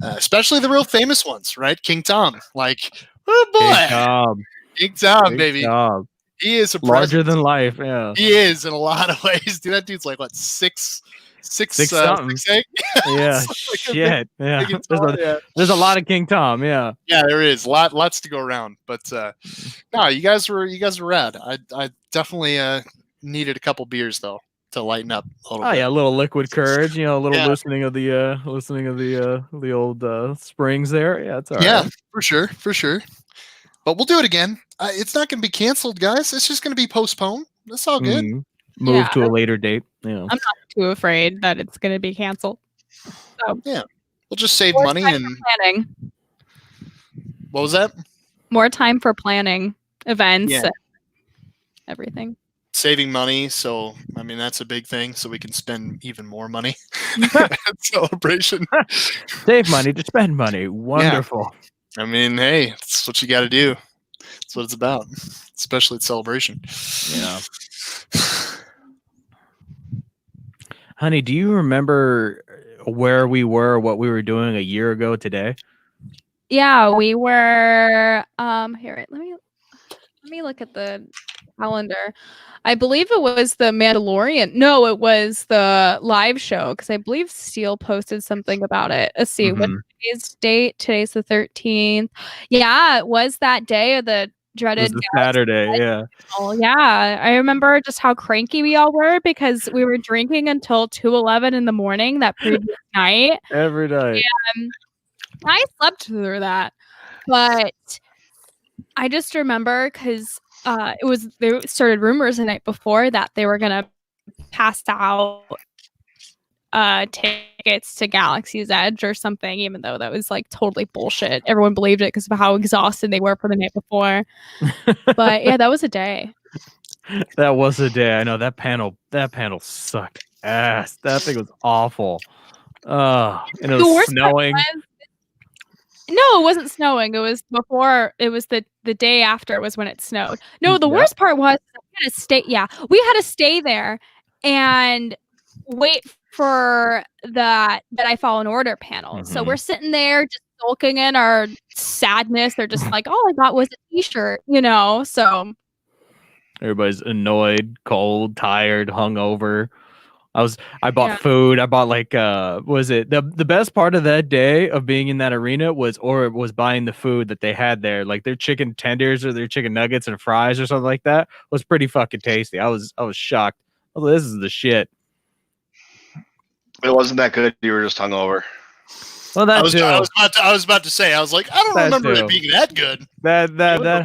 Speaker 2: especially the real famous ones, right? King Tom, like, oh boy, King Tom, baby.
Speaker 5: Job.
Speaker 2: He is a
Speaker 5: Larger
Speaker 2: presence.
Speaker 5: than life. Yeah.
Speaker 2: He is in a lot of ways. Dude, that dude's like what, six
Speaker 5: something.
Speaker 2: 6'8"?
Speaker 5: Yeah.
Speaker 2: Like
Speaker 5: Shit. Yeah.
Speaker 2: big and tall, yeah.
Speaker 5: There's a lot of King Tom. Yeah.
Speaker 2: Yeah, there is lots to go around. But no, you guys were rad. I definitely needed a couple beers though to lighten up a little bit.
Speaker 5: Yeah, a little liquid courage, you know, a little
Speaker 2: Yeah.
Speaker 5: loosening of the old springs there. Yeah, it's all right.
Speaker 2: Yeah, for sure. But we'll do it again. It's not going to be canceled, guys. It's just going to be postponed. That's all good.
Speaker 5: Move
Speaker 6: Yeah.
Speaker 5: to a later date. Yeah.
Speaker 6: I'm not too afraid that it's going to be canceled. So
Speaker 2: We'll just save
Speaker 6: more
Speaker 2: money
Speaker 6: time
Speaker 2: and
Speaker 6: for planning.
Speaker 2: what was that?
Speaker 6: More time for planning events,
Speaker 2: Yeah.
Speaker 6: and everything.
Speaker 2: Saving money. So I mean that's a big thing. So we can spend even more money at celebration.
Speaker 5: Save money to spend money. Wonderful.
Speaker 2: I mean, hey, that's what you got to do. That's what it's about, especially at celebration.
Speaker 5: Yeah. Honey, do you remember where we were, what we were doing a year ago today?
Speaker 6: Yeah, we were here, let me look at the calendar. I believe it was the Mandalorian. No, it was the live show, because I believe Steele posted something about it. Let's see, what's today's date? Today's the 13th. Yeah, it was that day of the dreaded
Speaker 5: It was the Saturday, yeah.
Speaker 6: Oh, yeah. I remember just how cranky we all were because we were drinking until 2:11 in the morning that previous night.
Speaker 5: Every night.
Speaker 6: And I slept through that. But I just remember because they started rumors the night before that they were gonna pass out tickets to Galaxy's Edge or something, even though that was like totally bullshit. Everyone believed it because of how exhausted they were for the night before. But yeah, that was a day.
Speaker 5: That was a day. I know that panel sucked ass. That thing was awful. And it was snowing.
Speaker 6: No, it wasn't snowing. It was before. It was the day after was when it snowed. No, the worst part was we had to stay. Yeah, we had to stay there and wait for that I Follow an Order panel. So we're sitting there just sulking in our sadness. They're just like, all I got was a T-shirt, you know. So
Speaker 5: everybody's annoyed, cold, tired, hungover. I bought food. I bought like was it the best part of that day of being in that arena was buying the food that they had there, like their chicken tenders or their chicken nuggets and fries or something like that was pretty fucking tasty. I was shocked. I was like, this is the shit.
Speaker 1: It wasn't that good. You were just hungover.
Speaker 5: Well, that
Speaker 2: I was about to say. I was like, I don't remember it being that good.
Speaker 5: That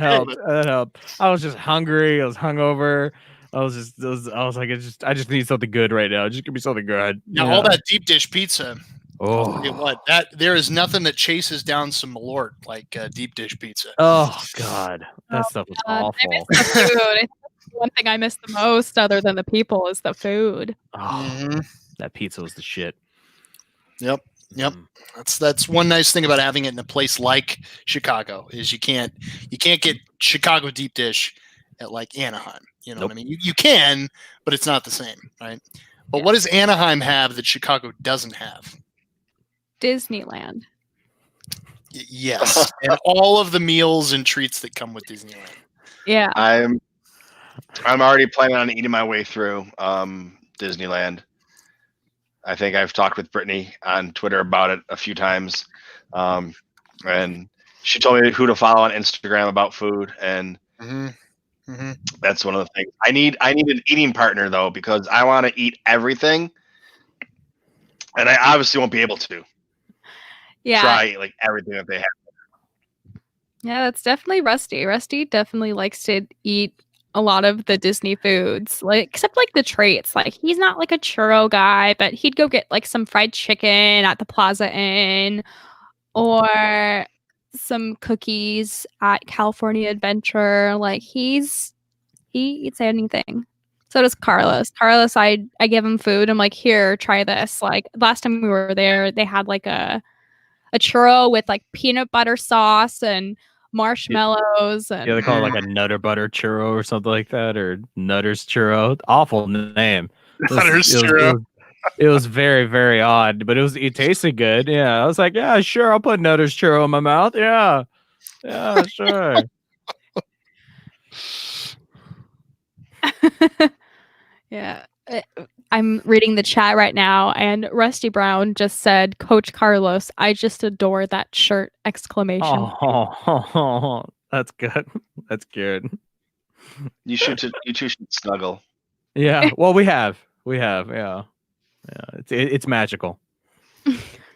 Speaker 5: helped. That helped. I was just hungry. I was hungover. I was like, I just need something good right now. Just give me something good.
Speaker 2: Now, all that deep dish pizza. Oh, what? There is nothing that chases down some Malort like deep dish pizza.
Speaker 5: Oh God, that stuff was awful.
Speaker 6: I miss the food. I think that's the one thing I miss the most, other than the people, is the food.
Speaker 5: Oh, that pizza was the shit.
Speaker 2: Yep. That's one nice thing about having it in a place like Chicago is you can't get Chicago deep dish at like Anaheim. You know what I mean? You can, but it's not the same, right? But what does Anaheim have that Chicago doesn't have?
Speaker 6: Disneyland.
Speaker 2: Yes, and all of the meals and treats that come with Disneyland.
Speaker 6: Yeah,
Speaker 1: I'm already planning on eating my way through Disneyland. I think I've talked with Brittany on Twitter about it a few times, and she told me who to follow on Instagram about food, and That's one of the things. I need an eating partner though, because I want to eat everything, and I obviously won't be able to try like everything that they have.
Speaker 6: Yeah, that's definitely Rusty. Rusty definitely likes to eat a lot of the Disney foods, like except like the treats. Like he's not like a churro guy, but he'd go get like some fried chicken at the Plaza Inn or some cookies at California Adventure. Like he eats anything. So does Carlos. Carlos, I give him food. I'm like, here, try this. Like last time we were there, they had like a churro with like peanut butter sauce and marshmallows. And
Speaker 5: Yeah, they call it like a Nutter Butter churro or something like that, or Nutter's churro. Awful name. It was very, very odd, but it tasted good. Yeah, I was like, yeah, sure, I'll put Nutter's churro in my mouth. Yeah, sure.
Speaker 6: Yeah. I'm reading the chat right now, and Rusty Brown just said, "Coach Carlos, I just adore that shirt!" Exclamation.
Speaker 5: Oh, that's good. That's good.
Speaker 1: You two should snuggle.
Speaker 5: Yeah. Well, we have. Yeah. It's magical.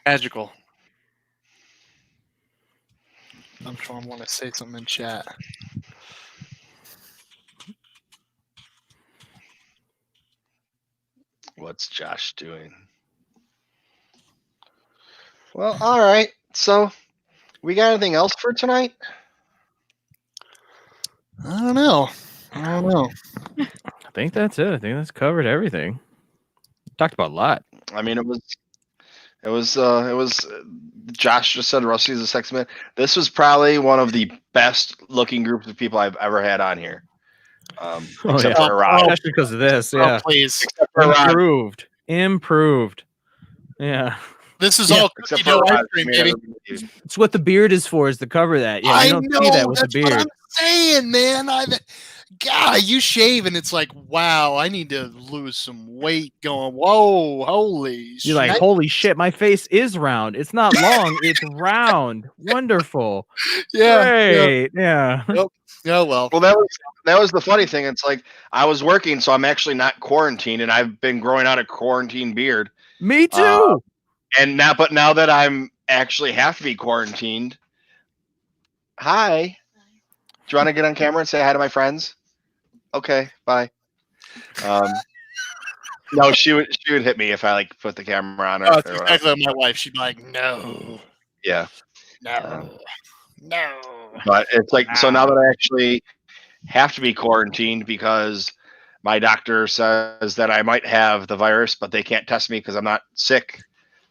Speaker 2: Magical. I'm sure I want to say something in chat.
Speaker 1: What's Josh doing? Well, all right. So, we got anything else for tonight?
Speaker 2: I don't know.
Speaker 5: I think that's it. I think that's covered everything. Talked about a lot.
Speaker 1: I mean, it was Josh just said Rusty's a sex man. This was probably one of the best looking groups of people I've ever had on here. Except for Rob.
Speaker 5: Especially because of this. Yeah.
Speaker 2: Please.
Speaker 1: Except for
Speaker 5: Improved. Yeah.
Speaker 2: This is all cookie dough ice cream, baby.
Speaker 5: It's what the beard is for, is to cover that. Yeah, you don't see that with the beard.
Speaker 2: What I'm saying, man. God, you shave and it's like, wow, I need to lose some weight. Going, whoa, holy shit.
Speaker 5: You're like, holy shit, my face is round. It's not long, it's round. Wonderful.
Speaker 2: Yeah.
Speaker 5: Great. Yeah.
Speaker 2: Yep. Yeah, well.
Speaker 1: Well, that was the funny thing. It's like I was working, so I'm actually not quarantined, and I've been growing out a quarantine beard.
Speaker 5: Me too.
Speaker 1: But now that I'm actually have to be quarantined, hi. Do you want to get on camera and say hi to my friends? Okay, bye. No, she would hit me if I like put the camera on her.
Speaker 2: That's exactly like my wife. She'd be like, no.
Speaker 1: Yeah.
Speaker 2: No. No.
Speaker 1: But it's like, so now that I actually have to be quarantined because my doctor says that I might have the virus, but they can't test me because I'm not sick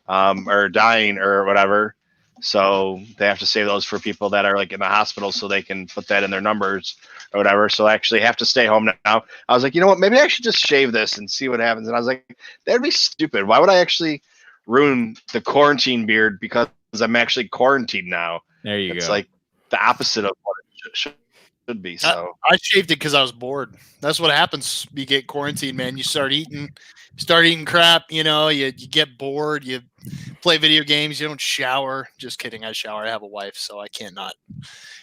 Speaker 1: or dying or whatever. So they have to save those for people that are like in the hospital so they can put that in their numbers or whatever. So I actually have to stay home now. I was like, you know what? Maybe I should just shave this and see what happens. And I was like, that'd be stupid. Why would I actually ruin the quarantine beard because I'm actually quarantined now?
Speaker 5: There you go.
Speaker 1: It's like the opposite of what it should be. So
Speaker 2: I shaved it because I was bored. That's what happens. You get quarantined, man. You start eating crap. You know, you get bored. You play video games. You don't shower. Just kidding. I shower. I have a wife, so I can't not.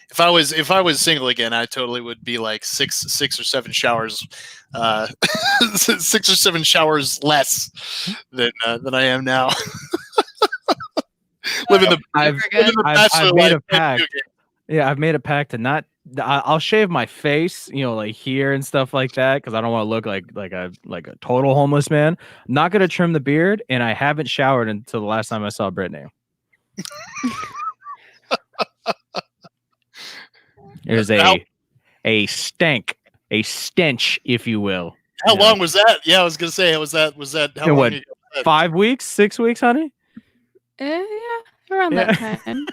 Speaker 2: If I was single again, I totally would be like six or seven showers, 6 or 7 showers less than I am now.
Speaker 5: I've made a pact. Yeah, I've made a pact to not. I'll shave my face, you know, like here and stuff like that, because I don't want to look like a total homeless man. I'm not gonna trim the beard, and I haven't showered until the last time I saw Brittany. There's a stench, if you will.
Speaker 2: How long was that? Yeah, I was gonna say, was that how long
Speaker 5: what,
Speaker 2: ago?
Speaker 5: 5 weeks, 6 weeks, honey?
Speaker 6: Yeah, around that time.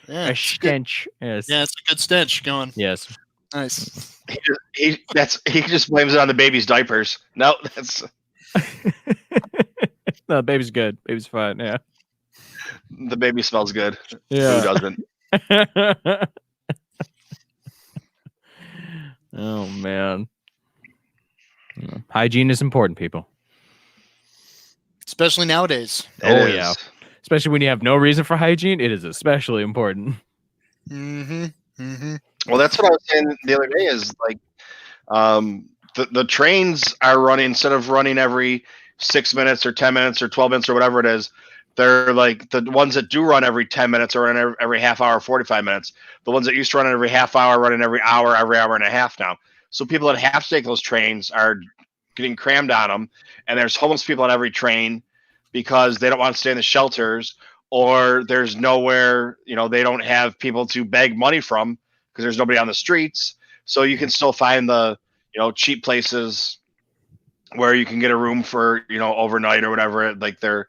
Speaker 2: Yeah,
Speaker 5: a stench. Yes.
Speaker 2: Yeah, it's a good stench going.
Speaker 5: Yes.
Speaker 2: Nice.
Speaker 1: he just blames it on the baby's diapers. No, that's
Speaker 5: no, baby's good. Baby's fine. Yeah.
Speaker 1: The baby smells good.
Speaker 5: Yeah.
Speaker 1: Who doesn't?
Speaker 5: Oh man. Hygiene is important, people.
Speaker 2: Especially nowadays.
Speaker 5: Yeah. Especially when you have no reason for hygiene, it is especially important.
Speaker 2: Mm-hmm. Mm-hmm.
Speaker 1: Well, that's what I was saying the other day. Is like the trains are running instead of running every 6 minutes or 10 minutes or 12 minutes or whatever it is. They're like the ones that do run every 10 minutes or run every half hour, 45 minutes. The ones that used to run every half hour, running every hour and a half now. So people that have to take those trains are getting crammed on them. And there's homeless people on every train because they don't want to stay in the shelters, or there's nowhere, they don't have people to beg money from because there's nobody on the streets. So you can still find the, cheap places where you can get a room for, overnight or whatever. Like they're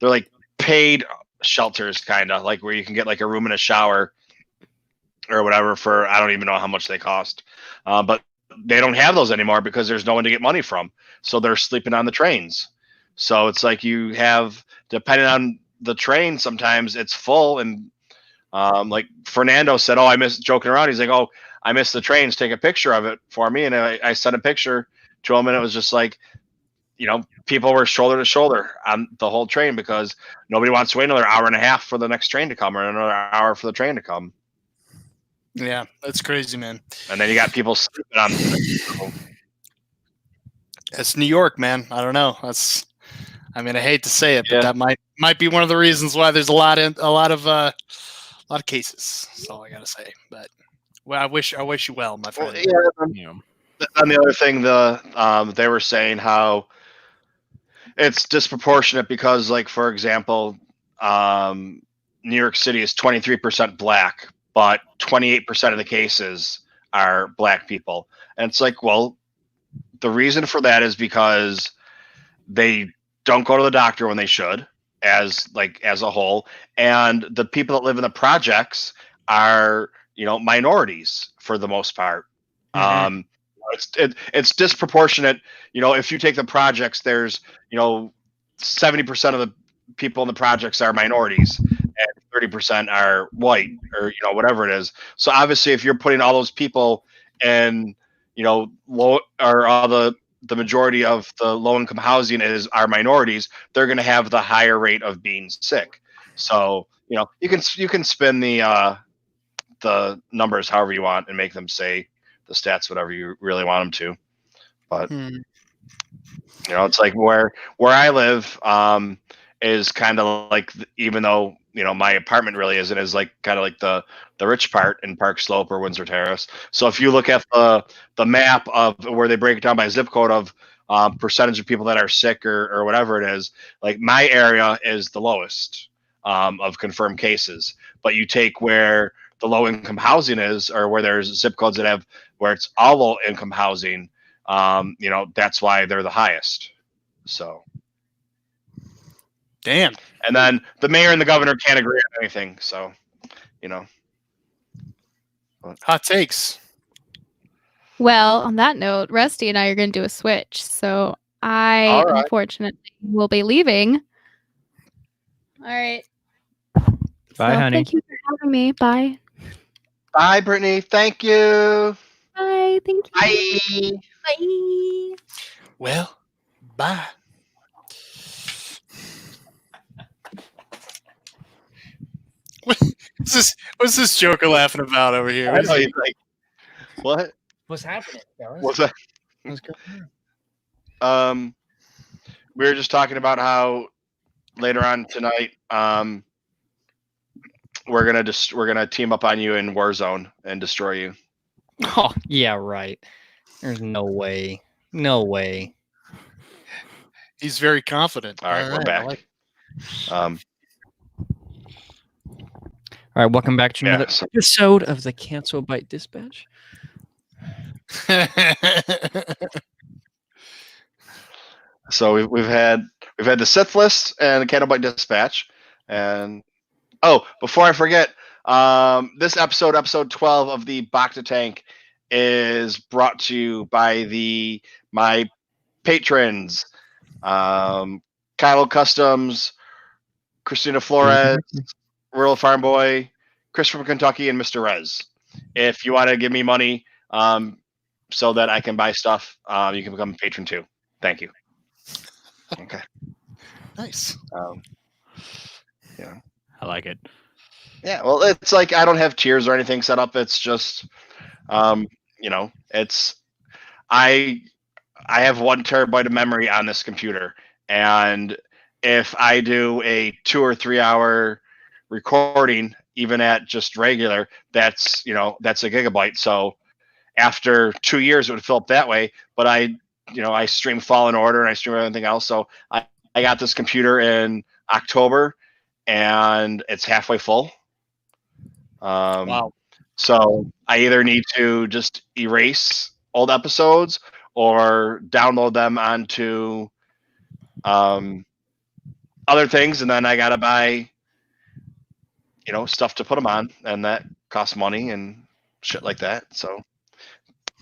Speaker 1: like paid shelters, kind of like where you can get like a room and a shower or whatever for, I don't even know how much they cost. But they don't have those anymore because there's no one to get money from. So they're sleeping on the trains. So it's like you have, depending on the train, sometimes it's full. And like Fernando said, I miss joking around. He's like, I missed the trains. Take a picture of it for me. And I sent a picture to him, and it was just like, people were shoulder to shoulder on the whole train because nobody wants to wait another hour and a half for the next train to come or another hour for the train to come.
Speaker 2: Yeah, that's crazy, man.
Speaker 1: And then you got people sleeping on.
Speaker 2: It's New York, man. I don't know. I hate to say it, but that might be one of the reasons why there's a lot of cases. That's all I gotta say. But I wish you well, my friend.
Speaker 1: Well, yeah. On the other thing, they were saying how it's disproportionate because, like, for example, New York City is 23% black, but 28% of the cases are black people. And it's like, well, the reason for that is because they don't go to the doctor when they should, as a whole. And the people that live in the projects are, minorities for the most part. Mm-hmm. It's disproportionate. If you take the projects, there's 70% of the people in the projects are minorities and 30% are white, or whatever it is. So obviously, if you're putting all those people in low, or all the majority of the low income housing are minorities, they're going to have the higher rate of being sick. So you can spin the numbers however you want and make them say the stats whatever you really want them to, but it's like where I live is kind of like, even though my apartment really isn't, is like kind of like the rich part in Park Slope or Windsor Terrace. So if you look at the map of where they break it down by zip code of percentage of people that are sick or whatever it is, like my area is the lowest of confirmed cases. But you take where the low income housing is, or where there's zip codes that have where it's all low income housing, that's why they're the highest. So,
Speaker 2: damn.
Speaker 1: And then the mayor and the governor can't agree on anything. So,
Speaker 2: hot takes.
Speaker 6: Well, on that note, Rusty and I are going to do a switch. So I unfortunately will be leaving. All right.
Speaker 3: Bye, honey.
Speaker 6: Thank you for having me. Bye.
Speaker 1: Bye, Brittany. Thank you.
Speaker 6: Bye. Thank you.
Speaker 1: Bye.
Speaker 6: Bye.
Speaker 2: Well, bye. What's this Joker laughing about over here?
Speaker 1: I know, he's like, what?
Speaker 3: What's happening, Dallas?
Speaker 1: What's that?
Speaker 3: What's going on?
Speaker 1: We were just talking about how later on tonight, we're gonna team up on you in Warzone and destroy you.
Speaker 3: Oh yeah, right. There's no way. No way.
Speaker 2: He's very confident.
Speaker 1: All right, we're back.
Speaker 3: All right, welcome back to another episode of the Cancel Bite Dispatch.
Speaker 1: So we've had the Sith list and the Cancel Bite Dispatch, and before I forget, this episode 12 of the Bacta Tank is brought to you by my patrons, Kylo Customs, Christina Flores, Rural Farm Boy, Chris from Kentucky, and Mr. Rez. If you want to give me money so that I can buy stuff, you can become a patron too. Thank you. Okay.
Speaker 2: Nice.
Speaker 5: I like it.
Speaker 1: Yeah, well, it's like I don't have tiers or anything set up. It's just You know, I have 1 terabyte of memory on this computer, and if I do a 2 or 3 hour recording, even at just regular, that's a gigabyte. So after 2 years, it would fill up that way. But I stream Fallen Order and I stream everything else. So I got this computer in October, and it's halfway full.
Speaker 2: Wow.
Speaker 1: So I either need to just erase old episodes or download them onto other things, and then I gotta buy stuff to put them on, and that costs money and shit like that. So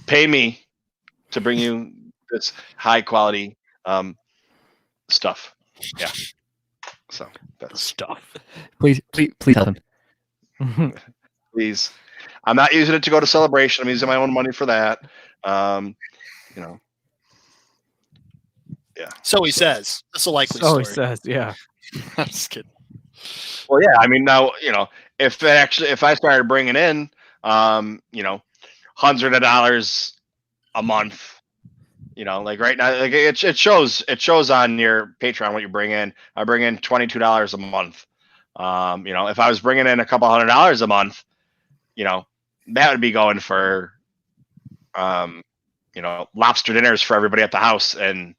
Speaker 1: pay me to bring you this high quality stuff. Yeah. So that's
Speaker 5: Stuff.
Speaker 3: Please tell him.
Speaker 1: please. I'm not using it to go to Celebration. I'm using my own money for that. Yeah.
Speaker 2: So he says. That's a likely
Speaker 5: So
Speaker 2: story.
Speaker 5: he says, yeah.
Speaker 2: I'm just kidding.
Speaker 1: Well, yeah. I mean, now if I started bringing in, hundreds of dollars a month, like right now, like it shows on your Patreon what you bring in. I bring in $22 a month. If I was bringing in a couple $100 a month, that would be going for, lobster dinners for everybody at the house and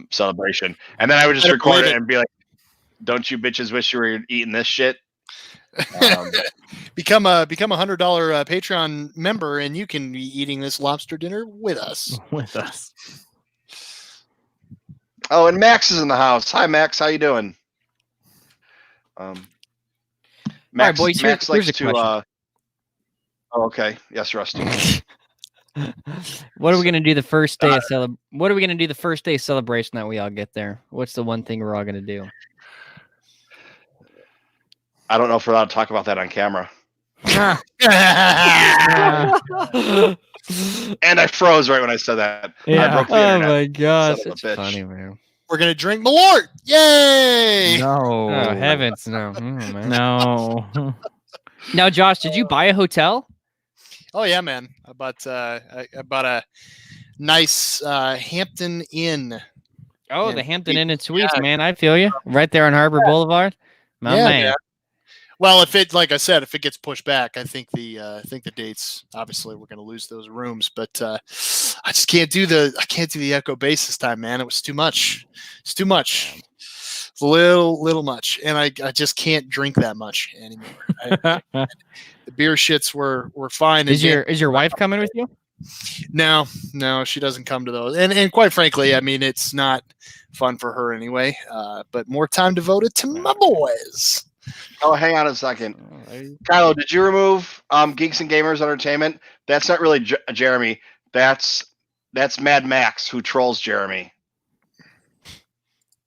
Speaker 1: Celebration. And then I would just record it and be like, "Don't you bitches wish you were eating this shit?"
Speaker 2: Become a $100 Patreon member, and you can be eating this lobster dinner with us.
Speaker 1: Oh, and Max is in the house. Hi, Max. How you doing? Max,
Speaker 3: All right, boys,
Speaker 1: Max
Speaker 3: here's
Speaker 1: likes
Speaker 3: a
Speaker 1: to.
Speaker 3: question.
Speaker 1: Oh, okay. Yes, Rusty.
Speaker 3: What are we gonna do the first day of What are we gonna do the first day of Celebration that we all get there? What's the one thing we're all gonna do?
Speaker 1: I don't know if we're allowed to talk about that on camera. And I froze right when I said that.
Speaker 5: Yeah.
Speaker 1: I broke the
Speaker 3: Oh
Speaker 1: internet.
Speaker 3: my gosh,
Speaker 1: Son of a
Speaker 3: it's
Speaker 1: bitch.
Speaker 3: funny, man.
Speaker 2: We're gonna drink Malort. Yay!
Speaker 5: No.
Speaker 3: Oh heavens, no. Man.
Speaker 5: No.
Speaker 3: Now, Josh, did you buy a hotel?
Speaker 2: Oh yeah, man. I bought a nice Hampton Inn.
Speaker 3: Oh,
Speaker 2: And
Speaker 3: the Hampton Inn and Suites, man. I feel you. Right there on Harbor Boulevard. My
Speaker 2: Yeah,
Speaker 3: man.
Speaker 2: yeah. Well, if it gets pushed back, I think the dates. Obviously, we're going to lose those rooms, but I just can't do the Echo Base this time, man. It was too much. It's too much. It's a little much, and I just can't drink that much anymore. The beer shits were fine.
Speaker 3: Is your wife coming with you?
Speaker 2: No, she doesn't come to those. And quite frankly, I mean, it's not fun for her anyway. But more time devoted to my boys.
Speaker 1: Oh, hang on a second. Kylo, did you remove Geeks and Gamers Entertainment? That's not really Jeremy. That's Mad Max, who trolls Jeremy.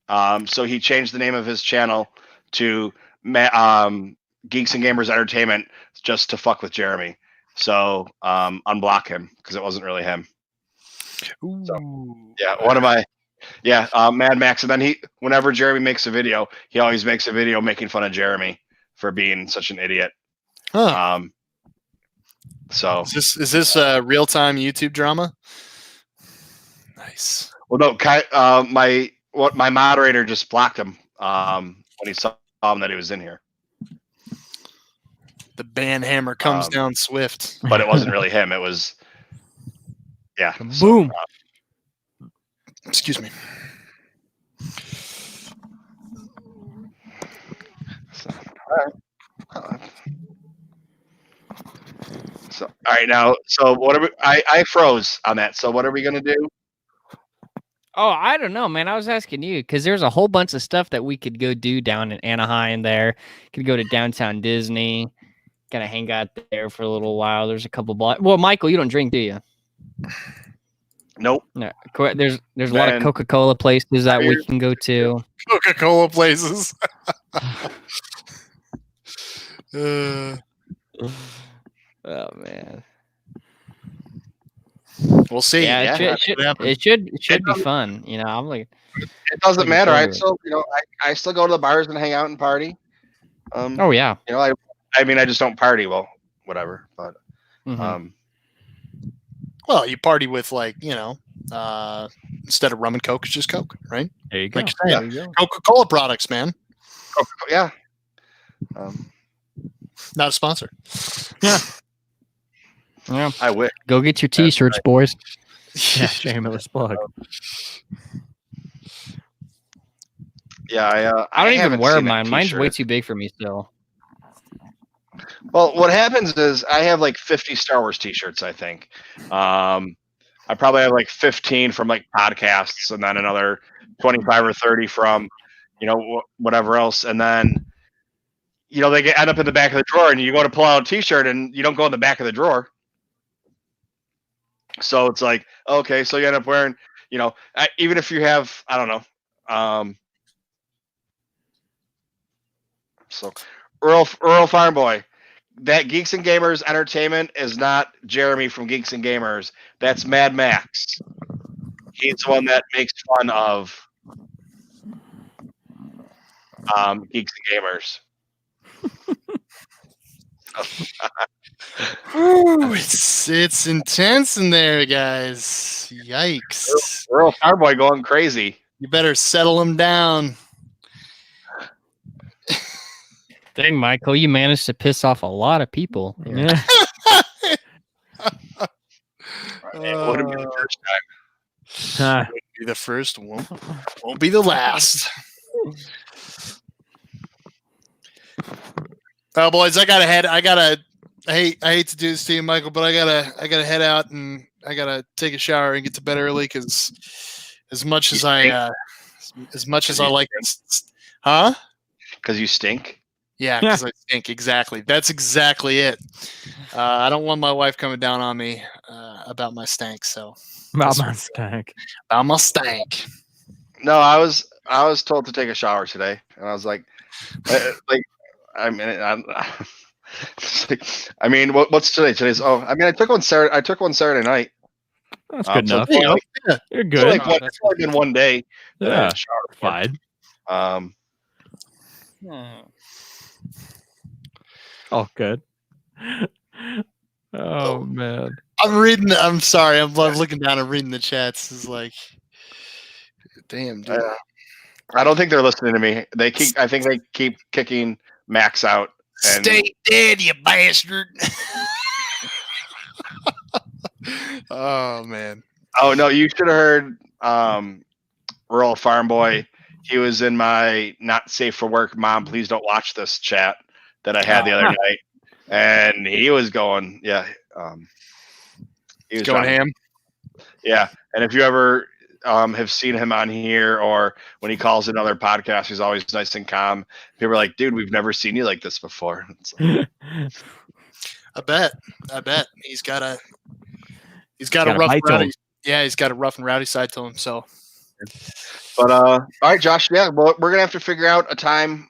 Speaker 1: So he changed the name of his channel to Geeks and Gamers Entertainment just to fuck with Jeremy. So unblock him because it wasn't really him. So, yeah, Mad Max. And then whenever Jeremy makes a video, he always makes a video making fun of Jeremy for being such an idiot.
Speaker 2: Huh.
Speaker 1: So
Speaker 2: is this a real time YouTube drama? Nice.
Speaker 1: Well, no, my moderator just blocked him when he saw him that he was in here.
Speaker 2: The band hammer comes down swift.
Speaker 1: But it wasn't really him. It was, yeah.
Speaker 3: Boom.
Speaker 2: Excuse me.
Speaker 1: So, all right, now, so what are we? I froze on that. So what are we gonna do?
Speaker 3: Oh, I don't know, man. I was asking you because there's a whole bunch of stuff that we could go do down in Anaheim. There, could go to downtown Disney, kind of hang out there for a little while. There's a couple blocks. Well, Michael, you don't drink, do you?
Speaker 1: Nope.
Speaker 3: No. There's a lot of Coca-Cola places that we can go to.
Speaker 2: Coca-Cola places.
Speaker 3: Oh man.
Speaker 2: We'll see.
Speaker 3: Yeah, it should be fun. You know, I'm like,
Speaker 1: it doesn't matter. I still, I still go to the bars and hang out and party.
Speaker 3: Oh yeah.
Speaker 1: I mean, I just don't party. Well, whatever. But,
Speaker 2: Well, you party with instead of rum and Coke, it's just Coke, right?
Speaker 5: There you go.
Speaker 2: Like you're saying, Coca-Cola products, man.
Speaker 1: Yeah.
Speaker 2: Not a sponsor.
Speaker 3: Yeah.
Speaker 1: I wish.
Speaker 3: Go get your T-shirts, boys.
Speaker 5: Yeah, shameless plug.
Speaker 1: Yeah,
Speaker 3: I don't even
Speaker 1: haven't
Speaker 3: wear
Speaker 1: seen a
Speaker 3: mine. Mine's way
Speaker 1: t-shirt.
Speaker 3: too big for me still.
Speaker 1: Well, what happens is I have like 50 Star Wars t-shirts, I think. I probably have like 15 from like podcasts, and then another 25 or 30 from, whatever else. And then, they end up in the back of the drawer, and you go to pull out a t-shirt, and you don't go in the back of the drawer. So it's like, okay, so you end up wearing, even if you have, I don't know. So Earl Farmboy, that Geeks and Gamers Entertainment is not Jeremy from Geeks and Gamers. That's Mad Max. He's the one that makes fun of Geeks and Gamers.
Speaker 2: Ooh, it's intense in there, guys. Yikes.
Speaker 1: Earl Farmboy going crazy.
Speaker 2: You better settle him down.
Speaker 3: Dang, Michael, you managed to piss off a lot of people.
Speaker 5: Yeah.
Speaker 1: It wouldn't be the first time.
Speaker 2: Won't be the first, won't be the last. Well, boys, I hate to do this to you, Michael, but I gotta head out, and I gotta take a shower and get to bed early, because as much as I like this, huh?
Speaker 1: Because you stink.
Speaker 2: Yeah, because I stink. Exactly. That's exactly it. I don't want my wife coming down on me about my stank. So
Speaker 5: About my stank.
Speaker 2: about my stank.
Speaker 1: No, I was told to take a shower today, and I was like, what's today? I took one Saturday. I took one Saturday night.
Speaker 5: That's good enough.
Speaker 1: So
Speaker 5: You're good.
Speaker 1: it's only been one day.
Speaker 5: Yeah.
Speaker 1: Shower.
Speaker 5: Fine. Oh, good. Oh, man.
Speaker 2: I'm sorry. I'm looking down and reading the chats. It's like, damn, dude.
Speaker 1: I don't think they're listening to me. I think they keep kicking Max out. And
Speaker 2: Stay dead, you bastard. Oh, man.
Speaker 1: Oh no, you should have heard Rural Farm Boy. He was in my not safe for work, Mom, please don't watch this chat that I had the other night. And he was going, he was
Speaker 2: Going ham.
Speaker 1: Yeah. And if you ever have seen him on here, or when he calls another podcast, he's always nice and calm. People are like, dude, we've never seen you like this before. Like,
Speaker 2: I bet he's got a rough and rowdy. Yeah, he's got a rough and rowdy side to him. So,
Speaker 1: but all right, Josh. Yeah, well, we're gonna have to figure out a time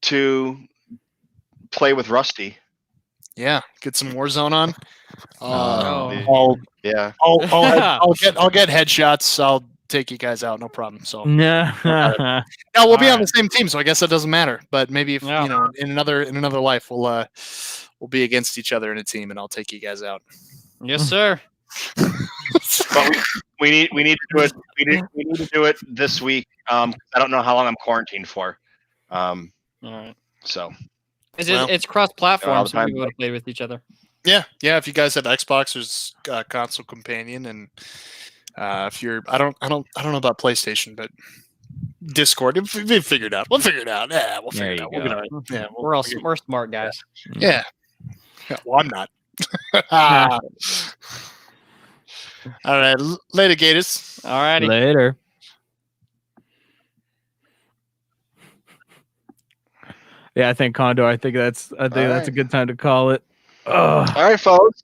Speaker 1: to play with Rusty.
Speaker 2: Yeah, get some Warzone on.
Speaker 3: Oh.
Speaker 2: I'll get headshots. I'll take you guys out, no problem. So
Speaker 5: No.
Speaker 2: no, we'll be on the same team, so I guess that doesn't matter. But maybe if in another life, we'll be against each other in a team, and I'll take you guys out.
Speaker 3: Yes, sir.
Speaker 1: But we need to do it. We need to do it this week. I don't know how long I'm quarantined for.
Speaker 3: All right.
Speaker 1: So
Speaker 3: It's cross-platform, so
Speaker 1: time.
Speaker 3: we would have played with each other.
Speaker 2: Yeah. If you guys have Xbox, there's console companion, and if you're, I don't know about PlayStation, but Discord, we figured it out. We'll figure it out. Yeah, we'll figure it out.
Speaker 3: We're smart guys.
Speaker 2: Yeah. Well, I'm not. All right, later, Gators.
Speaker 3: All righty.
Speaker 5: Later. Yeah, I think Condor. I think that's a good time to call it.
Speaker 1: all right, folks.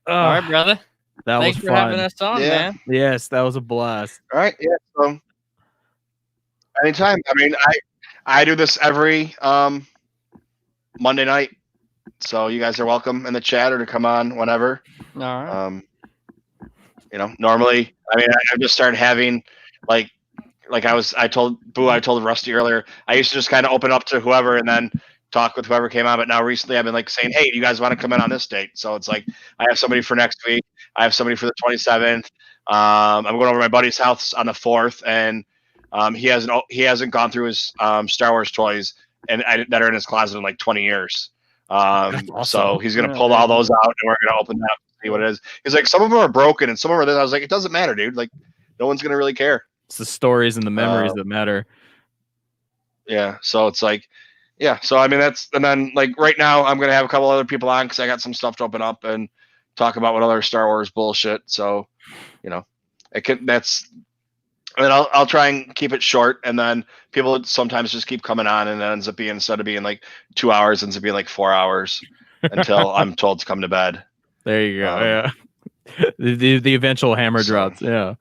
Speaker 3: All right, brother.
Speaker 5: That
Speaker 3: Thanks
Speaker 5: was
Speaker 3: for
Speaker 5: fun.
Speaker 3: having us on,
Speaker 1: Yeah.
Speaker 3: man.
Speaker 5: Yes, that was a blast.
Speaker 1: All right. Yeah. So anytime. I mean, I do this every Monday night, so you guys are welcome in the chat or to come on whenever.
Speaker 3: All right.
Speaker 1: Normally, I mean, I just started having I told Rusty earlier, I used to just kind of open up to whoever and then talk with whoever came on. But now recently I've been like saying, hey, do you guys want to come in on this date? So it's like I have somebody for next week. I have somebody for the 27th. I'm going over to my buddy's house on the 4th, and he hasn't gone through his Star Wars toys that are in his closet in like 20 years.
Speaker 5: Awesome.
Speaker 1: So he's going to pull all those out, and we're going to open that up and see what it is. He's like, some of them are broken and some of them are this. I was like, it doesn't matter, dude. Like, no one's going to really care.
Speaker 5: It's the stories and the memories that matter.
Speaker 1: Yeah. So it's like, yeah. So, I mean, and then like right now I'm going to have a couple other people on because I got some stuff to open up and talk about what other Star Wars bullshit. So, and I'll try and keep it short, and then people sometimes just keep coming on, and it ends up being, instead of being like 2 hours, ends up being like 4 hours until I'm told to come to bed.
Speaker 5: There you go. Yeah. the eventual hammer drops. Yeah.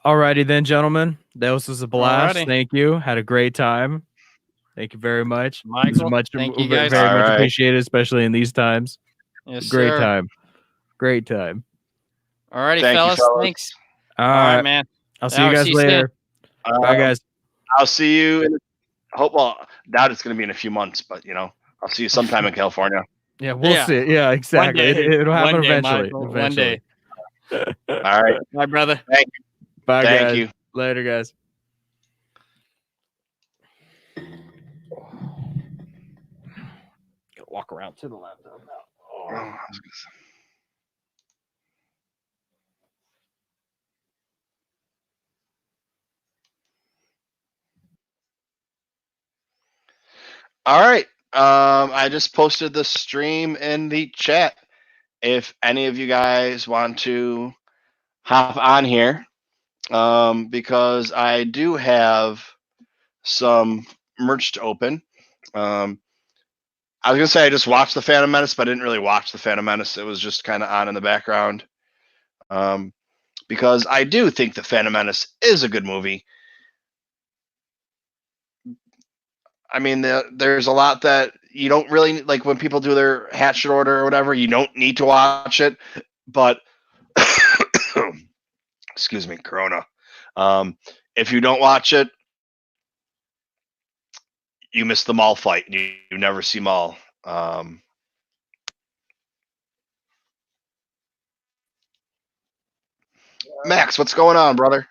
Speaker 5: Alrighty then, gentlemen. That was a blast.
Speaker 3: Alrighty.
Speaker 5: Thank you. Had a great time. Thank you very much.
Speaker 3: Michael, thank you guys.
Speaker 5: Very much
Speaker 1: Alright.
Speaker 5: appreciated, especially in these times.
Speaker 3: Yes,
Speaker 5: Great
Speaker 3: sir.
Speaker 5: time. Great time.
Speaker 3: Alrighty,
Speaker 1: Thank you,
Speaker 3: fellas.
Speaker 1: fellas.
Speaker 3: Thanks.
Speaker 5: All
Speaker 3: All
Speaker 5: right,
Speaker 3: right, man.
Speaker 5: I'll see you guys
Speaker 3: see you
Speaker 5: later. Bye, guys.
Speaker 1: I'll see you. Doubt it's going to be in a few months, but I'll see you sometime in California.
Speaker 5: Yeah, we'll
Speaker 3: Yeah.
Speaker 5: see. Yeah, exactly.
Speaker 3: One day.
Speaker 5: It'll happen
Speaker 3: One day,
Speaker 5: eventually.
Speaker 3: Michael. One
Speaker 5: Eventually.
Speaker 3: day.
Speaker 1: All right.
Speaker 3: Bye, brother.
Speaker 5: Bye,
Speaker 1: Thank
Speaker 5: guys.
Speaker 1: you.
Speaker 5: Later, guys. Walk around to the laptop now.
Speaker 1: Oh, I was gonna say. All right. I just posted the stream in the chat. If any of you guys want to hop on here, because I do have some merch to open. I was gonna say I just watched the Phantom Menace, but I didn't really watch the Phantom Menace. It was just kind of on in the background. Because I do think the Phantom Menace is a good movie. I mean, there's a lot that you don't really like when people do their hatchet order or whatever. You don't need to watch it, but excuse me, Corona. If you don't watch it, you miss the Maul fight. You never see Maul. Max, what's going on, brother?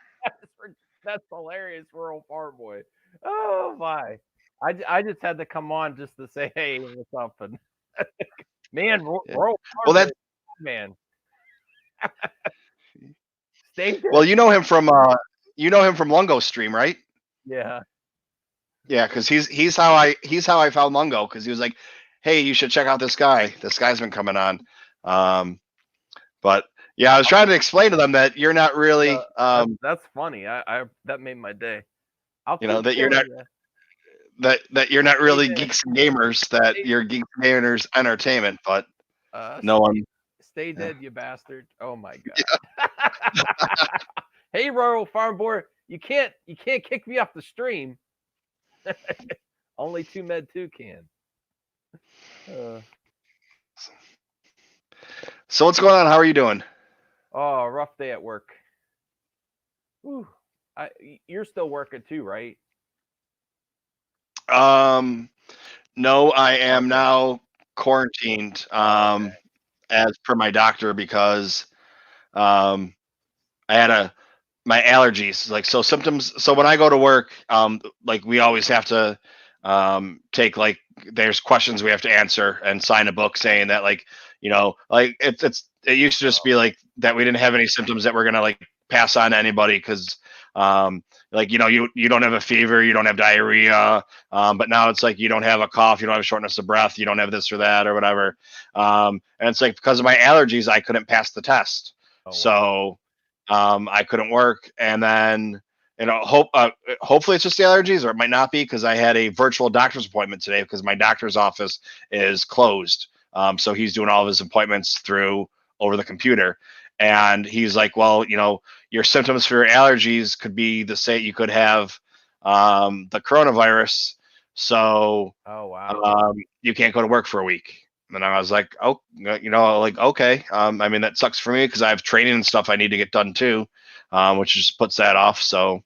Speaker 7: That's hilarious for old Farm Boy. Oh my! I just had to come on just to say hey, what's up, and man,
Speaker 1: Well, that
Speaker 7: man. Stay there.
Speaker 1: well, you know him from Lungo Stream, right?
Speaker 7: Yeah.
Speaker 1: Yeah, because he's how I found Lungo, because he was like, hey, you should check out this guy. This guy's been coming on. But yeah, I was trying to explain to them that you're not really
Speaker 7: That's funny. I that made my day.
Speaker 1: that you're not that you're not really geeks and gamers, that you're geeks and gamers entertainment, but no one.
Speaker 7: Stay dead, you bastard! Oh my god! Yeah. Hey, Rural Farm Boy, you can't kick me off the stream. Only TooMedToo's can.
Speaker 1: So what's going on? How are you doing?
Speaker 7: Oh, rough day at work. Whew. You're still working too, right?
Speaker 1: No, I am now quarantined as per my doctor, because I had my allergies, like, so symptoms. So when I go to work, like, we always have to take, like, there's questions we have to answer and sign a book saying that, like, like it used to just be like that we didn't have any symptoms that we're gonna like pass on to anybody, because like, you don't have a fever, you don't have diarrhea, but now it's like you don't have a cough, you don't have a shortness of breath, you don't have this or that or whatever, and it's like because of my allergies I couldn't pass the test. So I couldn't work, and then hopefully it's just the allergies, or it might not be, because I had a virtual doctor's appointment today because my doctor's office is closed. So he's doing all of his appointments over the computer, and he's like, well, your symptoms for your allergies could be the same. You could have the coronavirus, so you can't go to work for a week. And I was like, oh, okay. I mean, that sucks for me because I have training and stuff I need to get done too, which just puts that off. So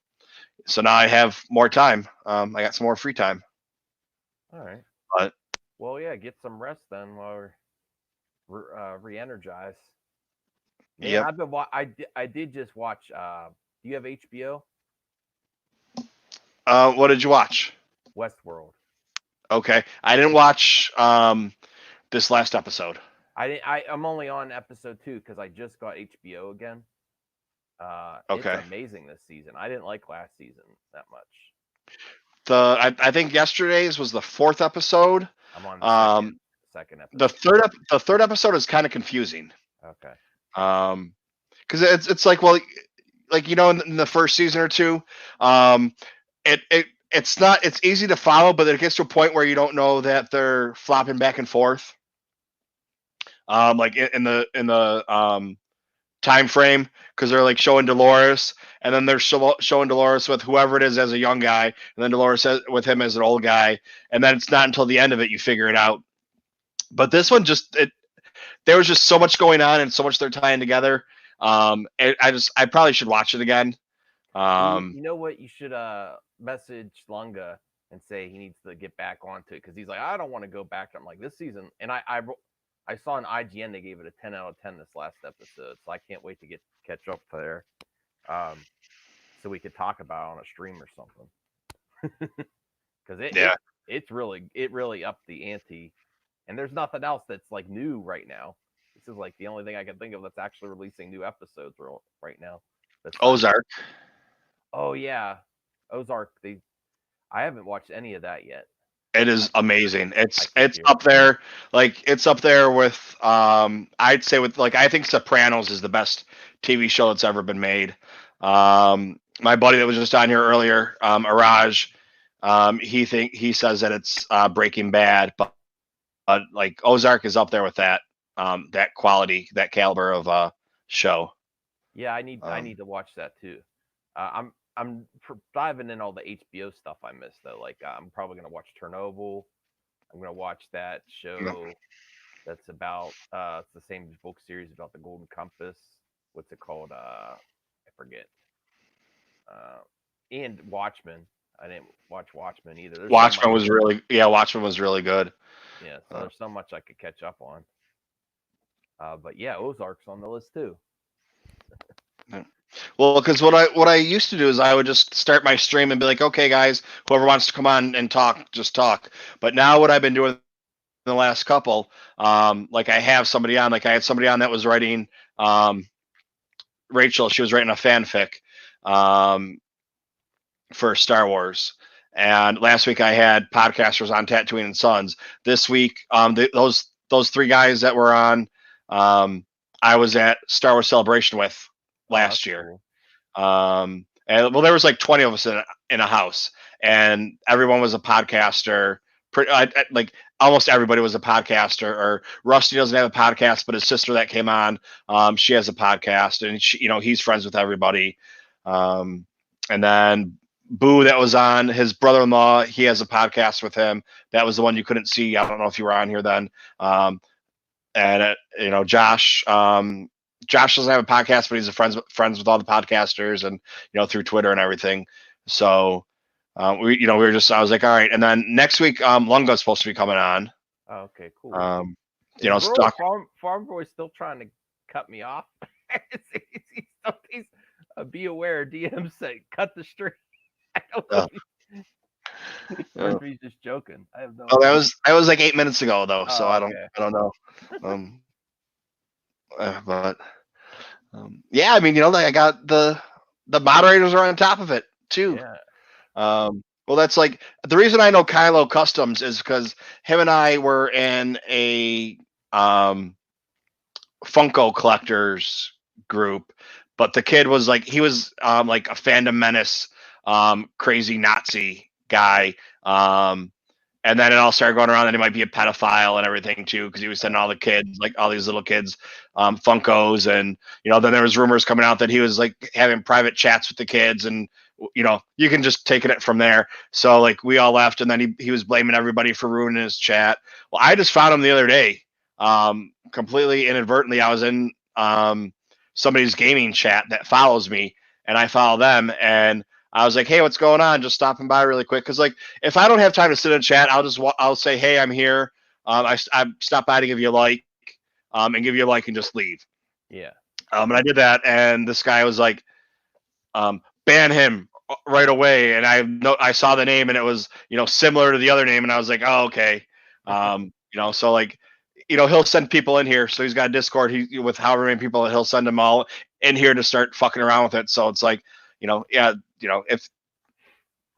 Speaker 1: so now I have more time. I got some more free time.
Speaker 7: All right.
Speaker 1: But
Speaker 7: well, yeah, get some rest then while we're re-energized. Man,
Speaker 1: yep.
Speaker 7: I've been I did just watch. Do you have HBO?
Speaker 1: What did you watch?
Speaker 7: Westworld.
Speaker 1: Okay, I didn't watch this last episode.
Speaker 7: I'm only on episode 2 because I just got HBO again.
Speaker 1: Okay.
Speaker 7: It's amazing this season. I didn't like last season that much.
Speaker 1: I think yesterday's was the 4th episode.
Speaker 7: I'm on the second
Speaker 1: episode. The third episode is kind of confusing.
Speaker 7: Okay.
Speaker 1: Because it's like, well, like, you know, in the first season or two, it's easy to follow, but it gets to a point where you don't know that they're flopping back and forth. Like in the time frame, because they're like showing Dolores, and then they're showing Dolores with whoever it is as a young guy, and then Dolores with him as an old guy, and then it's not until the end of it you figure it out. But this one there was just so much going on and so much they're tying together. I probably should watch it again.
Speaker 7: You know what? You should message Lunga and say he needs to get back onto it because he's like, I don't want to go back. I'm like, this season, and I saw an IGN they gave it a 10 out of 10 this last episode, so I can't wait to catch up there, so we could talk about it on a stream or something. Because it really upped the ante, and there's nothing else that's like new right now. This is like the only thing I can think of that's actually releasing new episodes right now.
Speaker 1: Ozark.
Speaker 7: Oh yeah, Ozark. I haven't watched any of that yet.
Speaker 1: It is amazing. It's up there. Like, it's up there with I'd say with, like, I think Sopranos is the best TV show that's ever been made. My buddy that was just on here earlier, Araj, he says that it's Breaking Bad, but like Ozark is up there with that quality, that caliber of show.
Speaker 7: Yeah, I need to watch that too. I'm diving in all the HBO stuff I missed though. Like I'm probably gonna watch Chernobyl. I'm gonna watch that show that's about it's the same book series about the Golden Compass. What's it called? I forget. And Watchmen. I didn't watch Watchmen either.
Speaker 1: Watchmen was really good.
Speaker 7: Yeah, so there's so much I could catch up on. But yeah, Ozark's on the list too.
Speaker 1: Well, because what I used to do is I would just start my stream and be like, okay, guys, whoever wants to come on and talk, just talk. But now what I've been doing in the last couple, like I have somebody on, like I had somebody on that was writing, Rachel, she was writing a fanfic for Star Wars. And last week I had podcasters on Tatooine and Sons. This week, those 3 guys that were on, I was at Star Wars Celebration with last year. Cool. And well, there was like 20 of us in a house, and everyone was a podcaster. Like almost everybody was a podcaster. Or Rusty doesn't have a podcast, but his sister that came on, she has a podcast, and he's friends with everybody. And then Boo that was on, his brother-in-law, he has a podcast with him. That was the one you couldn't see. I don't know if you were on here then. And Josh. Josh doesn't have a podcast, but he's friends with all the podcasters, and through Twitter and everything. So I was like, all right. And then next week, Lunga's supposed to be coming on.
Speaker 7: Oh, okay, cool. Farm Boy's still trying to cut me off. He's be aware, DM say cut the stream. I don't know. He's just joking. I have no.
Speaker 1: Oh, that was like 8 minutes ago though, so I don't know. But yeah, I mean, I got the moderators are on top of it too.
Speaker 7: Yeah.
Speaker 1: Well, that's like the reason I know Kylo Customs is because him and I were in a Funko collectors group, but the kid was like, he was like a fandom menace, crazy Nazi guy. And then it all started going around that he might be a pedophile and everything too, because he was sending all the kids, like all these little kids, Funkos, and then there was rumors coming out that he was like having private chats with the kids, and you can just take it from there. So like we all left, and then he was blaming everybody for ruining his chat. Well, I just found him the other day, completely inadvertently. I was in somebody's gaming chat that follows me, and I follow them, and I was like, hey, what's going on? Just stopping by really quick. Cause like, if I don't have time to sit and chat, I'll say, hey, I'm here. I stopped by to give you a like, and give you a like and just leave.
Speaker 7: Yeah.
Speaker 1: And I did that. And this guy was like, ban him right away. And I saw the name and it was, similar to the other name. And I was like, oh, okay. So like, he'll send people in here. So he's got a Discord with however many people, he'll send them all in here to start fucking around with it. So it's like, if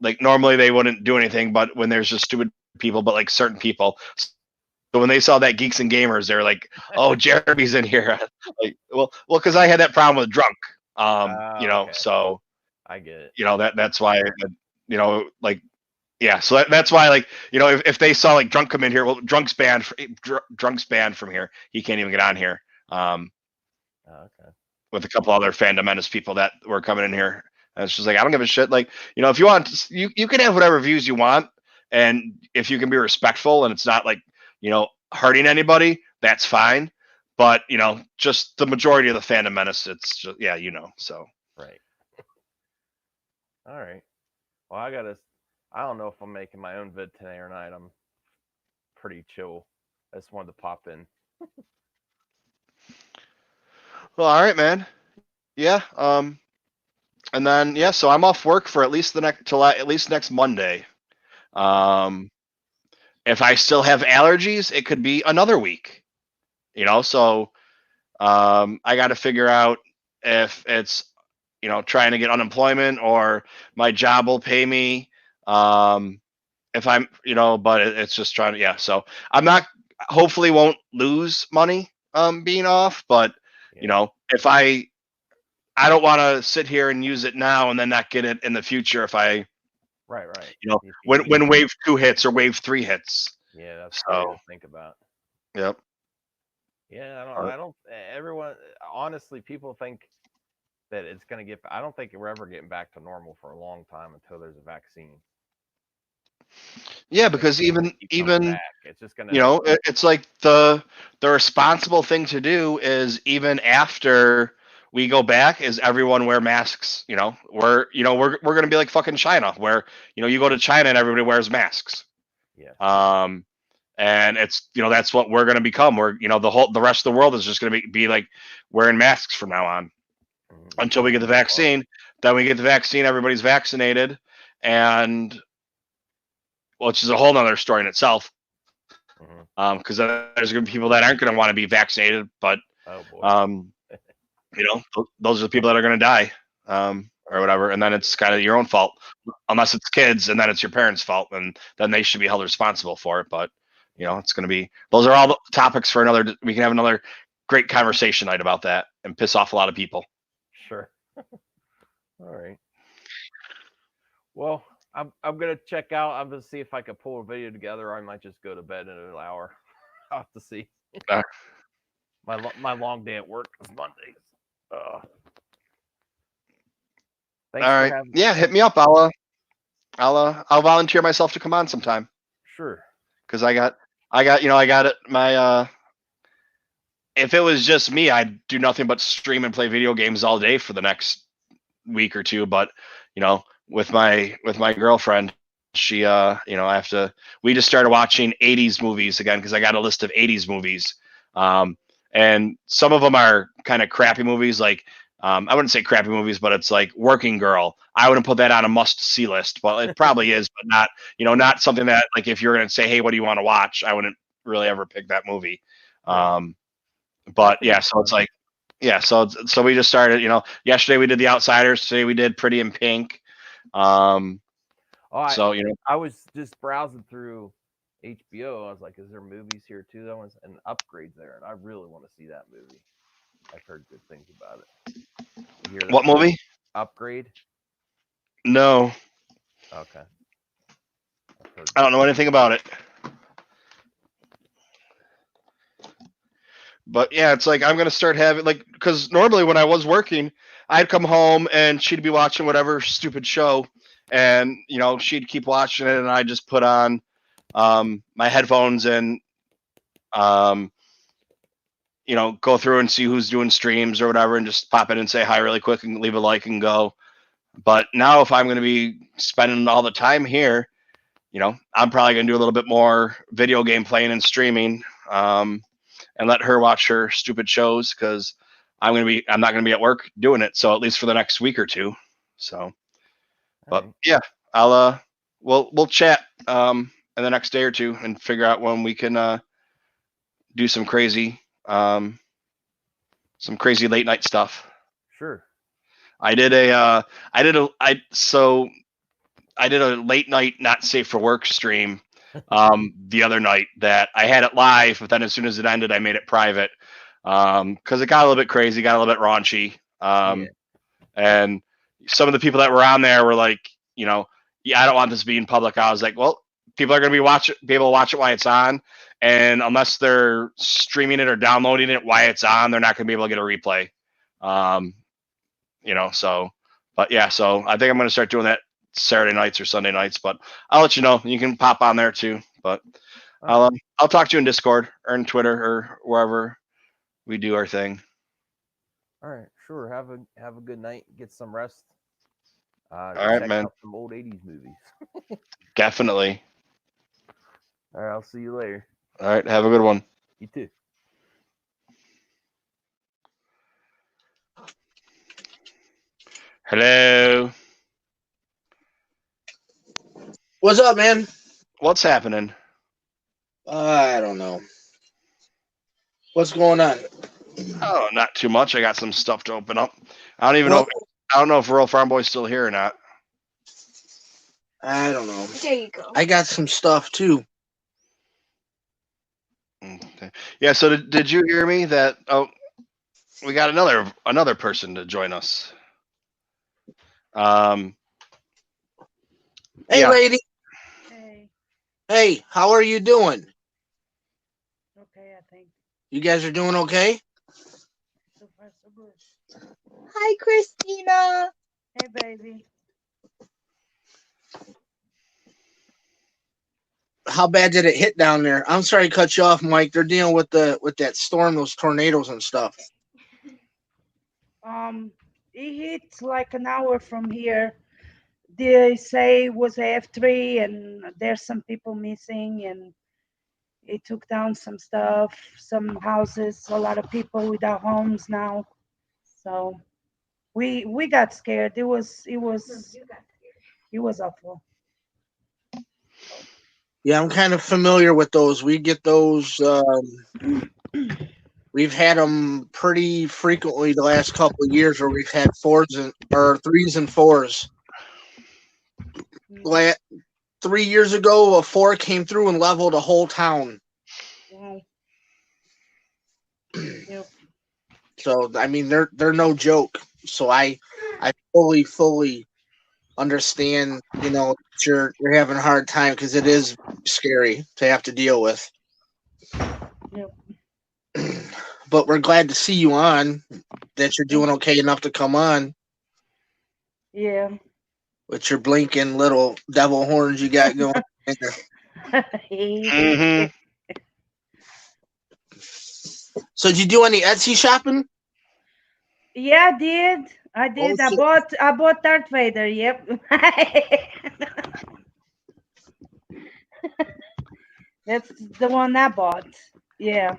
Speaker 1: like normally they wouldn't do anything, but when there's just stupid people, but like certain people. So when they saw that Geeks and Gamers, they're like, "Oh, Jeremy's in here." Like, well, because I had that problem with drunk.
Speaker 7: Okay.
Speaker 1: So
Speaker 7: I get it.
Speaker 1: That's why, like, yeah. So that's why, like, if they saw like drunk come in here, well, drunk's banned from here. He can't even get on here.
Speaker 7: Okay.
Speaker 1: With a couple other Fandom Menace people that were coming in here. And it's just like, I don't give a shit. Like, if you want, you can have whatever views you want. And if you can be respectful and it's not like, hurting anybody, that's fine. But, just the majority of the Fandom Menace, it's just, yeah, so.
Speaker 7: Right. All right. Well, I don't know if I'm making my own vid today or not. I'm pretty chill. I just wanted to pop in.
Speaker 1: Well, all right, man. Yeah. And then, yeah, so I'm off work for at least next Monday. If I still have allergies, it could be another week. So I got to figure out if it's trying to get unemployment or my job will pay me. If I'm but it's just trying to, yeah. So I'm not, hopefully won't lose money being off, but if I don't want to sit here and use it now and then not get it in the future if I
Speaker 7: right.
Speaker 1: When wave 2 hits or wave 3 hits.
Speaker 7: Yeah, that's so to think about.
Speaker 1: Yep.
Speaker 7: Yeah, I don't. Everyone, honestly, people think that it's going to get. I don't think we're ever getting back to normal for a long time until there's a vaccine.
Speaker 1: Yeah, because even
Speaker 7: it's just gonna.
Speaker 1: It's like the responsible thing to do is even after we go back is everyone wear masks. We're gonna be like fucking China, where you go to China and everybody wears masks.
Speaker 7: Yeah.
Speaker 1: And it's that's what we're gonna become. We're the rest of the world is just gonna be like wearing masks from now on until we get the vaccine. Then we get the vaccine, everybody's vaccinated, and which is a whole nother story in itself. Because there's gonna be people that aren't gonna want to be vaccinated, but those are the people that are gonna die, or whatever, and then it's kind of your own fault, unless it's kids, and then it's your parents' fault, and then they should be held responsible for it. But it's gonna be, those are all the topics for another. We can have another great conversation night about that and piss off a lot of people.
Speaker 7: Sure. All right. Well, I'm gonna check out. I'm gonna see if I can pull a video together. I might just go to bed in an hour. I'll have to see. My long day at work is Mondays.
Speaker 1: All right. Yeah, hit me up. I'll volunteer myself to come on sometime.
Speaker 7: Sure.
Speaker 1: Because I got it. My if it was just me, I'd do nothing but stream and play video games all day for the next week or two. But with my girlfriend, she we just started watching 80s movies again, because I got a list of 80s movies. And some of them are kind of crappy movies, like I wouldn't say crappy movies, but it's like Working Girl. I wouldn't put that on a must-see list, but it probably is, but not, not something that, like, if you're going to say, hey, what do you want to watch? I wouldn't really ever pick that movie. But yeah, so it's like, yeah, so we just started, yesterday we did The Outsiders. Today we did Pretty in Pink. I
Speaker 7: was just browsing through HBO. I was like, is there movies here too? That one's an Upgrade there, and I really want to see that movie. I've heard good things about it.
Speaker 1: What movie?
Speaker 7: Upgrade?
Speaker 1: No.
Speaker 7: Okay.
Speaker 1: I don't know anything about it. But yeah, it's like I'm going to start having, like, because normally when I was working, I'd come home and she'd be watching whatever stupid show, and, she'd keep watching it, and I just put on my headphones and, go through and see who's doing streams or whatever, and just pop in and say hi really quick and leave a like and go. But now if I'm going to be spending all the time here, I'm probably going to do a little bit more video game playing and streaming, and let her watch her stupid shows because I'm not going to be at work doing it. So at least for the next week or two. So, but yeah, we'll chat in the next day or two and figure out when we can do some crazy late night stuff.
Speaker 7: Sure.
Speaker 1: I did a late night not safe for work stream the other night that I had it live, but then as soon as it ended, I made it private because it got a little bit crazy, got a little bit raunchy, and some of the people that were on there were like, yeah, I don't want this being public. I was like, well, people are going to be able to watch it while it's on, and unless they're streaming it or downloading it while it's on, they're not going to be able to get a replay. So, but yeah, so I think I'm going to start doing that Saturday nights or Sunday nights, but I'll let you know. You can pop on there too, but I'll talk to you in Discord or in Twitter or wherever we do our thing.
Speaker 7: All right, sure. Have a good night. Get some rest.
Speaker 1: All right, man.
Speaker 7: Out some old 80s movies.
Speaker 1: Definitely.
Speaker 7: All right, I'll see you later.
Speaker 1: All right, have a good one.
Speaker 7: You too.
Speaker 1: Hello.
Speaker 8: What's up, man?
Speaker 1: What's happening?
Speaker 8: I don't know. What's going on?
Speaker 1: Oh, not too much. I got some stuff to open up. I don't know if Rural Farm Boy's still here or not.
Speaker 8: I don't know.
Speaker 6: There you go.
Speaker 8: I got some stuff too.
Speaker 1: Okay. Yeah. So did you hear me that? Oh, we got another person to join us.
Speaker 8: Hey,
Speaker 1: yeah.
Speaker 8: lady.
Speaker 9: Hey.
Speaker 8: Hey, how are you doing?
Speaker 9: Okay, I think.
Speaker 8: You guys are doing okay?
Speaker 9: So far, so good.
Speaker 10: Hi, Christina.
Speaker 9: Hey, baby.
Speaker 8: How bad did it hit down there? I'm sorry to cut you off, Mike. They're dealing with that storm, those tornadoes and stuff.
Speaker 9: It hit like an hour from here. They say it was F3, and there's some people missing, and it took down some stuff, some houses, a lot of people without homes now. So we got scared. It was awful.
Speaker 8: Yeah, I'm kind of familiar with those. We get those. We've had them pretty frequently the last couple of years, where we've had 3s and 4s. 3 years ago, a 4 came through and leveled a whole town.
Speaker 9: Wow. Yep.
Speaker 8: So I mean, they're no joke. So I fully understand. You're having a hard time because it is scary to have to deal with.
Speaker 9: Yep.
Speaker 8: But we're glad to see you on. That you're doing okay enough to come on.
Speaker 9: Yeah.
Speaker 8: With your blinking little devil horns you got going.
Speaker 1: Mm-hmm.
Speaker 8: So did you do any Etsy shopping?
Speaker 9: Yeah, I did.
Speaker 8: Oh,
Speaker 9: I bought Darth Vader. Yep. That's the one I bought. Yeah.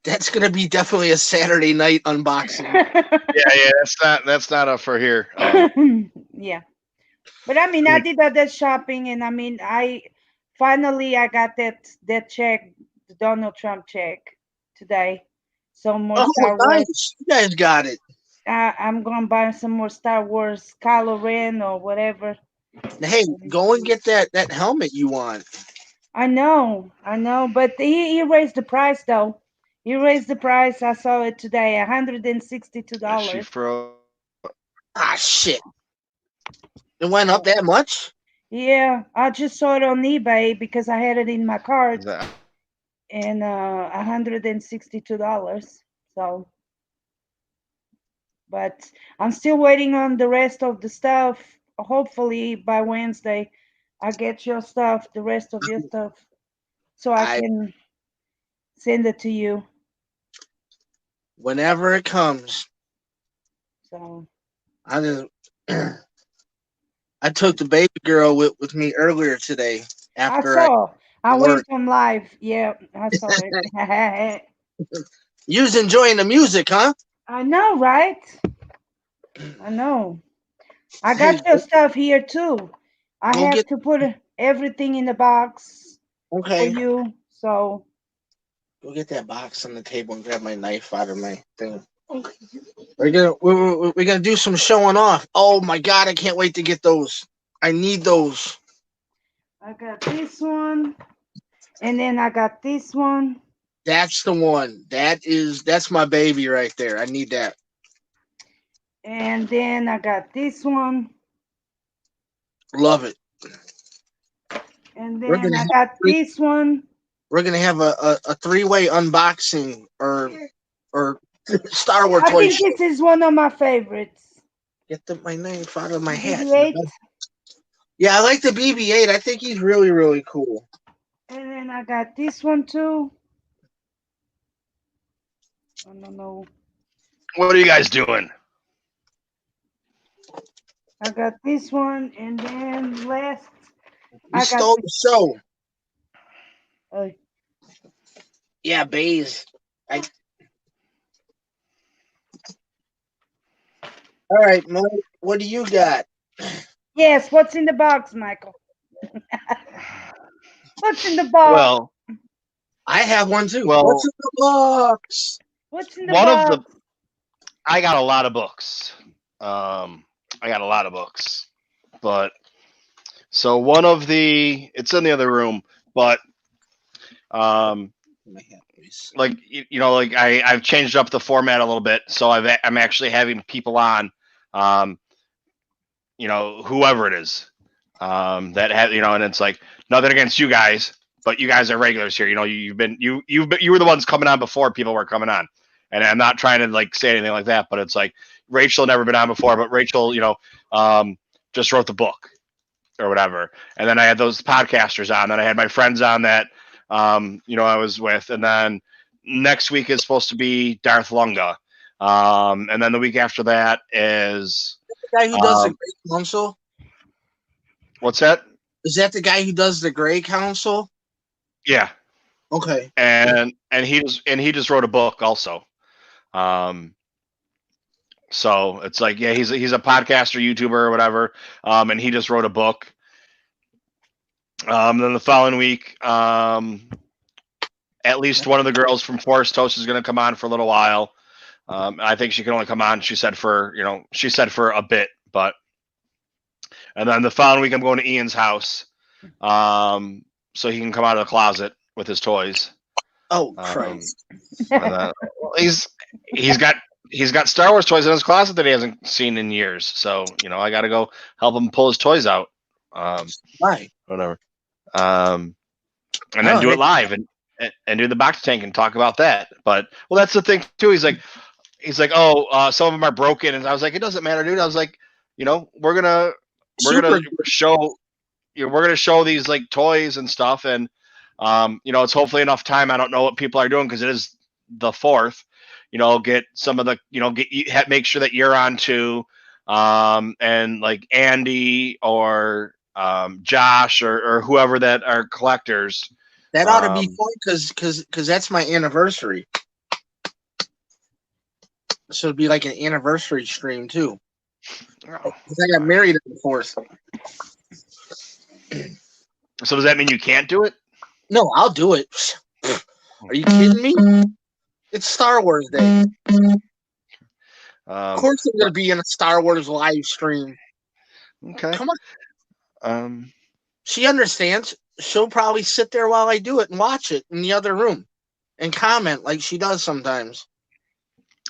Speaker 8: That's gonna be definitely a Saturday night unboxing.
Speaker 1: Yeah. That's not up for here.
Speaker 9: Yeah. But I mean, I did all that shopping, and I mean, I got that check, the Donald Trump check today. So more Star Wars.
Speaker 8: Nice. You guys got it.
Speaker 9: I'm gonna buy some more Star Wars Kylo Ren or whatever.
Speaker 8: Hey, go and get that helmet you want.
Speaker 9: I know, but he raised the price though. He raised the price. I saw it today, $162.
Speaker 8: Shit. It went up that much?
Speaker 9: Yeah, I just saw it on eBay because I had it in my cart, and $162. So, but I'm still waiting on the rest of the stuff. Hopefully by Wednesday, I get your stuff, the rest of your stuff, so I can send it to you.
Speaker 8: Whenever it comes.
Speaker 9: So.
Speaker 8: I just I took the baby girl with me earlier today. After
Speaker 9: I went on live. Yeah, I saw it.
Speaker 8: You was enjoying the music, huh?
Speaker 9: I know, right? I know. I got your stuff here too. I have to put everything in the box for you. So
Speaker 8: go get that box on the table and grab my knife out of my thing. We're gonna do some showing off. Oh my god, I can't wait to get those. I need those.
Speaker 9: I got this one, and then I got this one.
Speaker 8: That's the one. That's my baby right there. I need that.
Speaker 9: And then I got this one.
Speaker 8: Love it.
Speaker 9: And then I got this one.
Speaker 8: We're gonna have a 3-way unboxing or Star Wars toys.
Speaker 9: I think this is one of my favorites.
Speaker 8: Get my knife out of my hat.
Speaker 9: BB-8.
Speaker 8: Yeah, I like the BB-8. I think he's really, really cool.
Speaker 9: And then I got this one too. I don't know.
Speaker 1: What are you guys doing?
Speaker 9: I got this one, and then last.
Speaker 8: You stole the show. Yeah, Baze. All right, Mike, what do you got?
Speaker 9: Yes, what's in the box, Michael? What's in the box?
Speaker 1: Well,
Speaker 8: I have one too.
Speaker 1: Well,
Speaker 8: what's in the box?
Speaker 9: What's in the box?
Speaker 1: I got a lot of books. But so one of it's in the other room, but like like I've changed up the format a little bit, so I'm actually having people on, whoever it is, that have and it's like nothing against you guys, but you guys are regulars here. You were the ones coming on before people were coming on, and I'm not trying to like say anything like that, but it's like Rachel never been on before, but Rachel just wrote the book or whatever, and then I had those podcasters on, and I had my friends on that I was with, and then next week is supposed to be Darth Lunga, and then the week after that is
Speaker 8: the guy who does the Grey Council.
Speaker 1: What's that?
Speaker 8: Is that the guy who does the Grey Council?
Speaker 1: Yeah.
Speaker 8: Okay.
Speaker 1: And he just wrote a book also. So it's like, yeah, he's a podcaster, YouTuber, or whatever, and he just wrote a book. Then the following week, at least one of the girls from Forest Toast is going to come on for a little while. I think she can only come on, she said for a bit, but. And then the following week, I'm going to Ian's house, so he can come out of the closet with his toys.
Speaker 8: Oh, Christ!
Speaker 1: He's got Star Wars toys in his closet that he hasn't seen in years. So I got to go help him pull his toys out.
Speaker 8: Right.
Speaker 1: Whatever. And then do it live and do the Bacta tank and talk about that. But that's the thing too. He's like, oh, some of them are broken, and I was like, it doesn't matter, dude. I was like, we're gonna show these like toys and stuff, and it's hopefully enough time. I don't know what people are doing because it is the 4th. Get some of the make sure that you're on too, and like Andy or Josh or whoever that are collectors.
Speaker 8: That ought to be fun because that's my anniversary. So it'd be like an anniversary stream too. I got married on the 4th.
Speaker 1: So does that mean you can't do it?
Speaker 8: No, I'll do it. Are you kidding me? It's Star Wars Day. Of course I'm going to be in a Star Wars live stream.
Speaker 1: Okay.
Speaker 8: Come on. She understands. She'll probably sit there while I do it and watch it in the other room and comment like she does sometimes.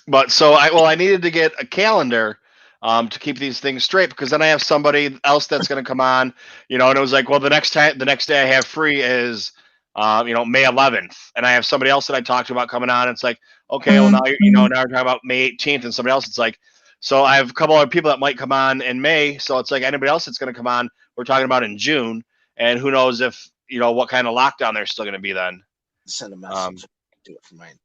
Speaker 1: But so I needed to get a calendar to keep these things straight, because then I have somebody else that's going to come on, and it was like, well, the next day I have free is, May 11th, and I have somebody else that I talked about coming on. It's like, okay, well now now we're talking about May 18th, and somebody else. It's like, so I have a couple other people that might come on in May. So it's like anybody else that's going to come on, we're talking about in June, and who knows if what kind of lockdown there's still going to be then.
Speaker 8: Send a message. Do it for mine.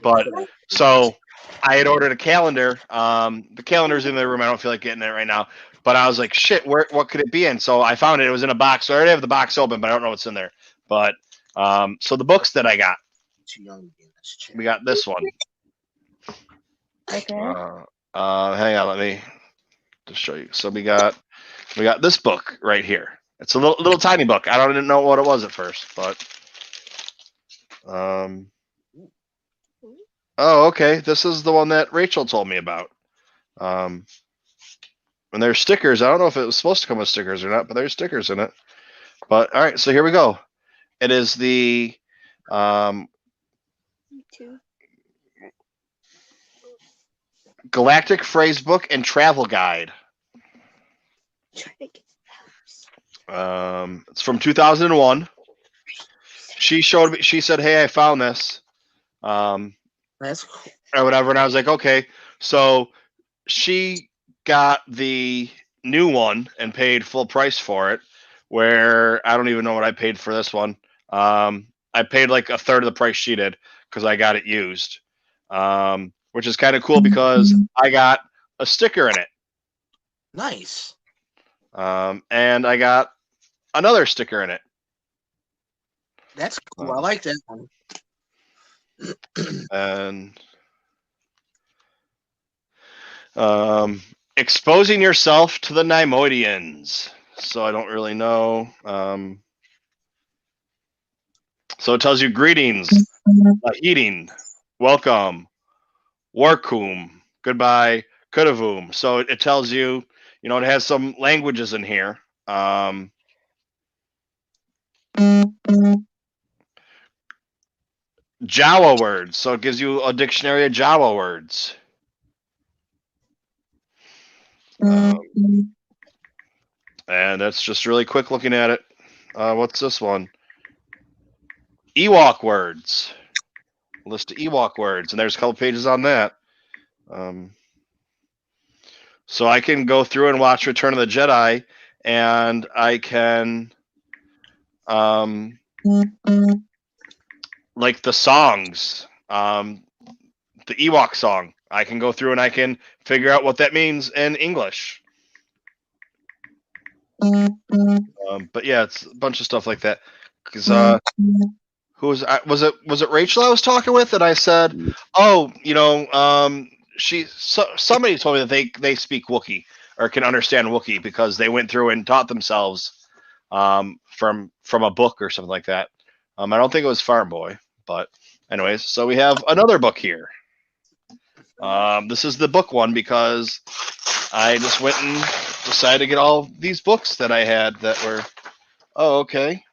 Speaker 1: But so I had ordered a calendar. The calendar's in the room. I don't feel like getting it right now. but I was like, shit, what could it be in? So I found it. It was in a box. So I already have the box open, but I don't know what's in there. But so the books that I got, we got this one.
Speaker 9: Okay.
Speaker 1: Hang on, let me just show you. So we got this book right here. It's a little tiny book. I don't even know what it was at first, but oh, okay. This is the one that Rachel told me about. And there's stickers. I don't know if it was supposed to come with stickers or not, but there's stickers in it. But all right, so here we go. It is the Galactic Phrase Book and Travel Guide. It's from 2001. She showed me. She said, "Hey, I found this."
Speaker 8: That's cool.
Speaker 1: Or whatever, and I was like, "Okay." So she got the new one and paid full price for it. Where I don't even know what I paid for this one. I paid like a third of the price she did because I got it used, which is kind of cool because I got a sticker in it.
Speaker 8: Nice.
Speaker 1: And I got another sticker in it.
Speaker 8: That's cool. I like that one.
Speaker 1: And exposing yourself to the Neimoidians. So I don't really know. So it tells you greetings, eating, welcome, warkum, goodbye, kudavum. So it tells you, you know, it has some languages in here. Jawa words. So it gives you a dictionary of Jawa words. And that's just really quick looking at it. What's this one? Ewok words. List of Ewok words. And there's a couple pages on that. So I can go through and watch Return of the Jedi, and I can like the songs, the Ewok song. I can go through and I can figure out what that means in English. But yeah, it's a bunch of stuff like that. Because who was it Rachel I was talking with, and I said, oh, you know, somebody told me that they speak Wookiee or can understand Wookiee because they went through and taught themselves from a book or something like that. I don't think it was Farm Boy, but anyways, so we have another book here. This is the book one because I just went and decided to get all these books that I had that were, oh, okay.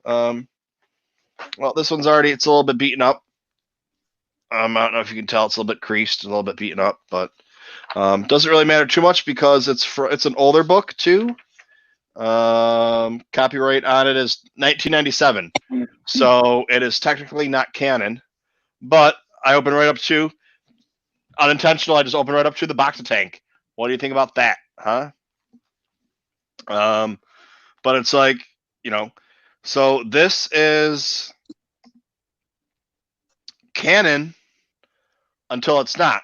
Speaker 1: Well, this one's already, it's a little bit beaten up. I don't know if you can tell, it's a little bit creased, a little bit beaten up, but doesn't really matter too much because it's an older book too. Copyright on it is 1997, so it is technically not canon. But I open right up to unintentional. I just open right up to the Bacta tank. What do you think about that, huh? But it's like, you know, so this is canon until it's not,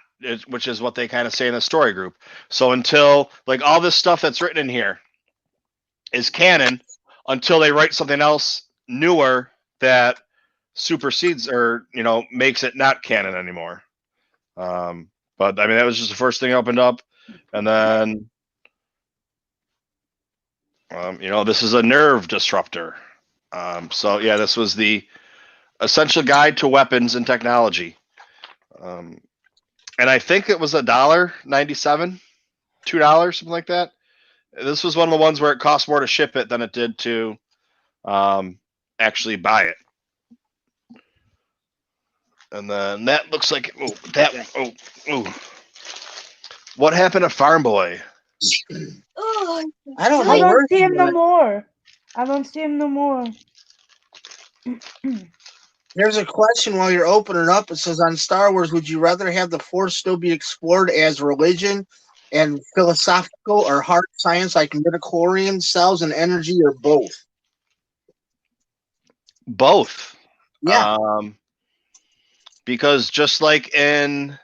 Speaker 1: which is what they kind of say in the story group. So until, like, all this stuff that's written in here is canon until they write something else newer that supersedes or, you know, makes it not canon anymore. But I mean, that was just the first thing I opened up. And then, you know, this is a nerve disruptor. So yeah, this was the essential guide to weapons and technology. And I think it was $1.97, $2, something like that. This was one of the ones where it cost more to ship it than it did to actually buy it. And then that looks like, what happened to Farm Boy?
Speaker 8: I don't know.
Speaker 9: I don't see him no more. I don't see him no more.
Speaker 8: There's a question while you're opening up. It says, on Star Wars, would you rather have the Force still be explored as religion and philosophical or hard science like midichlorian cells and energy, or both?
Speaker 1: Both.
Speaker 8: Yeah.
Speaker 1: Because just like in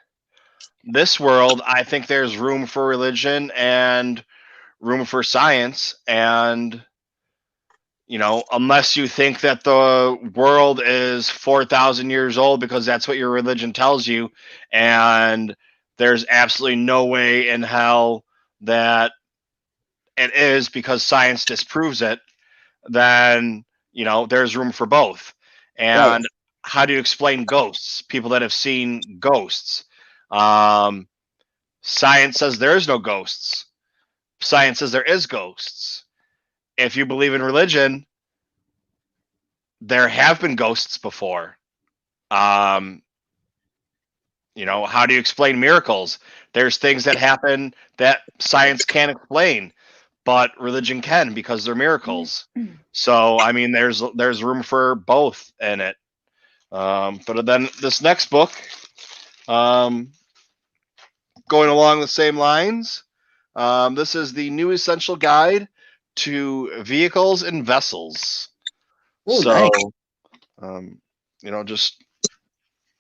Speaker 1: this world, I think there's room for religion, and room for science. And, you know, unless you think that the world is 4,000 years old because that's what your religion tells you, and there's absolutely no way in hell that it is because science disproves it, then, you know, there's room for both. And how do you explain ghosts? People that have seen ghosts. Science says there is no ghosts. Science says there is ghosts. If you believe in religion, there have been ghosts before. You know, how do you explain miracles? There's things that happen that science can't explain, but religion can because they're miracles. So, I mean, there's room for both in it. But then this next book, going along the same lines, this is the new essential guide to vehicles and vessels.
Speaker 8: Ooh,
Speaker 1: So,
Speaker 8: nice.
Speaker 1: you know, just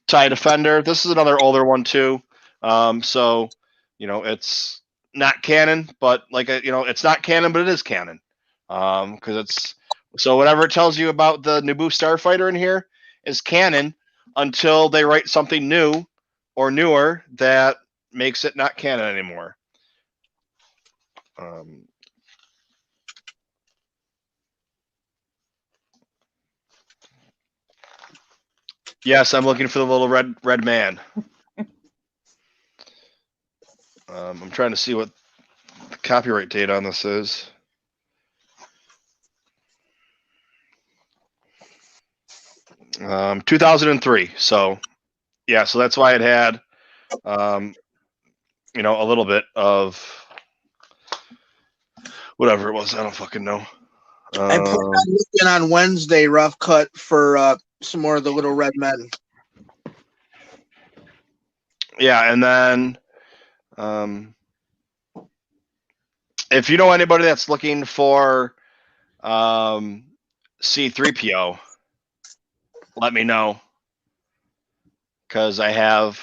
Speaker 1: tie defender. This is another older one too. So, you know, it's not canon, but like, you know, it's not canon, but it is canon. Because it's, so whatever it tells you about the Naboo starfighter in here is canon until they write something new or newer that makes it not canon anymore. Yes, I'm looking for the little red man. I'm trying to see what the copyright date on this is. Um, 2003. So, yeah, so that's why it had, you know, a little bit of whatever it was. I don't fucking know.
Speaker 8: I plan on looking on Wednesday, rough cut, for some more of the little red men.
Speaker 1: Yeah, and then if you know anybody that's looking for C-3PO, let me know, because I have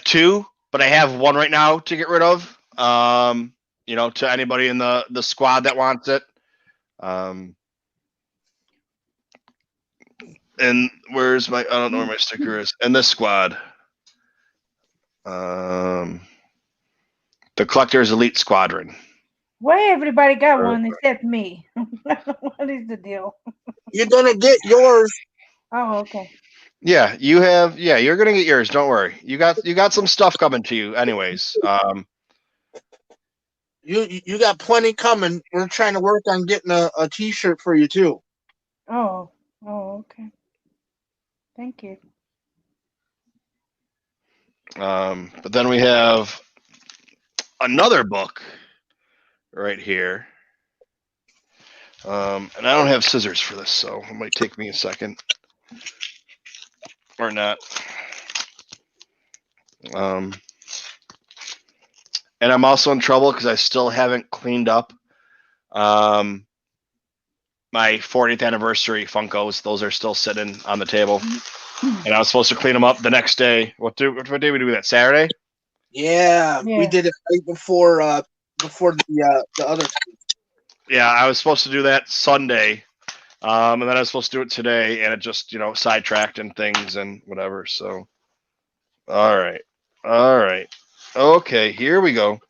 Speaker 1: two, but I have one right now to get rid of. You know, to anybody in the squad that wants it. And where's my? I don't know where my sticker is. In this squad, the Collector's Elite Squadron.
Speaker 9: Why everybody got one except me? What is the deal?
Speaker 8: You're gonna get yours.
Speaker 9: Oh, okay.
Speaker 1: Yeah, you have. Yeah, you're gonna get yours. Don't worry. You got some stuff coming to you, anyways.
Speaker 8: You got plenty coming. We're trying to work on getting a T-shirt for you too.
Speaker 9: Oh, okay. Thank you.
Speaker 1: But then we have another book right here. And I don't have scissors for this, so it might take me a second. Or not. And I'm also in trouble because I still haven't cleaned up my 40th anniversary Funkos. Those are still sitting on the table. And I was supposed to clean them up the next day. What day we do that? Saturday?
Speaker 8: Yeah, we did it right before the other.
Speaker 1: Yeah, I was supposed to do that Sunday, and then I was supposed to do it today, and it just, you know, sidetracked and things and whatever. So, all right, okay, here we go,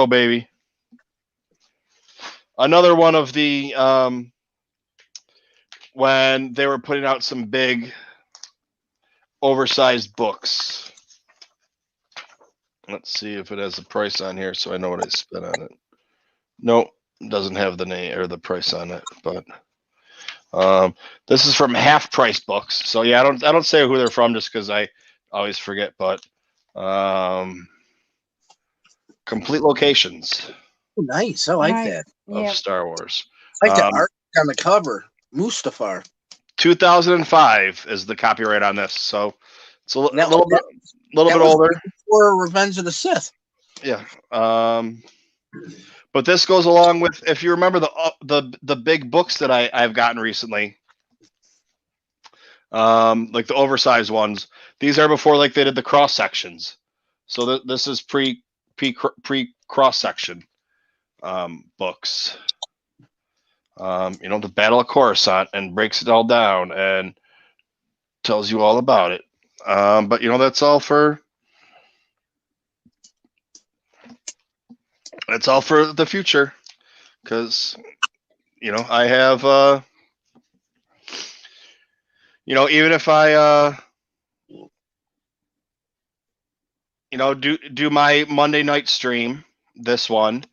Speaker 1: baby. Another one of the when they were putting out some big, oversized books. Let's see if it has a price on here, so I know what I spent on it. Nope. Doesn't have the name or the price on it, but this is from Half Price Books. So yeah, I don't say who they're from just because I always forget. But Complete Locations.
Speaker 8: Oh, nice, I like that.
Speaker 1: Of Star Wars.
Speaker 8: I like the art on the cover. Mustafar.
Speaker 1: 2005 is the copyright on this, so it's a little bit older.
Speaker 8: Before Revenge of the Sith.
Speaker 1: Yeah. But this goes along with, if you remember the big books that I've gotten recently, like the oversized ones. These are before like they did the cross sections. So this is pre pre cross section books. The Battle of Coruscant, and breaks it all down and tells you all about it. But that's all for the future, because I have even if I do my Monday night stream, this one,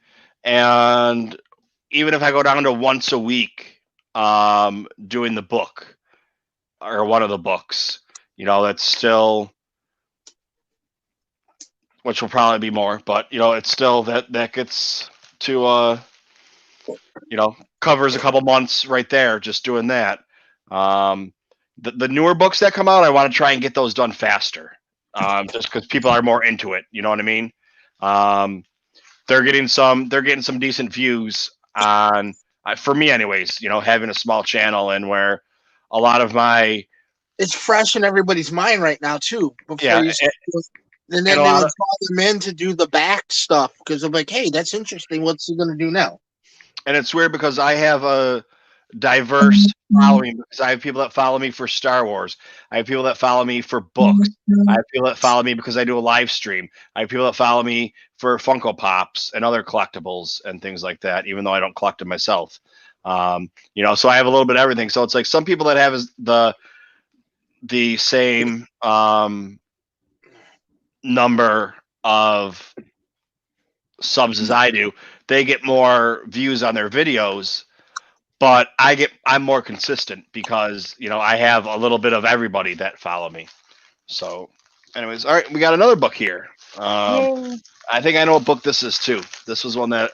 Speaker 1: and even if I go down to once a week doing the book or one of the books, that's still, which will probably be more, but it's still that gets to covers a couple months right there just doing that. The newer books that come out, I want to try and get those done faster, just because people are more into it. You know what I mean? They're getting some decent views on, for me anyways, having a small channel, and where a lot of my,
Speaker 8: it's fresh in everybody's mind right now too.
Speaker 1: Yeah,
Speaker 8: and then they would call them in to do the back stuff because I'm like, hey, that's interesting. What's he gonna do now?
Speaker 1: And it's weird because I have a diverse following, because I have people that follow me for Star Wars. I have people that follow me for books. I have people that follow me because I do a live stream. I have people that follow me for Funko Pops and other collectibles and things like that, even though I don't collect them myself. So I have a little bit of everything. So it's like some people that have the same number of subs as I do, they get more views on their videos, but I'm more consistent because I have a little bit of everybody that follow me. So anyways, all right, we got another book here. I think I know what book this is too. This was one that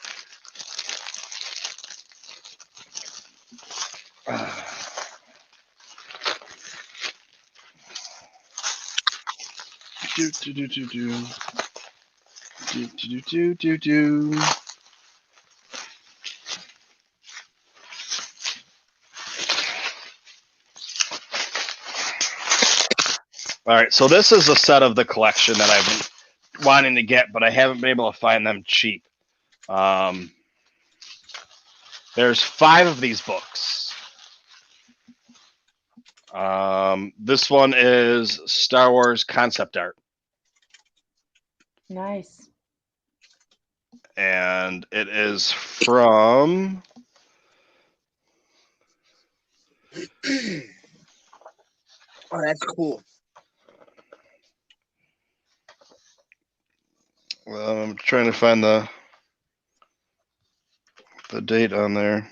Speaker 1: All right, so this is a set of the collection that I've been wanting to get, but I haven't been able to find them cheap. There's 5 of these books. This one is Star Wars concept art.
Speaker 9: Nice.
Speaker 1: And it is from
Speaker 8: Oh, that's cool.
Speaker 1: I'm trying to find the date on there.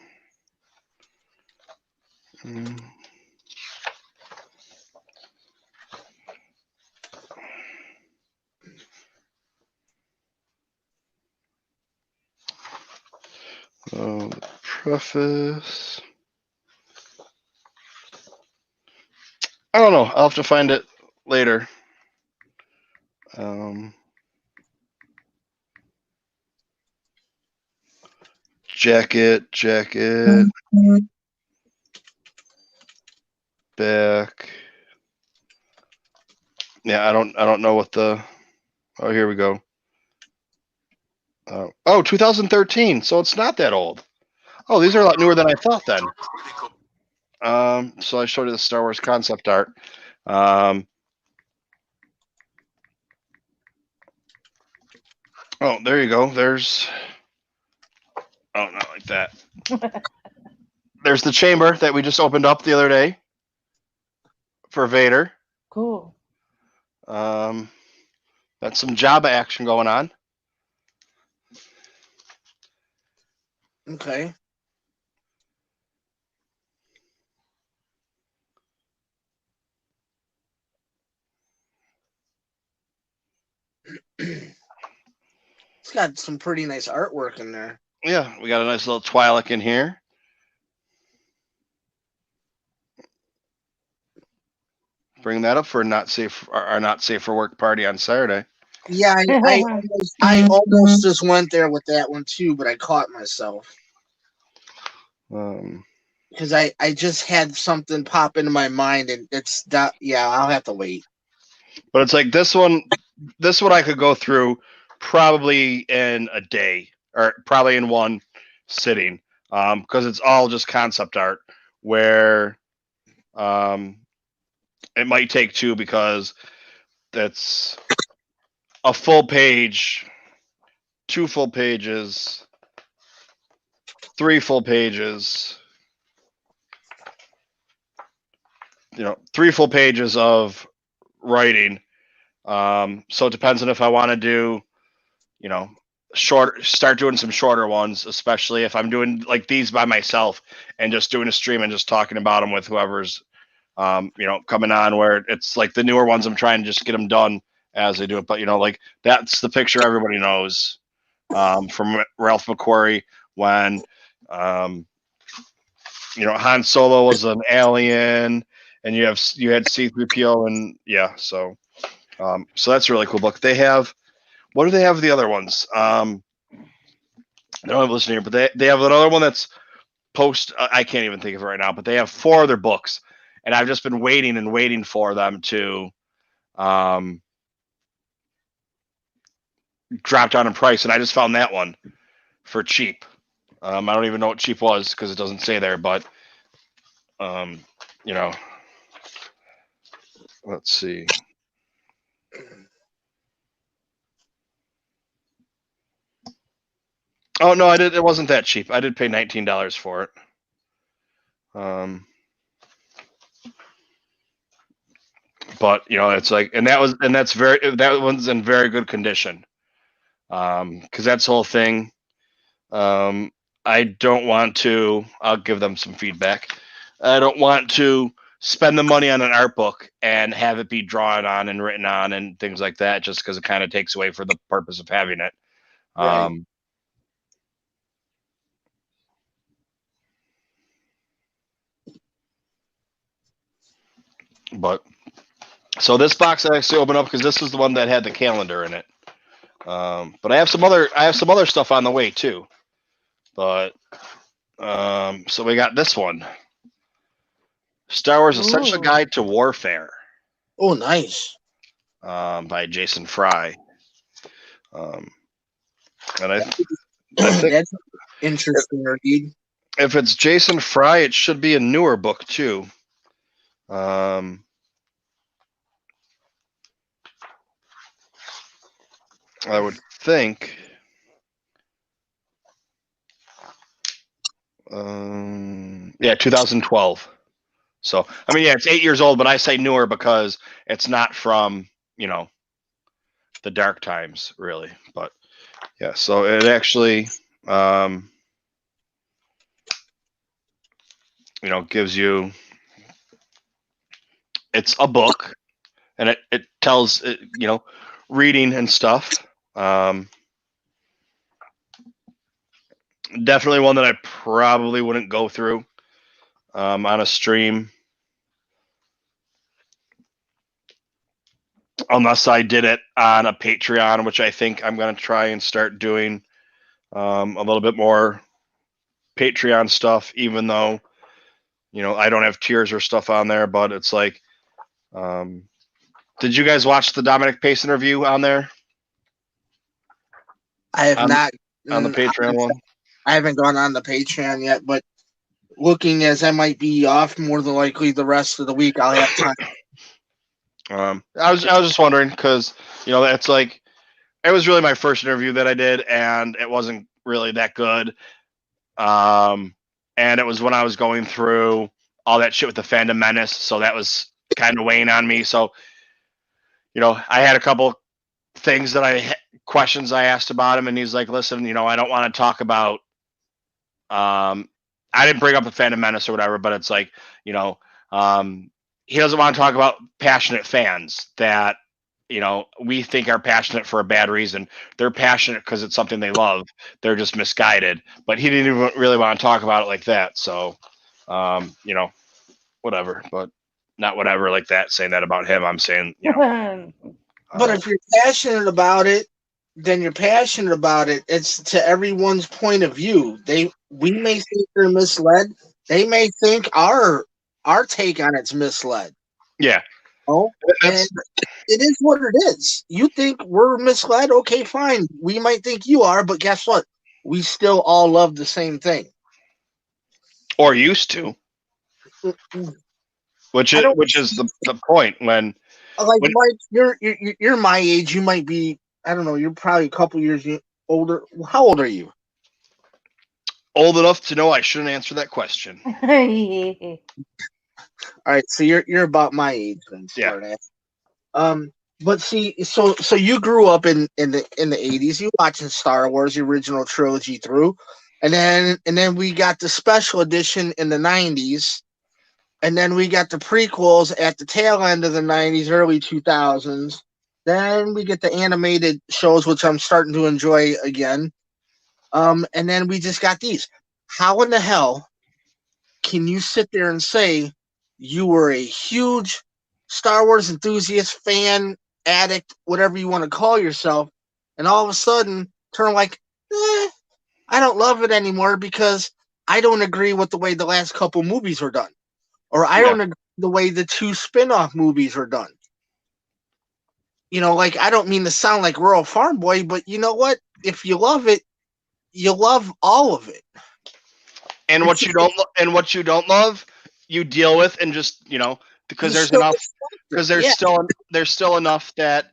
Speaker 1: Preface. I don't know. I'll have to find it later. Jacket. Back. Yeah, I don't know what the. Oh, here we go. 2013. So it's not that old. Oh, these are a lot newer than I thought then. So I showed you the Star Wars concept art. Oh, there you go. There's. Oh, not like that. There's the chamber that we just opened up the other day for Vader.
Speaker 9: Cool.
Speaker 1: That's some Jabba action going on.
Speaker 8: Okay. It's got some pretty nice artwork in there.
Speaker 1: Yeah, we got a nice little Twi'lek in here. Bring that up for our not safe for work party on Saturday.
Speaker 8: Yeah, I almost just went there with that one too, but I caught myself. Because I just had something pop into my mind, and it's that. Yeah, I'll have to wait.
Speaker 1: But it's like this one I could go through probably in a day or probably in one sitting, because it's all just concept art where it might take two because that's a full page, 2 full pages, 3 full pages, 3 full pages of writing. So it depends on if I want to do, start doing some shorter ones, especially if I'm doing like these by myself and just doing a stream and just talking about them with whoever's, coming on, where it's like the newer ones, I'm trying to just get them done as they do it. But, like that's the picture everybody knows from Ralph McQuarrie when, Han Solo was an alien and you had C-3PO and so that's a really cool book. They have, what do they have the other ones? I don't have a list here, but they have another one that's I can't even think of it right now, but they have 4 other books, and I've just been waiting and waiting for them to drop down in price, and I just found that one for cheap. I don't even know what cheap was because it doesn't say there, but let's see. Oh no, I did. It wasn't that cheap. I did pay $19 for it. But it's like, that one's in very good condition. Because that's the whole thing. I don't want to. I'll give them some feedback. I don't want to spend the money on an art book and have it be drawn on and written on and things like that, just because it kind of takes away for the purpose of having it.
Speaker 8: Right.
Speaker 1: But so this box I actually opened up because this is the one that had the calendar in it. But I have some other stuff on the way too. But so we got this one, Star Wars Essential Guide to Warfare.
Speaker 8: Oh, nice.
Speaker 1: By Jason Fry. And I think
Speaker 8: that's interesting read.
Speaker 1: If it's Jason Fry, it should be a newer book too. I would think. 2012. So, I mean, it's 8 years old, but I say newer because it's not from, the dark times, really. But, yeah, so it actually, gives you, it's a book, and it tells, reading and stuff. Definitely one that I probably wouldn't go through on a stream unless I did it on a Patreon, which I think I'm going to try and start doing a little bit more Patreon stuff, even though, I don't have tiers or stuff on there, but it's like, did you guys watch the Dominic Pace interview on there?
Speaker 8: I have not.
Speaker 1: On the Patreon one?
Speaker 8: I haven't gone on the Patreon yet, but looking as I might be off more than likely the rest of the week, I'll have time.
Speaker 1: I was just wondering because it's like it was really my first interview that I did, and it wasn't really that good. And it was when I was going through all that shit with the Fandom Menace, so that was kind of weighing on me. So, I had a couple things questions I asked about him, and he's like, "Listen, I don't want to talk about." I didn't bring up the Phantom Menace or whatever, but it's like, he doesn't want to talk about passionate fans that, we think are passionate for a bad reason. They're passionate because it's something they love. They're just misguided. But he didn't even really want to talk about it like that. So, whatever. But not whatever like that, saying that about him. I'm saying,
Speaker 8: But if you're passionate about it, then you're passionate about it. It's to everyone's point of view. We may think they're misled. They may think our take on it's misled.
Speaker 1: Yeah.
Speaker 8: Oh, and it is what it is. You think we're misled? Okay, fine. We might think you are, but guess what? We still all love the same thing.
Speaker 1: Or used to. Which is the point when
Speaker 8: Mike, you're my age. You might be, I don't know, you're probably a couple years older. How old are you?
Speaker 1: Old enough to know I shouldn't answer that question.
Speaker 8: All right, so you're about my age then, smartass. But see, so you grew up in the 80s. You watching Star Wars, the original trilogy through, and then we got the special edition in the 90s, and then we got the prequels at the tail end of the 90s, early 2000s. Then we get the animated shows, which I'm starting to enjoy again. And then we just got these. How in the hell can you sit there and say you were a huge Star Wars enthusiast, fan, addict, whatever you want to call yourself, and all of a sudden turn like, I don't love it anymore because I don't agree with the way the last couple movies were done, or I don't agree with the way the 2 spin-off movies are done. You know, like, I don't mean to sound like Rural Farm Boy, but you know what? If you love it, you love all of it.
Speaker 1: And what you don't love, you deal with, and just, you know, because there's still enough that,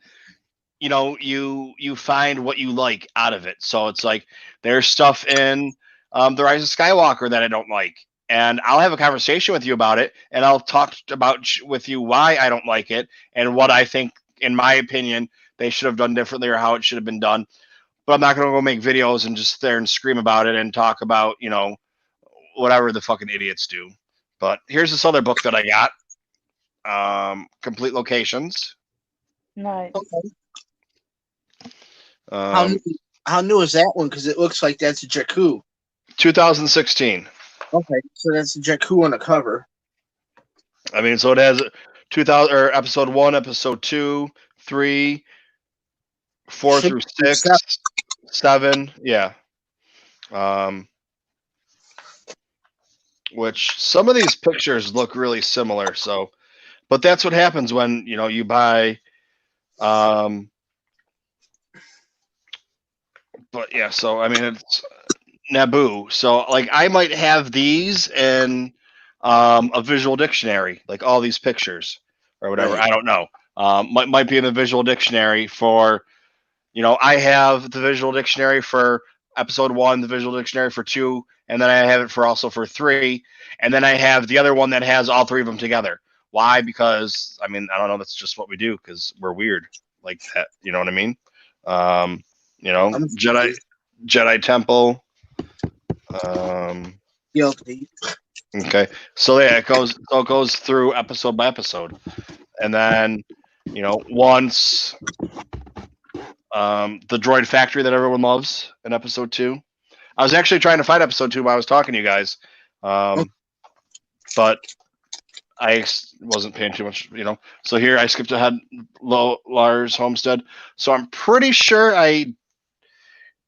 Speaker 1: you know, you find what you like out of it. So it's like there's stuff in The Rise of Skywalker that I don't like, and I'll have a conversation with you about it, and I'll talk about with you why I don't like it and what I think, in my opinion, they should have done differently or how it should have been done. But I'm not going to go make videos and just sit there and scream about it and talk about, you know, whatever the fucking idiots do. But here's this other book that I got. Complete Locations.
Speaker 9: Nice.
Speaker 8: Okay. How new is that one? Because it looks like that's a Jakku.
Speaker 1: 2016.
Speaker 8: Okay, so that's a Jakku on the cover.
Speaker 1: I mean, so it has 2000 or episode 1, episode 2, 3, 4 through 6, 7. Yeah. Which some of these pictures look really similar. So, but that's what happens when, you know, you buy. But yeah, so I mean, it's Naboo. So like, I might have these in a visual dictionary, like all these pictures or whatever.
Speaker 8: Right.
Speaker 1: I don't know. Might be in the visual dictionary for, you know, I have the visual dictionary for episode 1, the visual dictionary for 2, and then I have it for also for 3, and then I have the other one that has all 3 of them together. Why? Because, I mean, I don't know. That's just what we do because we're weird like that. You know what I mean? You know, Jedi Temple.
Speaker 8: Guilty.
Speaker 1: Okay, so yeah, it goes through episode by episode, and then, you know, once the droid factory that everyone loves in episode 2. I was actually trying to find episode 2 while I was talking to you guys, but I wasn't paying too much, you know. So here I skipped ahead. Lars Homestead. So I'm pretty sure I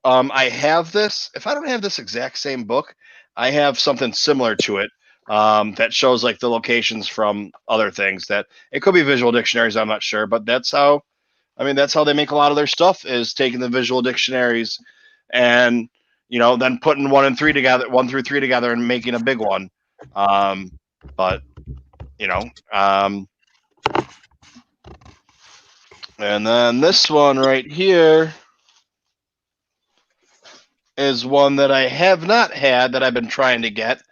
Speaker 1: have this. If I don't have this exact same book, I have something similar to it that shows like the locations from other things. That it could be visual dictionaries. I'm not sure, but that's how. I mean, that's how they make a lot of their stuff, is taking the visual dictionaries and, you know, then putting 1 through 3 together and making a big one. But, you know, and then this one right here is one that I have not had that I've been trying to get.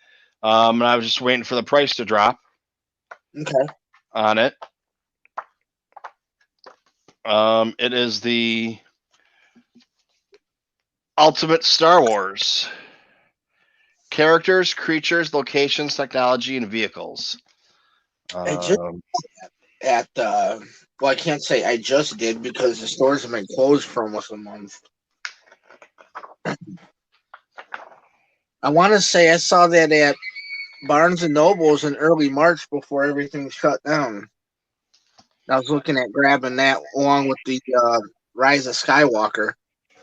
Speaker 1: And I was just waiting for the price to drop.
Speaker 8: Okay.
Speaker 1: On it. It is the Ultimate Star Wars. Characters, creatures, locations, technology, and vehicles.
Speaker 8: I just well, I can't say I just did because the stores have been closed for almost a month. I want to say I saw that at Barnes and Nobles in early March before everything shut down. I was looking at grabbing that along with the Rise of Skywalker.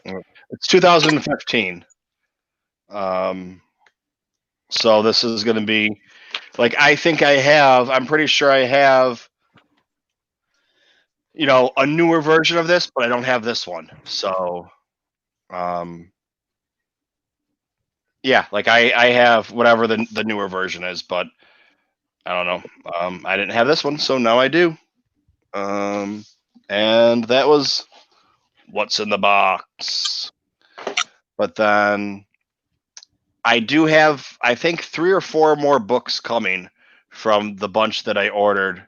Speaker 1: It's 2015. So this is going to be like, I'm pretty sure I have a newer version of this, but I don't have this one. So, yeah, like I have whatever the newer version is, but I don't know. I didn't have this one, so now I do. And that was what's in the box. But then I do have, I think, 3 or 4 more books coming from the bunch that I ordered.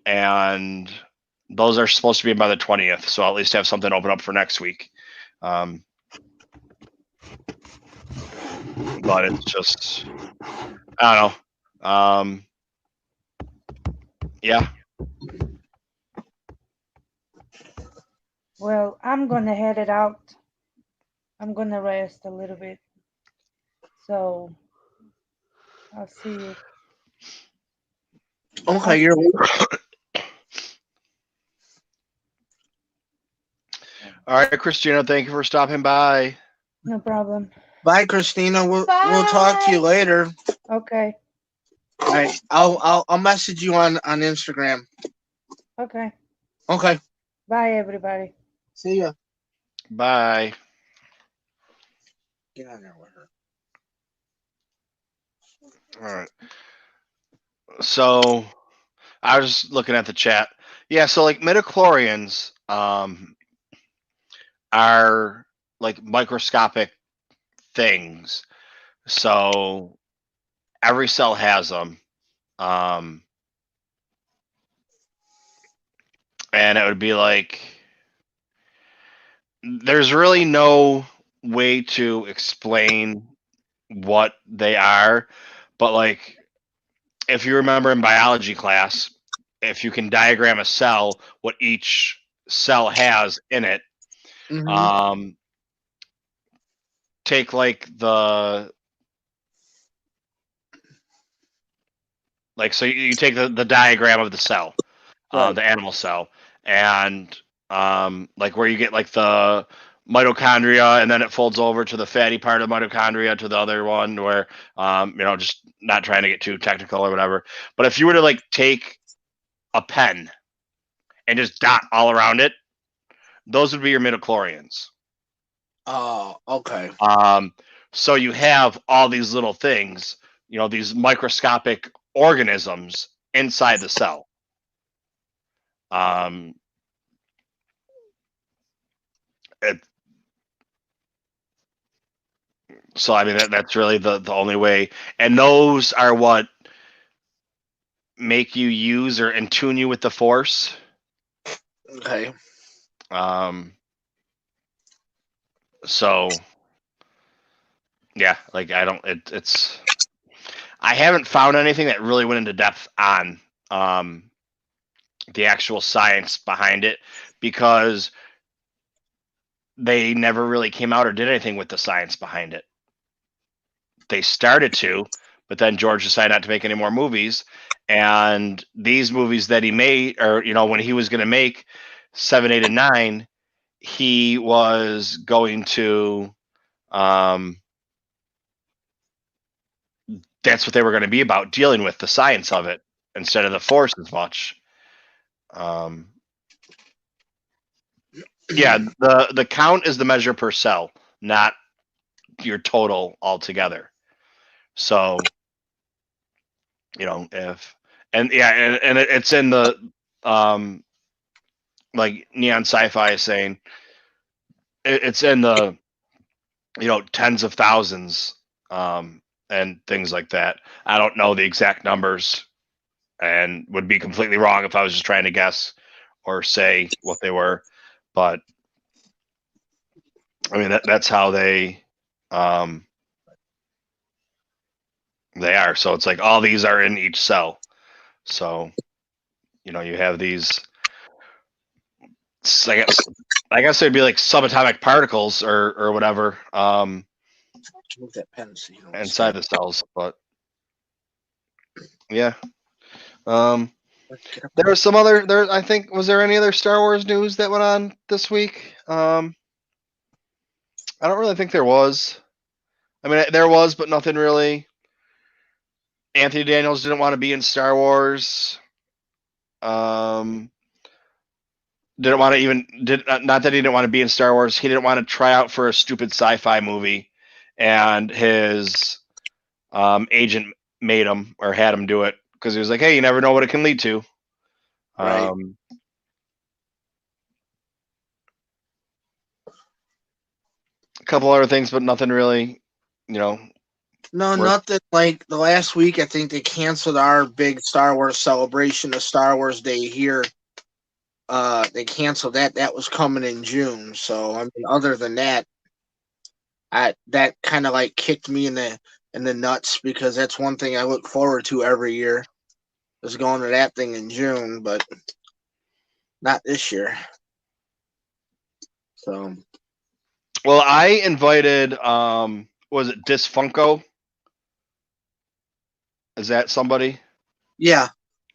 Speaker 1: And those are supposed to be by the 20th, so I'll at least have something open up for next week. But it's just, I don't know. Yeah.
Speaker 9: Well, I'm gonna head it out. I'm gonna rest a little bit. So I'll see you.
Speaker 8: Okay, you're.
Speaker 1: All right, Christina, thank you for stopping by.
Speaker 9: No problem.
Speaker 8: Bye, Christina. We'll talk to you later.
Speaker 9: Okay.
Speaker 8: All right. I'll message you on Instagram.
Speaker 9: Okay.
Speaker 8: Okay.
Speaker 9: Bye, everybody.
Speaker 8: See ya.
Speaker 1: Bye.
Speaker 8: Get on there with her.
Speaker 1: All right. So I was just looking at the chat. Yeah, so like midichlorians are like microscopic things. So every cell has them. And it would be like there's really no way to explain what they are, but like if you remember in biology class, if you can diagram a cell, what each cell has in it, take like so you take the diagram of the cell, the animal cell, and like where you get like the mitochondria, and then it folds over to the fatty part of mitochondria to the other one, where just not trying to get too technical or whatever. But if you were to like take a pen and just dot all around it, those would be your midichlorians.
Speaker 8: Oh, okay.
Speaker 1: So you have all these little things, these microscopic organisms inside the cell. So I mean that's really the only way, and those are what make you use or in tune you with the Force.
Speaker 8: Okay.
Speaker 1: So yeah, like I haven't found anything that really went into depth on the actual science behind it, because they never really came out or did anything with the science behind it. They started to, but then George decided not to make any more movies. And these movies that he made, or when he was going to make 7, 8, and 9, he was going to that's what they were going to be about, dealing with the science of it instead of the Force as much. Yeah, the count is the measure per cell, not your total altogether. So, it's in the like Neon Sci-Fi is saying, it's in the tens of thousands and things like that. I don't know the exact numbers, and would be completely wrong if I was just trying to guess or say what they were. But I mean that's how they are. So it's like all these are in each cell. So you have these. I guess it'd be like subatomic particles or whatever inside the cells. But yeah, there was some other there. I think, was there any other Star Wars news that went on this week? I don't really think there was. I mean, there was, but nothing really. Anthony Daniels didn't want to be in Star Wars. didn't want to not that he didn't want to be in Star Wars. He didn't want to try out for a stupid sci-fi movie, and his agent made him or had him do it because he was like, "Hey, you never know what it can lead to."
Speaker 8: Right.
Speaker 1: A couple other things, but nothing really,
Speaker 8: No,
Speaker 1: worth-
Speaker 8: nothing like the last week. I think they canceled our big Star Wars celebration, the Star Wars Day here. They canceled that. That was coming in June. So I mean, other than that, that kind of like kicked me in the nuts because that's one thing I look forward to every year is going to that thing in June, but not this year. So,
Speaker 1: well, I invited was it Disfunko? Is that somebody?
Speaker 8: yeah.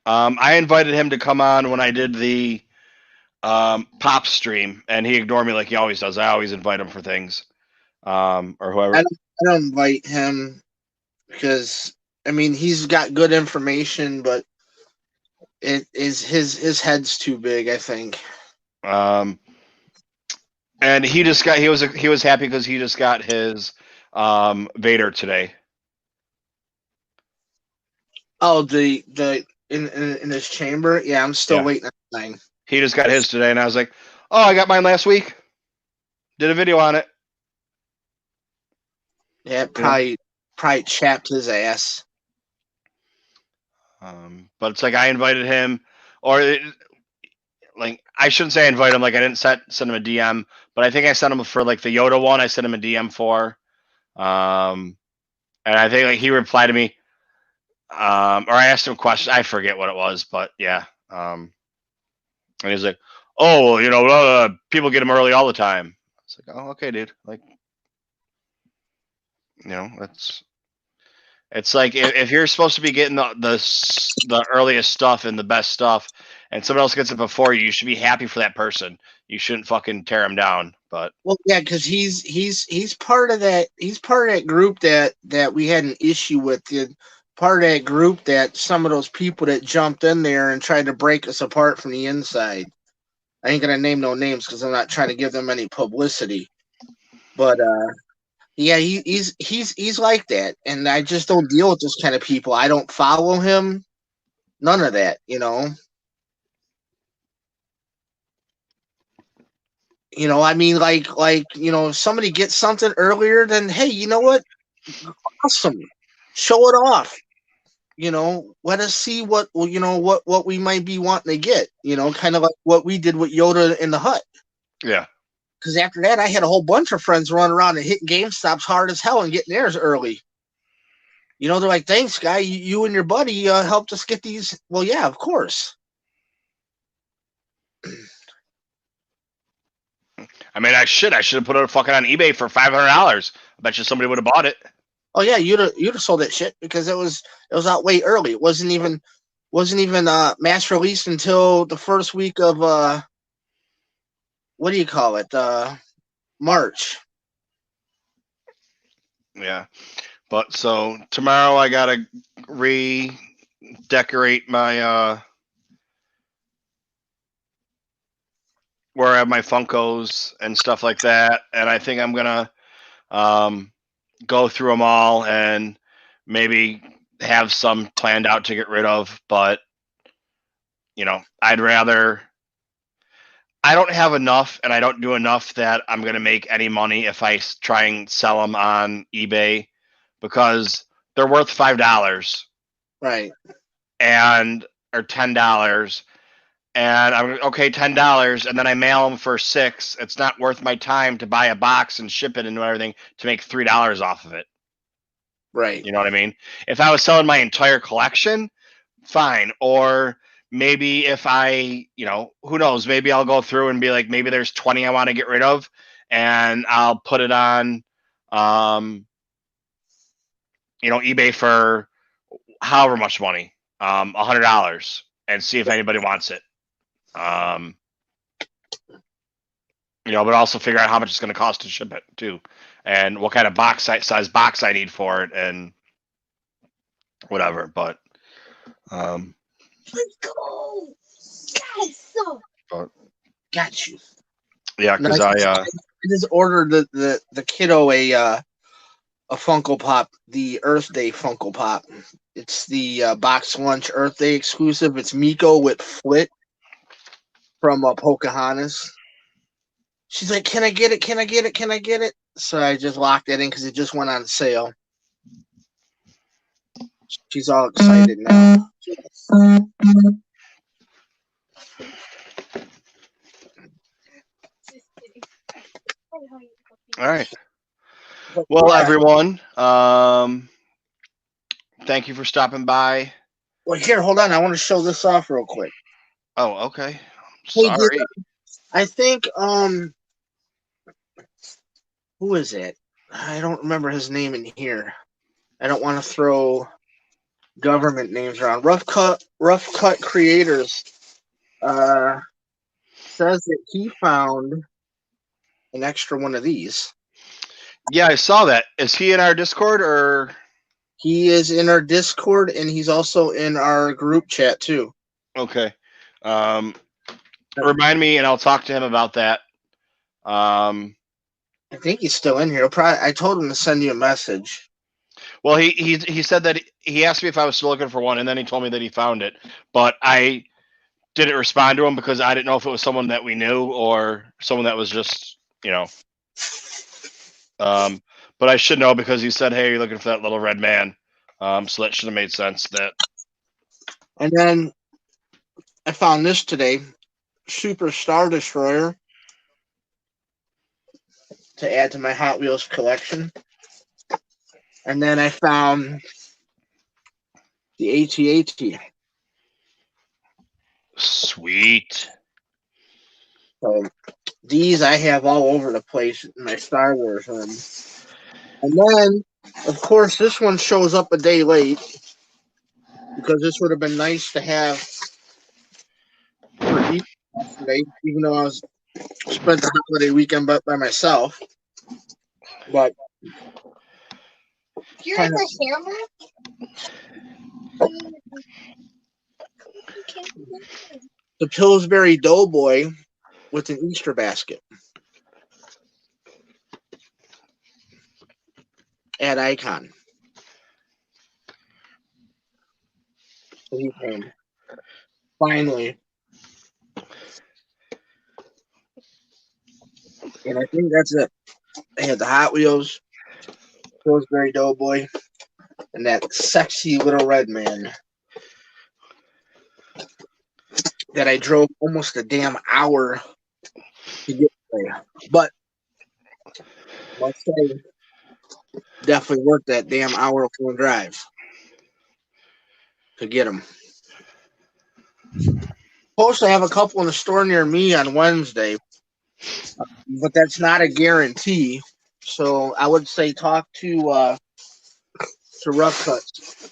Speaker 1: I invited him to come on when I did the pop stream, and he ignored me like he always does. I always invite him for things, or whoever.
Speaker 8: I don't invite him because I mean he's got good information, but it is his head's too big, I think.
Speaker 1: And he was happy because he just got his Vader today.
Speaker 8: Oh, the in his chamber. Yeah, I'm still waiting on mine.
Speaker 1: He just got his today, and I was like, "Oh, I got mine last week. Did a video on it."
Speaker 8: Yeah, probably chapped his ass.
Speaker 1: But it's like I invited him, like I shouldn't say I invite him. Like I didn't send him a DM, but I think I sent him for like the Yoda one. I sent him a DM for, and I think like he replied to me, or I asked him a question. I forget what it was, but yeah. And he's like, "Oh, well, people get them early all the time." It's like, "Oh, okay, dude." Like, it's like if you're supposed to be getting the earliest stuff and the best stuff, and someone else gets it before you, you should be happy for that person. You shouldn't fucking tear him down. But
Speaker 8: well, yeah, because he's part of that. He's part of that group that we had an issue with. Part of that group that some of those people that jumped in there and tried to break us apart from the inside. I ain't gonna name no names because I'm not trying to give them any publicity. But yeah, he's like that, and I just don't deal with those kind of people. I don't follow him. None of that, I mean, like, if somebody gets something earlier, then hey, you know what? Awesome, show it off. Let us see what what we might be wanting to get. Kind of like what we did with Yoda in the hut.
Speaker 1: Yeah.
Speaker 8: Because after that, I had a whole bunch of friends running around and hitting GameStops hard as hell and getting theirs early. They're like, "Thanks, guy. You and your buddy helped us get these." Well, yeah, of course.
Speaker 1: I mean, I should have put it fucking on eBay for $500. I bet you somebody would have bought it.
Speaker 8: Oh yeah, you'd have sold that shit because it was out way early. It wasn't even mass released until the first week of what do you call it? March.
Speaker 1: Yeah. But so tomorrow I gotta redecorate my where I have my Funkos and stuff like that, and I think I'm gonna go through them all and maybe have some planned out to get rid of. But I'd rather. I don't have enough, and I don't do enough that I'm gonna make any money if I try and sell them on eBay because they're worth $5,
Speaker 8: right?
Speaker 1: And or $10. And I'm okay, $10, and then I mail them for $6. It's not worth my time to buy a box and ship it and everything to make $3 off of it.
Speaker 8: Right.
Speaker 1: You know what I mean? If I was selling my entire collection, fine. Or maybe if I, who knows? Maybe I'll go through and be like, maybe there's 20 I want to get rid of, and I'll put it on, eBay for however much money, $100, and see if anybody wants it. But also figure out how much it's going to cost to ship it too, and what kind of size box I need for it, and whatever. But,
Speaker 10: Let's go. Yes.
Speaker 1: But
Speaker 8: Got you.
Speaker 1: Yeah, because I
Speaker 8: just ordered the kiddo a Funko Pop, the Earth Day Funko Pop. It's the box lunch Earth Day exclusive. It's Miko with Flit from Pocahontas. She's like, "Can I get it? Can I get it? Can I get it?" So I just locked it in because it just went on sale. She's all excited now.
Speaker 1: All right. Well, everyone, thank you for stopping by.
Speaker 8: Well, here, hold on. I want to show this off real quick.
Speaker 1: Oh, okay.
Speaker 8: Hey,
Speaker 1: Sorry.
Speaker 8: I think who is it? I don't remember his name in here. I don't want to throw government names around. Rough Cut Creators says that he found an extra one of these.
Speaker 1: Yeah, I saw that. Is he in our Discord or?
Speaker 8: He is in our Discord, and he's also in our group chat too.
Speaker 1: Okay. Remind me, and I'll talk to him about that.
Speaker 8: I think he's still in here. I told him to send you a message.
Speaker 1: Well, he said that he asked me if I was still looking for one, and then he told me that he found it. But I didn't respond to him because I didn't know if it was someone that we knew or someone that was just, you know. But I should know because he said, "Hey, you're looking for that little red man." So that should have made sense. That.
Speaker 8: And then I found this today, Super Star Destroyer, to add to my Hot Wheels collection. And then I found the AT-AT.
Speaker 1: Sweet.
Speaker 8: So these I have all over the place in my Star Wars room. And then, of course, this one shows up a day late because this would have been nice to have for yesterday, even though I was spent the holiday weekend by myself. But
Speaker 10: You're the hammer?
Speaker 8: the Pillsbury Doughboy with an Easter basket at Icon. So he came. Finally. And I think that's it. I had the Hot Wheels, Pillsbury Doughboy, and that sexy little red man that I drove almost a damn hour to get there. But let's say definitely worth that damn hour of full drive to get them. Supposed to have a couple in the store near me on Wednesday, but that's not a guarantee. So I would say talk to Rough Cuts,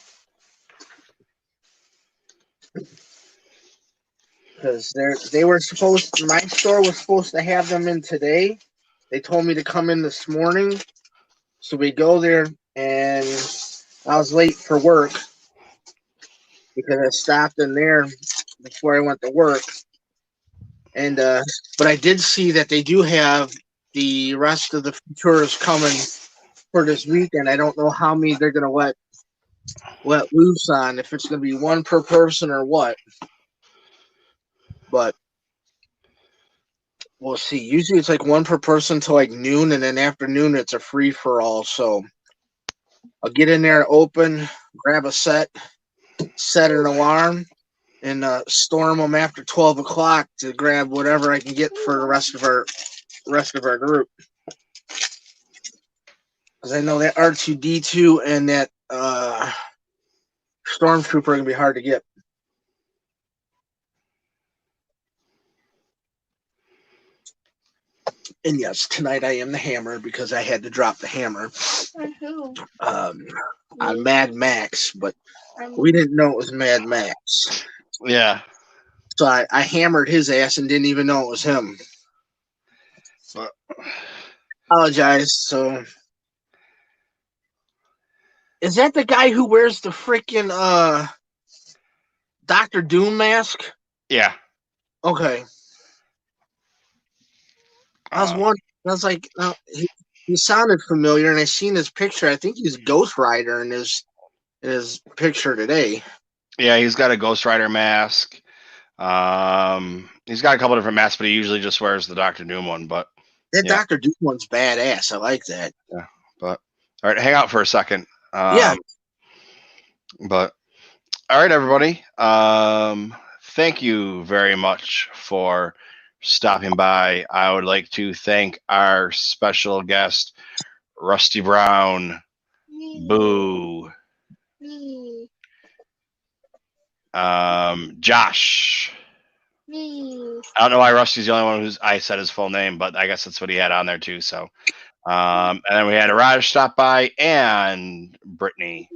Speaker 8: because they were supposed. My store was supposed to have them in today. They told me to come in this morning, so we go there, and I was late for work because I stopped in there before I went to work. And but I did see that they do have the rest of the tours coming for this weekend. I don't know how many they're gonna let loose on, if it's gonna be one per person or what. But we'll see. Usually it's like one per person till like noon, and then afternoon it's a free for all. So I'll get in there, open, grab a set an alarm, and storm them after 12 o'clock to grab whatever I can get for the rest of our group. Because I know that R2D2 and that Stormtrooper are gonna be hard to get. And yes, tonight I am the hammer because I had to drop the hammer on Mad Max, but we didn't know it was Mad Max.
Speaker 1: Yeah.
Speaker 8: So I hammered his ass and didn't even know it was him. Apologize. So is that the guy who wears the freaking Dr. Doom mask?
Speaker 1: Yeah.
Speaker 8: Okay. I was wondering. I was like, he sounded familiar, and I seen his picture. I think he's Ghost Rider in his picture today.
Speaker 1: Yeah, he's got a Ghost Rider mask. He's got a couple different masks, but he usually just wears the Doctor Doom one. But
Speaker 8: that Doctor Doom one's badass. I like that.
Speaker 1: Yeah, but all right, hang out for a second.
Speaker 8: Yeah.
Speaker 1: But all right, everybody. Thank you very much for stopping by. I would like to thank our special guest, Rusty Brown, Boo, Josh. I don't know why Rusty's the only one I said his full name, but I guess that's what he had on there too. So, and then we had Raj stop by and Brittany.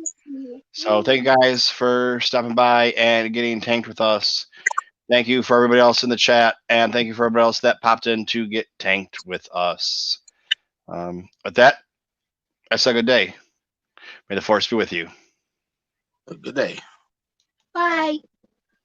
Speaker 1: So thank you guys for stopping by and getting tanked with us. Thank you for everybody else in the chat, and thank you for everybody else that popped in to get tanked with us. With that, I say good day. May the force be with you.
Speaker 8: Good day.
Speaker 10: Bye.